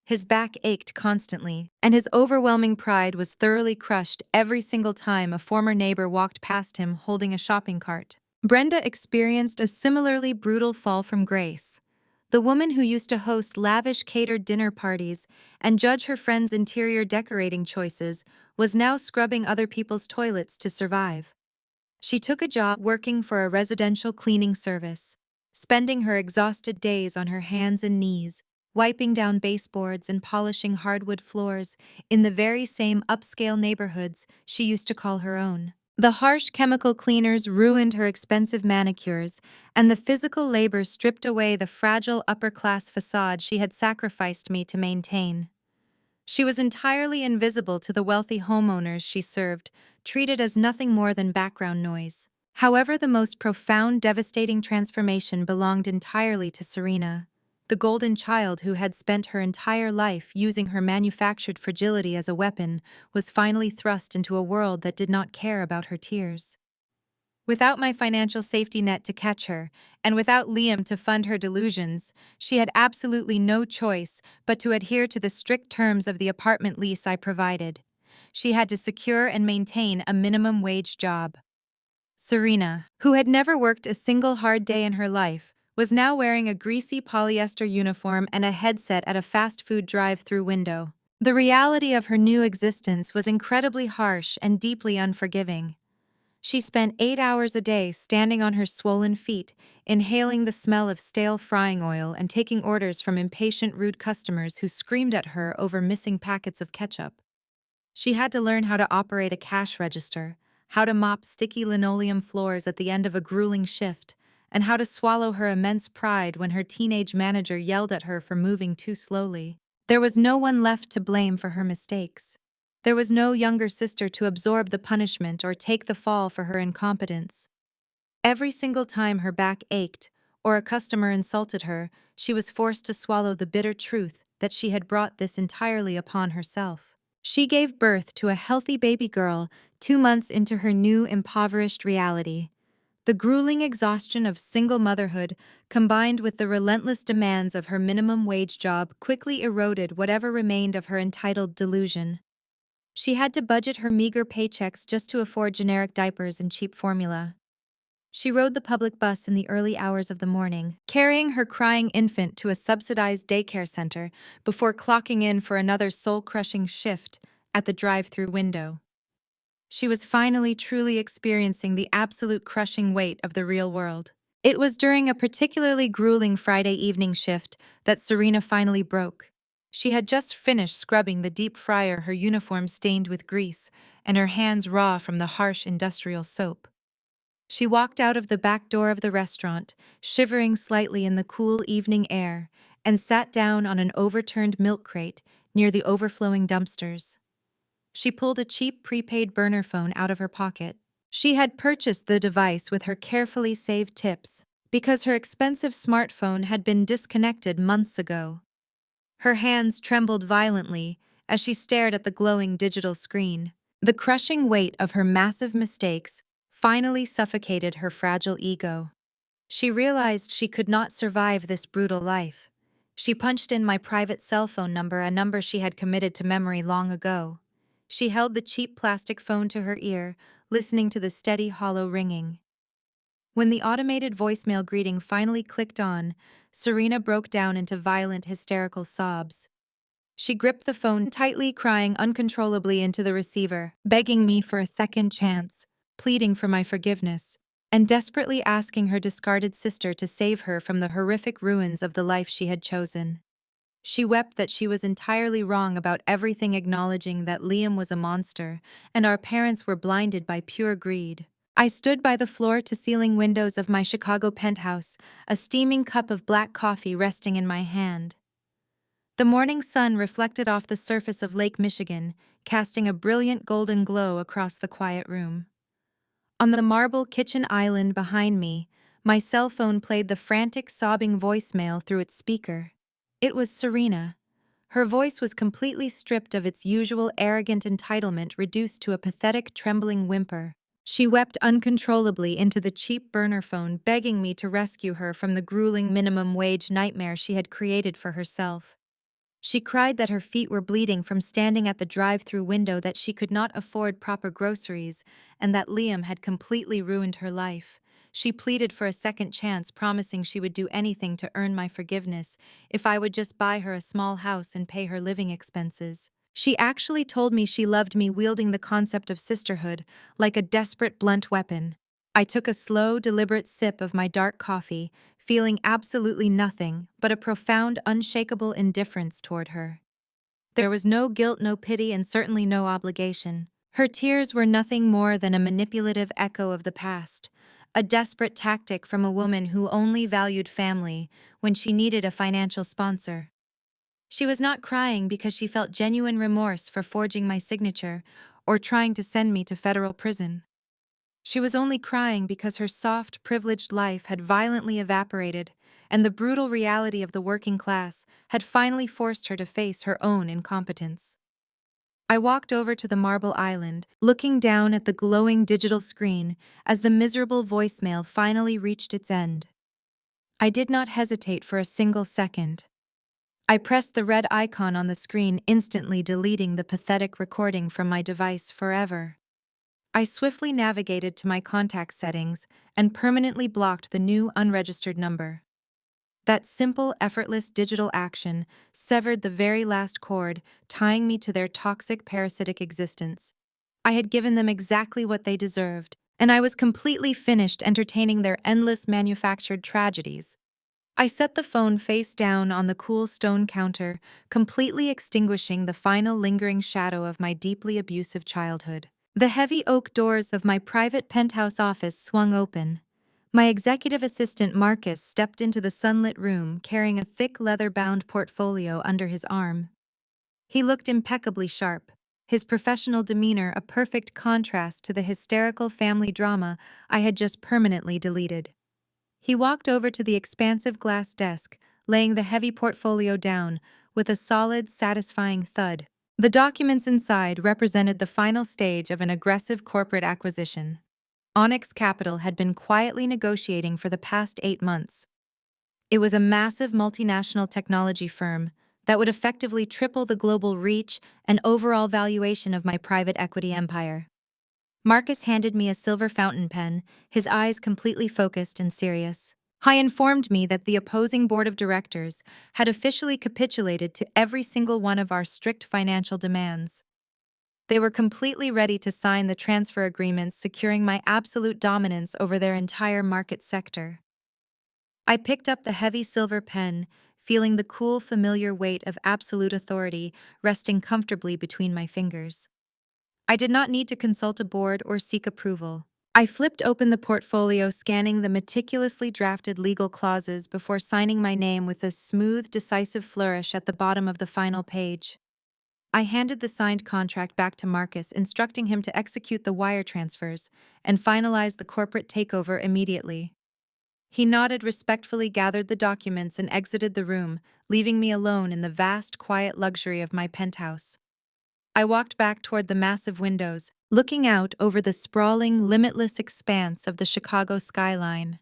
His back ached constantly, and his overwhelming pride was thoroughly crushed every single time a former neighbor walked past him holding a shopping cart. Brenda experienced a similarly brutal fall from grace. The woman who used to host lavish catered dinner parties and judge her friends' interior decorating choices was now scrubbing other people's toilets to survive. She took a job working for a residential cleaning service, spending her exhausted days on her hands and knees, wiping down baseboards and polishing hardwood floors in the very same upscale neighborhoods she used to call her own. The harsh chemical cleaners ruined her expensive manicures, and the physical labor stripped away the fragile upper-class facade she had sacrificed me to maintain. She was entirely invisible to the wealthy homeowners she served, treated as nothing more than background noise. However, the most profound, devastating transformation belonged entirely to Serena. The golden child who had spent her entire life using her manufactured fragility as a weapon was finally thrust into a world that did not care about her tears. Without my financial safety net to catch her, and without Liam to fund her delusions, she had absolutely no choice but to adhere to the strict terms of the apartment lease I provided. She had to secure and maintain a minimum wage job. Serena, who had never worked a single hard day in her life, was now wearing a greasy polyester uniform and a headset at a fast food drive-through window. The reality of her new existence was incredibly harsh and deeply unforgiving. She spent 8 hours a day standing on her swollen feet, inhaling the smell of stale frying oil and taking orders from impatient, rude customers who screamed at her over missing packets of ketchup. She had to learn how to operate a cash register, how to mop sticky linoleum floors at the end of a grueling shift, and how to swallow her immense pride when her teenage manager yelled at her for moving too slowly. There was no one left to blame for her mistakes. There was no younger sister to absorb the punishment or take the fall for her incompetence. Every single time her back ached or a customer insulted her, she was forced to swallow the bitter truth that she had brought this entirely upon herself. She gave birth to a healthy baby girl 2 months into her new impoverished reality. The grueling exhaustion of single motherhood, combined with the relentless demands of her minimum wage job, quickly eroded whatever remained of her entitled delusion. She had to budget her meager paychecks just to afford generic diapers and cheap formula. She rode the public bus in the early hours of the morning, carrying her crying infant to a subsidized daycare center before clocking in for another soul-crushing shift at the drive-through window. She was finally truly experiencing the absolute crushing weight of the real world. It was during a particularly grueling Friday evening shift that Serena finally broke. She had just finished scrubbing the deep fryer, her uniform stained with grease, and her hands raw from the harsh industrial soap. She walked out of the back door of the restaurant, shivering slightly in the cool evening air, and sat down on an overturned milk crate near the overflowing dumpsters. She pulled a cheap prepaid burner phone out of her pocket. She had purchased the device with her carefully saved tips because her expensive smartphone had been disconnected months ago. Her hands trembled violently as she stared at the glowing digital screen. The crushing weight of her massive mistakes finally suffocated her fragile ego. She realized she could not survive this brutal life. She punched in my private cell phone number, a number she had committed to memory long ago. She held the cheap plastic phone to her ear, listening to the steady, hollow ringing. When the automated voicemail greeting finally clicked on, Serena broke down into violent, hysterical sobs. She gripped the phone tightly, crying uncontrollably into the receiver, begging me for a second chance, pleading for my forgiveness, and desperately asking her discarded sister to save her from the horrific ruins of the life she had chosen. She wept that she was entirely wrong about everything, acknowledging that Liam was a monster and our parents were blinded by pure greed. I stood by the floor-to-ceiling windows of my Chicago penthouse, a steaming cup of black coffee resting in my hand. The morning sun reflected off the surface of Lake Michigan, casting a brilliant golden glow across the quiet room. On the marble kitchen island behind me, my cell phone played the frantic, sobbing voicemail through its speaker. It was Serena. Her voice was completely stripped of its usual arrogant entitlement, reduced to a pathetic, trembling whimper. She wept uncontrollably into the cheap burner phone, begging me to rescue her from the grueling minimum wage nightmare she had created for herself. She cried that her feet were bleeding from standing at the drive-through window, that she could not afford proper groceries, and that Liam had completely ruined her life. She pleaded for a second chance, promising she would do anything to earn my forgiveness if I would just buy her a small house and pay her living expenses. She actually told me she loved me, wielding the concept of sisterhood like a desperate, blunt weapon. I took a slow, deliberate sip of my dark coffee, feeling absolutely nothing but a profound, unshakable indifference toward her. There was no guilt, no pity, and certainly no obligation. Her tears were nothing more than a manipulative echo of the past, a desperate tactic from a woman who only valued family when she needed a financial sponsor. She was not crying because she felt genuine remorse for forging my signature or trying to send me to federal prison. She was only crying because her soft, privileged life had violently evaporated, and the brutal reality of the working class had finally forced her to face her own incompetence. I walked over to the marble island, looking down at the glowing digital screen as the miserable voicemail finally reached its end. I did not hesitate for a single second. I pressed the red icon on the screen, instantly deleting the pathetic recording from my device forever. I swiftly navigated to my contact settings and permanently blocked the new unregistered number. That simple, effortless digital action severed the very last cord tying me to their toxic, parasitic existence. I had given them exactly what they deserved, and I was completely finished entertaining their endless manufactured tragedies. I set the phone face down on the cool stone counter, completely extinguishing the final lingering shadow of my deeply abusive childhood. The heavy oak doors of my private penthouse office swung open. My executive assistant Marcus stepped into the sunlit room, carrying a thick leather-bound portfolio under his arm. He looked impeccably sharp, his professional demeanor a perfect contrast to the hysterical family drama I had just permanently deleted. He walked over to the expansive glass desk, laying the heavy portfolio down with a solid, satisfying thud. The documents inside represented the final stage of an aggressive corporate acquisition. Onyx Capital had been quietly negotiating for the past 8 months. It was a massive multinational technology firm that would effectively triple the global reach and overall valuation of my private equity empire. Marcus handed me a silver fountain pen, his eyes completely focused and serious. He informed me that the opposing board of directors had officially capitulated to every single one of our strict financial demands. They were completely ready to sign the transfer agreements, securing my absolute dominance over their entire market sector. I picked up the heavy silver pen, feeling the cool, familiar weight of absolute authority resting comfortably between my fingers. I did not need to consult a board or seek approval. I flipped open the portfolio, scanning the meticulously drafted legal clauses before signing my name with a smooth, decisive flourish at the bottom of the final page. I handed the signed contract back to Marcus, instructing him to execute the wire transfers and finalize the corporate takeover immediately. He nodded, respectfully gathered the documents, and exited the room, leaving me alone in the vast, quiet luxury of my penthouse. I walked back toward the massive windows, looking out over the sprawling, limitless expanse of the Chicago skyline.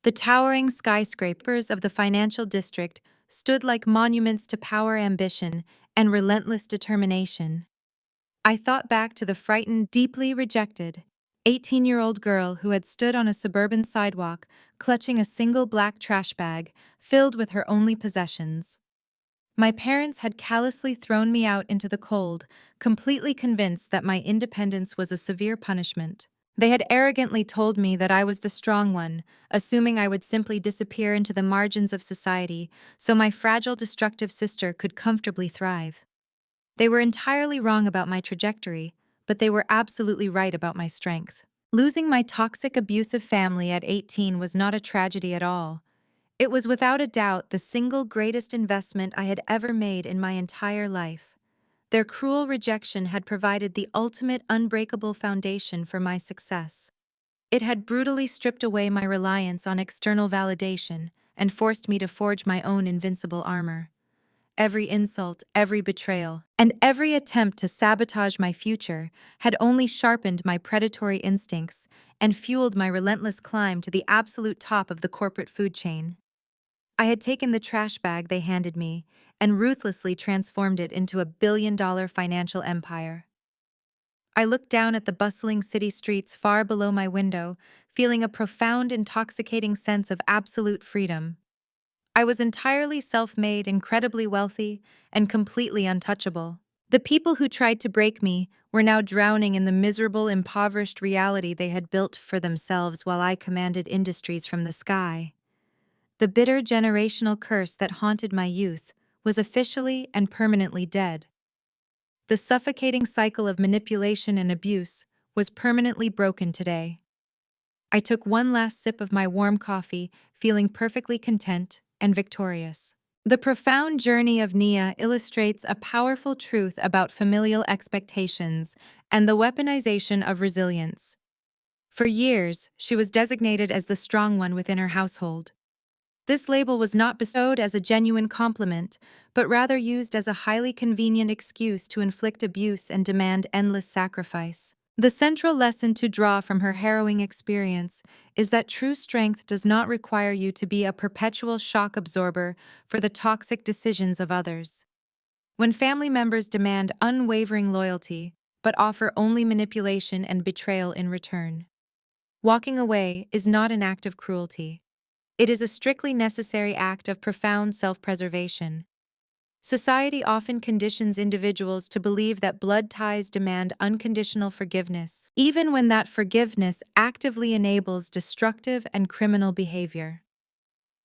The towering skyscrapers of the financial district stood like monuments to power, ambition, and relentless determination. I thought back to the frightened, deeply rejected 18-year-old girl who had stood on a suburban sidewalk, clutching a single black trash bag filled with her only possessions. My parents had callously thrown me out into the cold, completely convinced that my independence was a severe punishment. They had arrogantly told me that I was the strong one, assuming I would simply disappear into the margins of society so my fragile, destructive sister could comfortably thrive. They were entirely wrong about my trajectory, but they were absolutely right about my strength. Losing my toxic, abusive family at 18 was not a tragedy at all. It was without a doubt the single greatest investment I had ever made in my entire life. Their cruel rejection had provided the ultimate unbreakable foundation for my success. It had brutally stripped away my reliance on external validation and forced me to forge my own invincible armor. Every insult, every betrayal, and every attempt to sabotage my future had only sharpened my predatory instincts and fueled my relentless climb to the absolute top of the corporate food chain. I had taken the trash bag they handed me and ruthlessly transformed it into a billion-dollar financial empire. I looked down at the bustling city streets far below my window, feeling a profound, intoxicating sense of absolute freedom. I was entirely self-made, incredibly wealthy, and completely untouchable. The people who tried to break me were now drowning in the miserable, impoverished reality they had built for themselves while I commanded industries from the sky. The bitter generational curse that haunted my youth was officially and permanently dead. The suffocating cycle of manipulation and abuse was permanently broken today. I took one last sip of my warm coffee, feeling perfectly content and victorious. The profound journey of Nia illustrates a powerful truth about familial expectations and the weaponization of resilience. For years, she was designated as the strong one within her household. This label was not bestowed as a genuine compliment, but rather used as a highly convenient excuse to inflict abuse and demand endless sacrifice. The central lesson to draw from her harrowing experience is that true strength does not require you to be a perpetual shock absorber for the toxic decisions of others. When family members demand unwavering loyalty, but offer only manipulation and betrayal in return, walking away is not an act of cruelty. It is a strictly necessary act of profound self-preservation. Society often conditions individuals to believe that blood ties demand unconditional forgiveness, even when that forgiveness actively enables destructive and criminal behavior.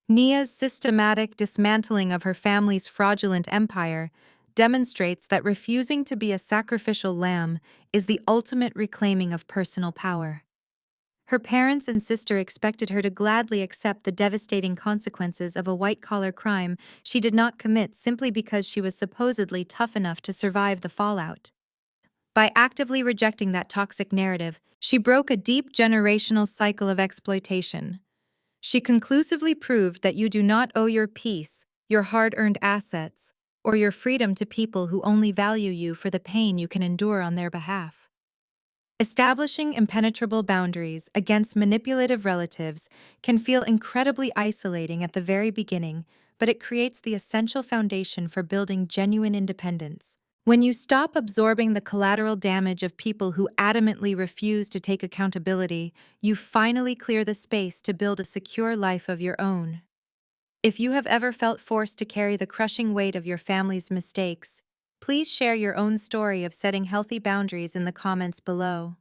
Nia's systematic dismantling of her family's fraudulent empire demonstrates that refusing to be a sacrificial lamb is the ultimate reclaiming of personal power. Her parents and sister expected her to gladly accept the devastating consequences of a white-collar crime she did not commit simply because she was supposedly tough enough to survive the fallout. By actively rejecting that toxic narrative, she broke a deep generational cycle of exploitation. She conclusively proved that you do not owe your peace, your hard-earned assets, or your freedom to people who only value you for the pain you can endure on their behalf. Establishing impenetrable boundaries against manipulative relatives can feel incredibly isolating at the very beginning, but it creates the essential foundation for building genuine independence. When you stop absorbing the collateral damage of people who adamantly refuse to take accountability, you finally clear the space to build a secure life of your own. If you have ever felt forced to carry the crushing weight of your family's mistakes, please share your own story of setting healthy boundaries in the comments below.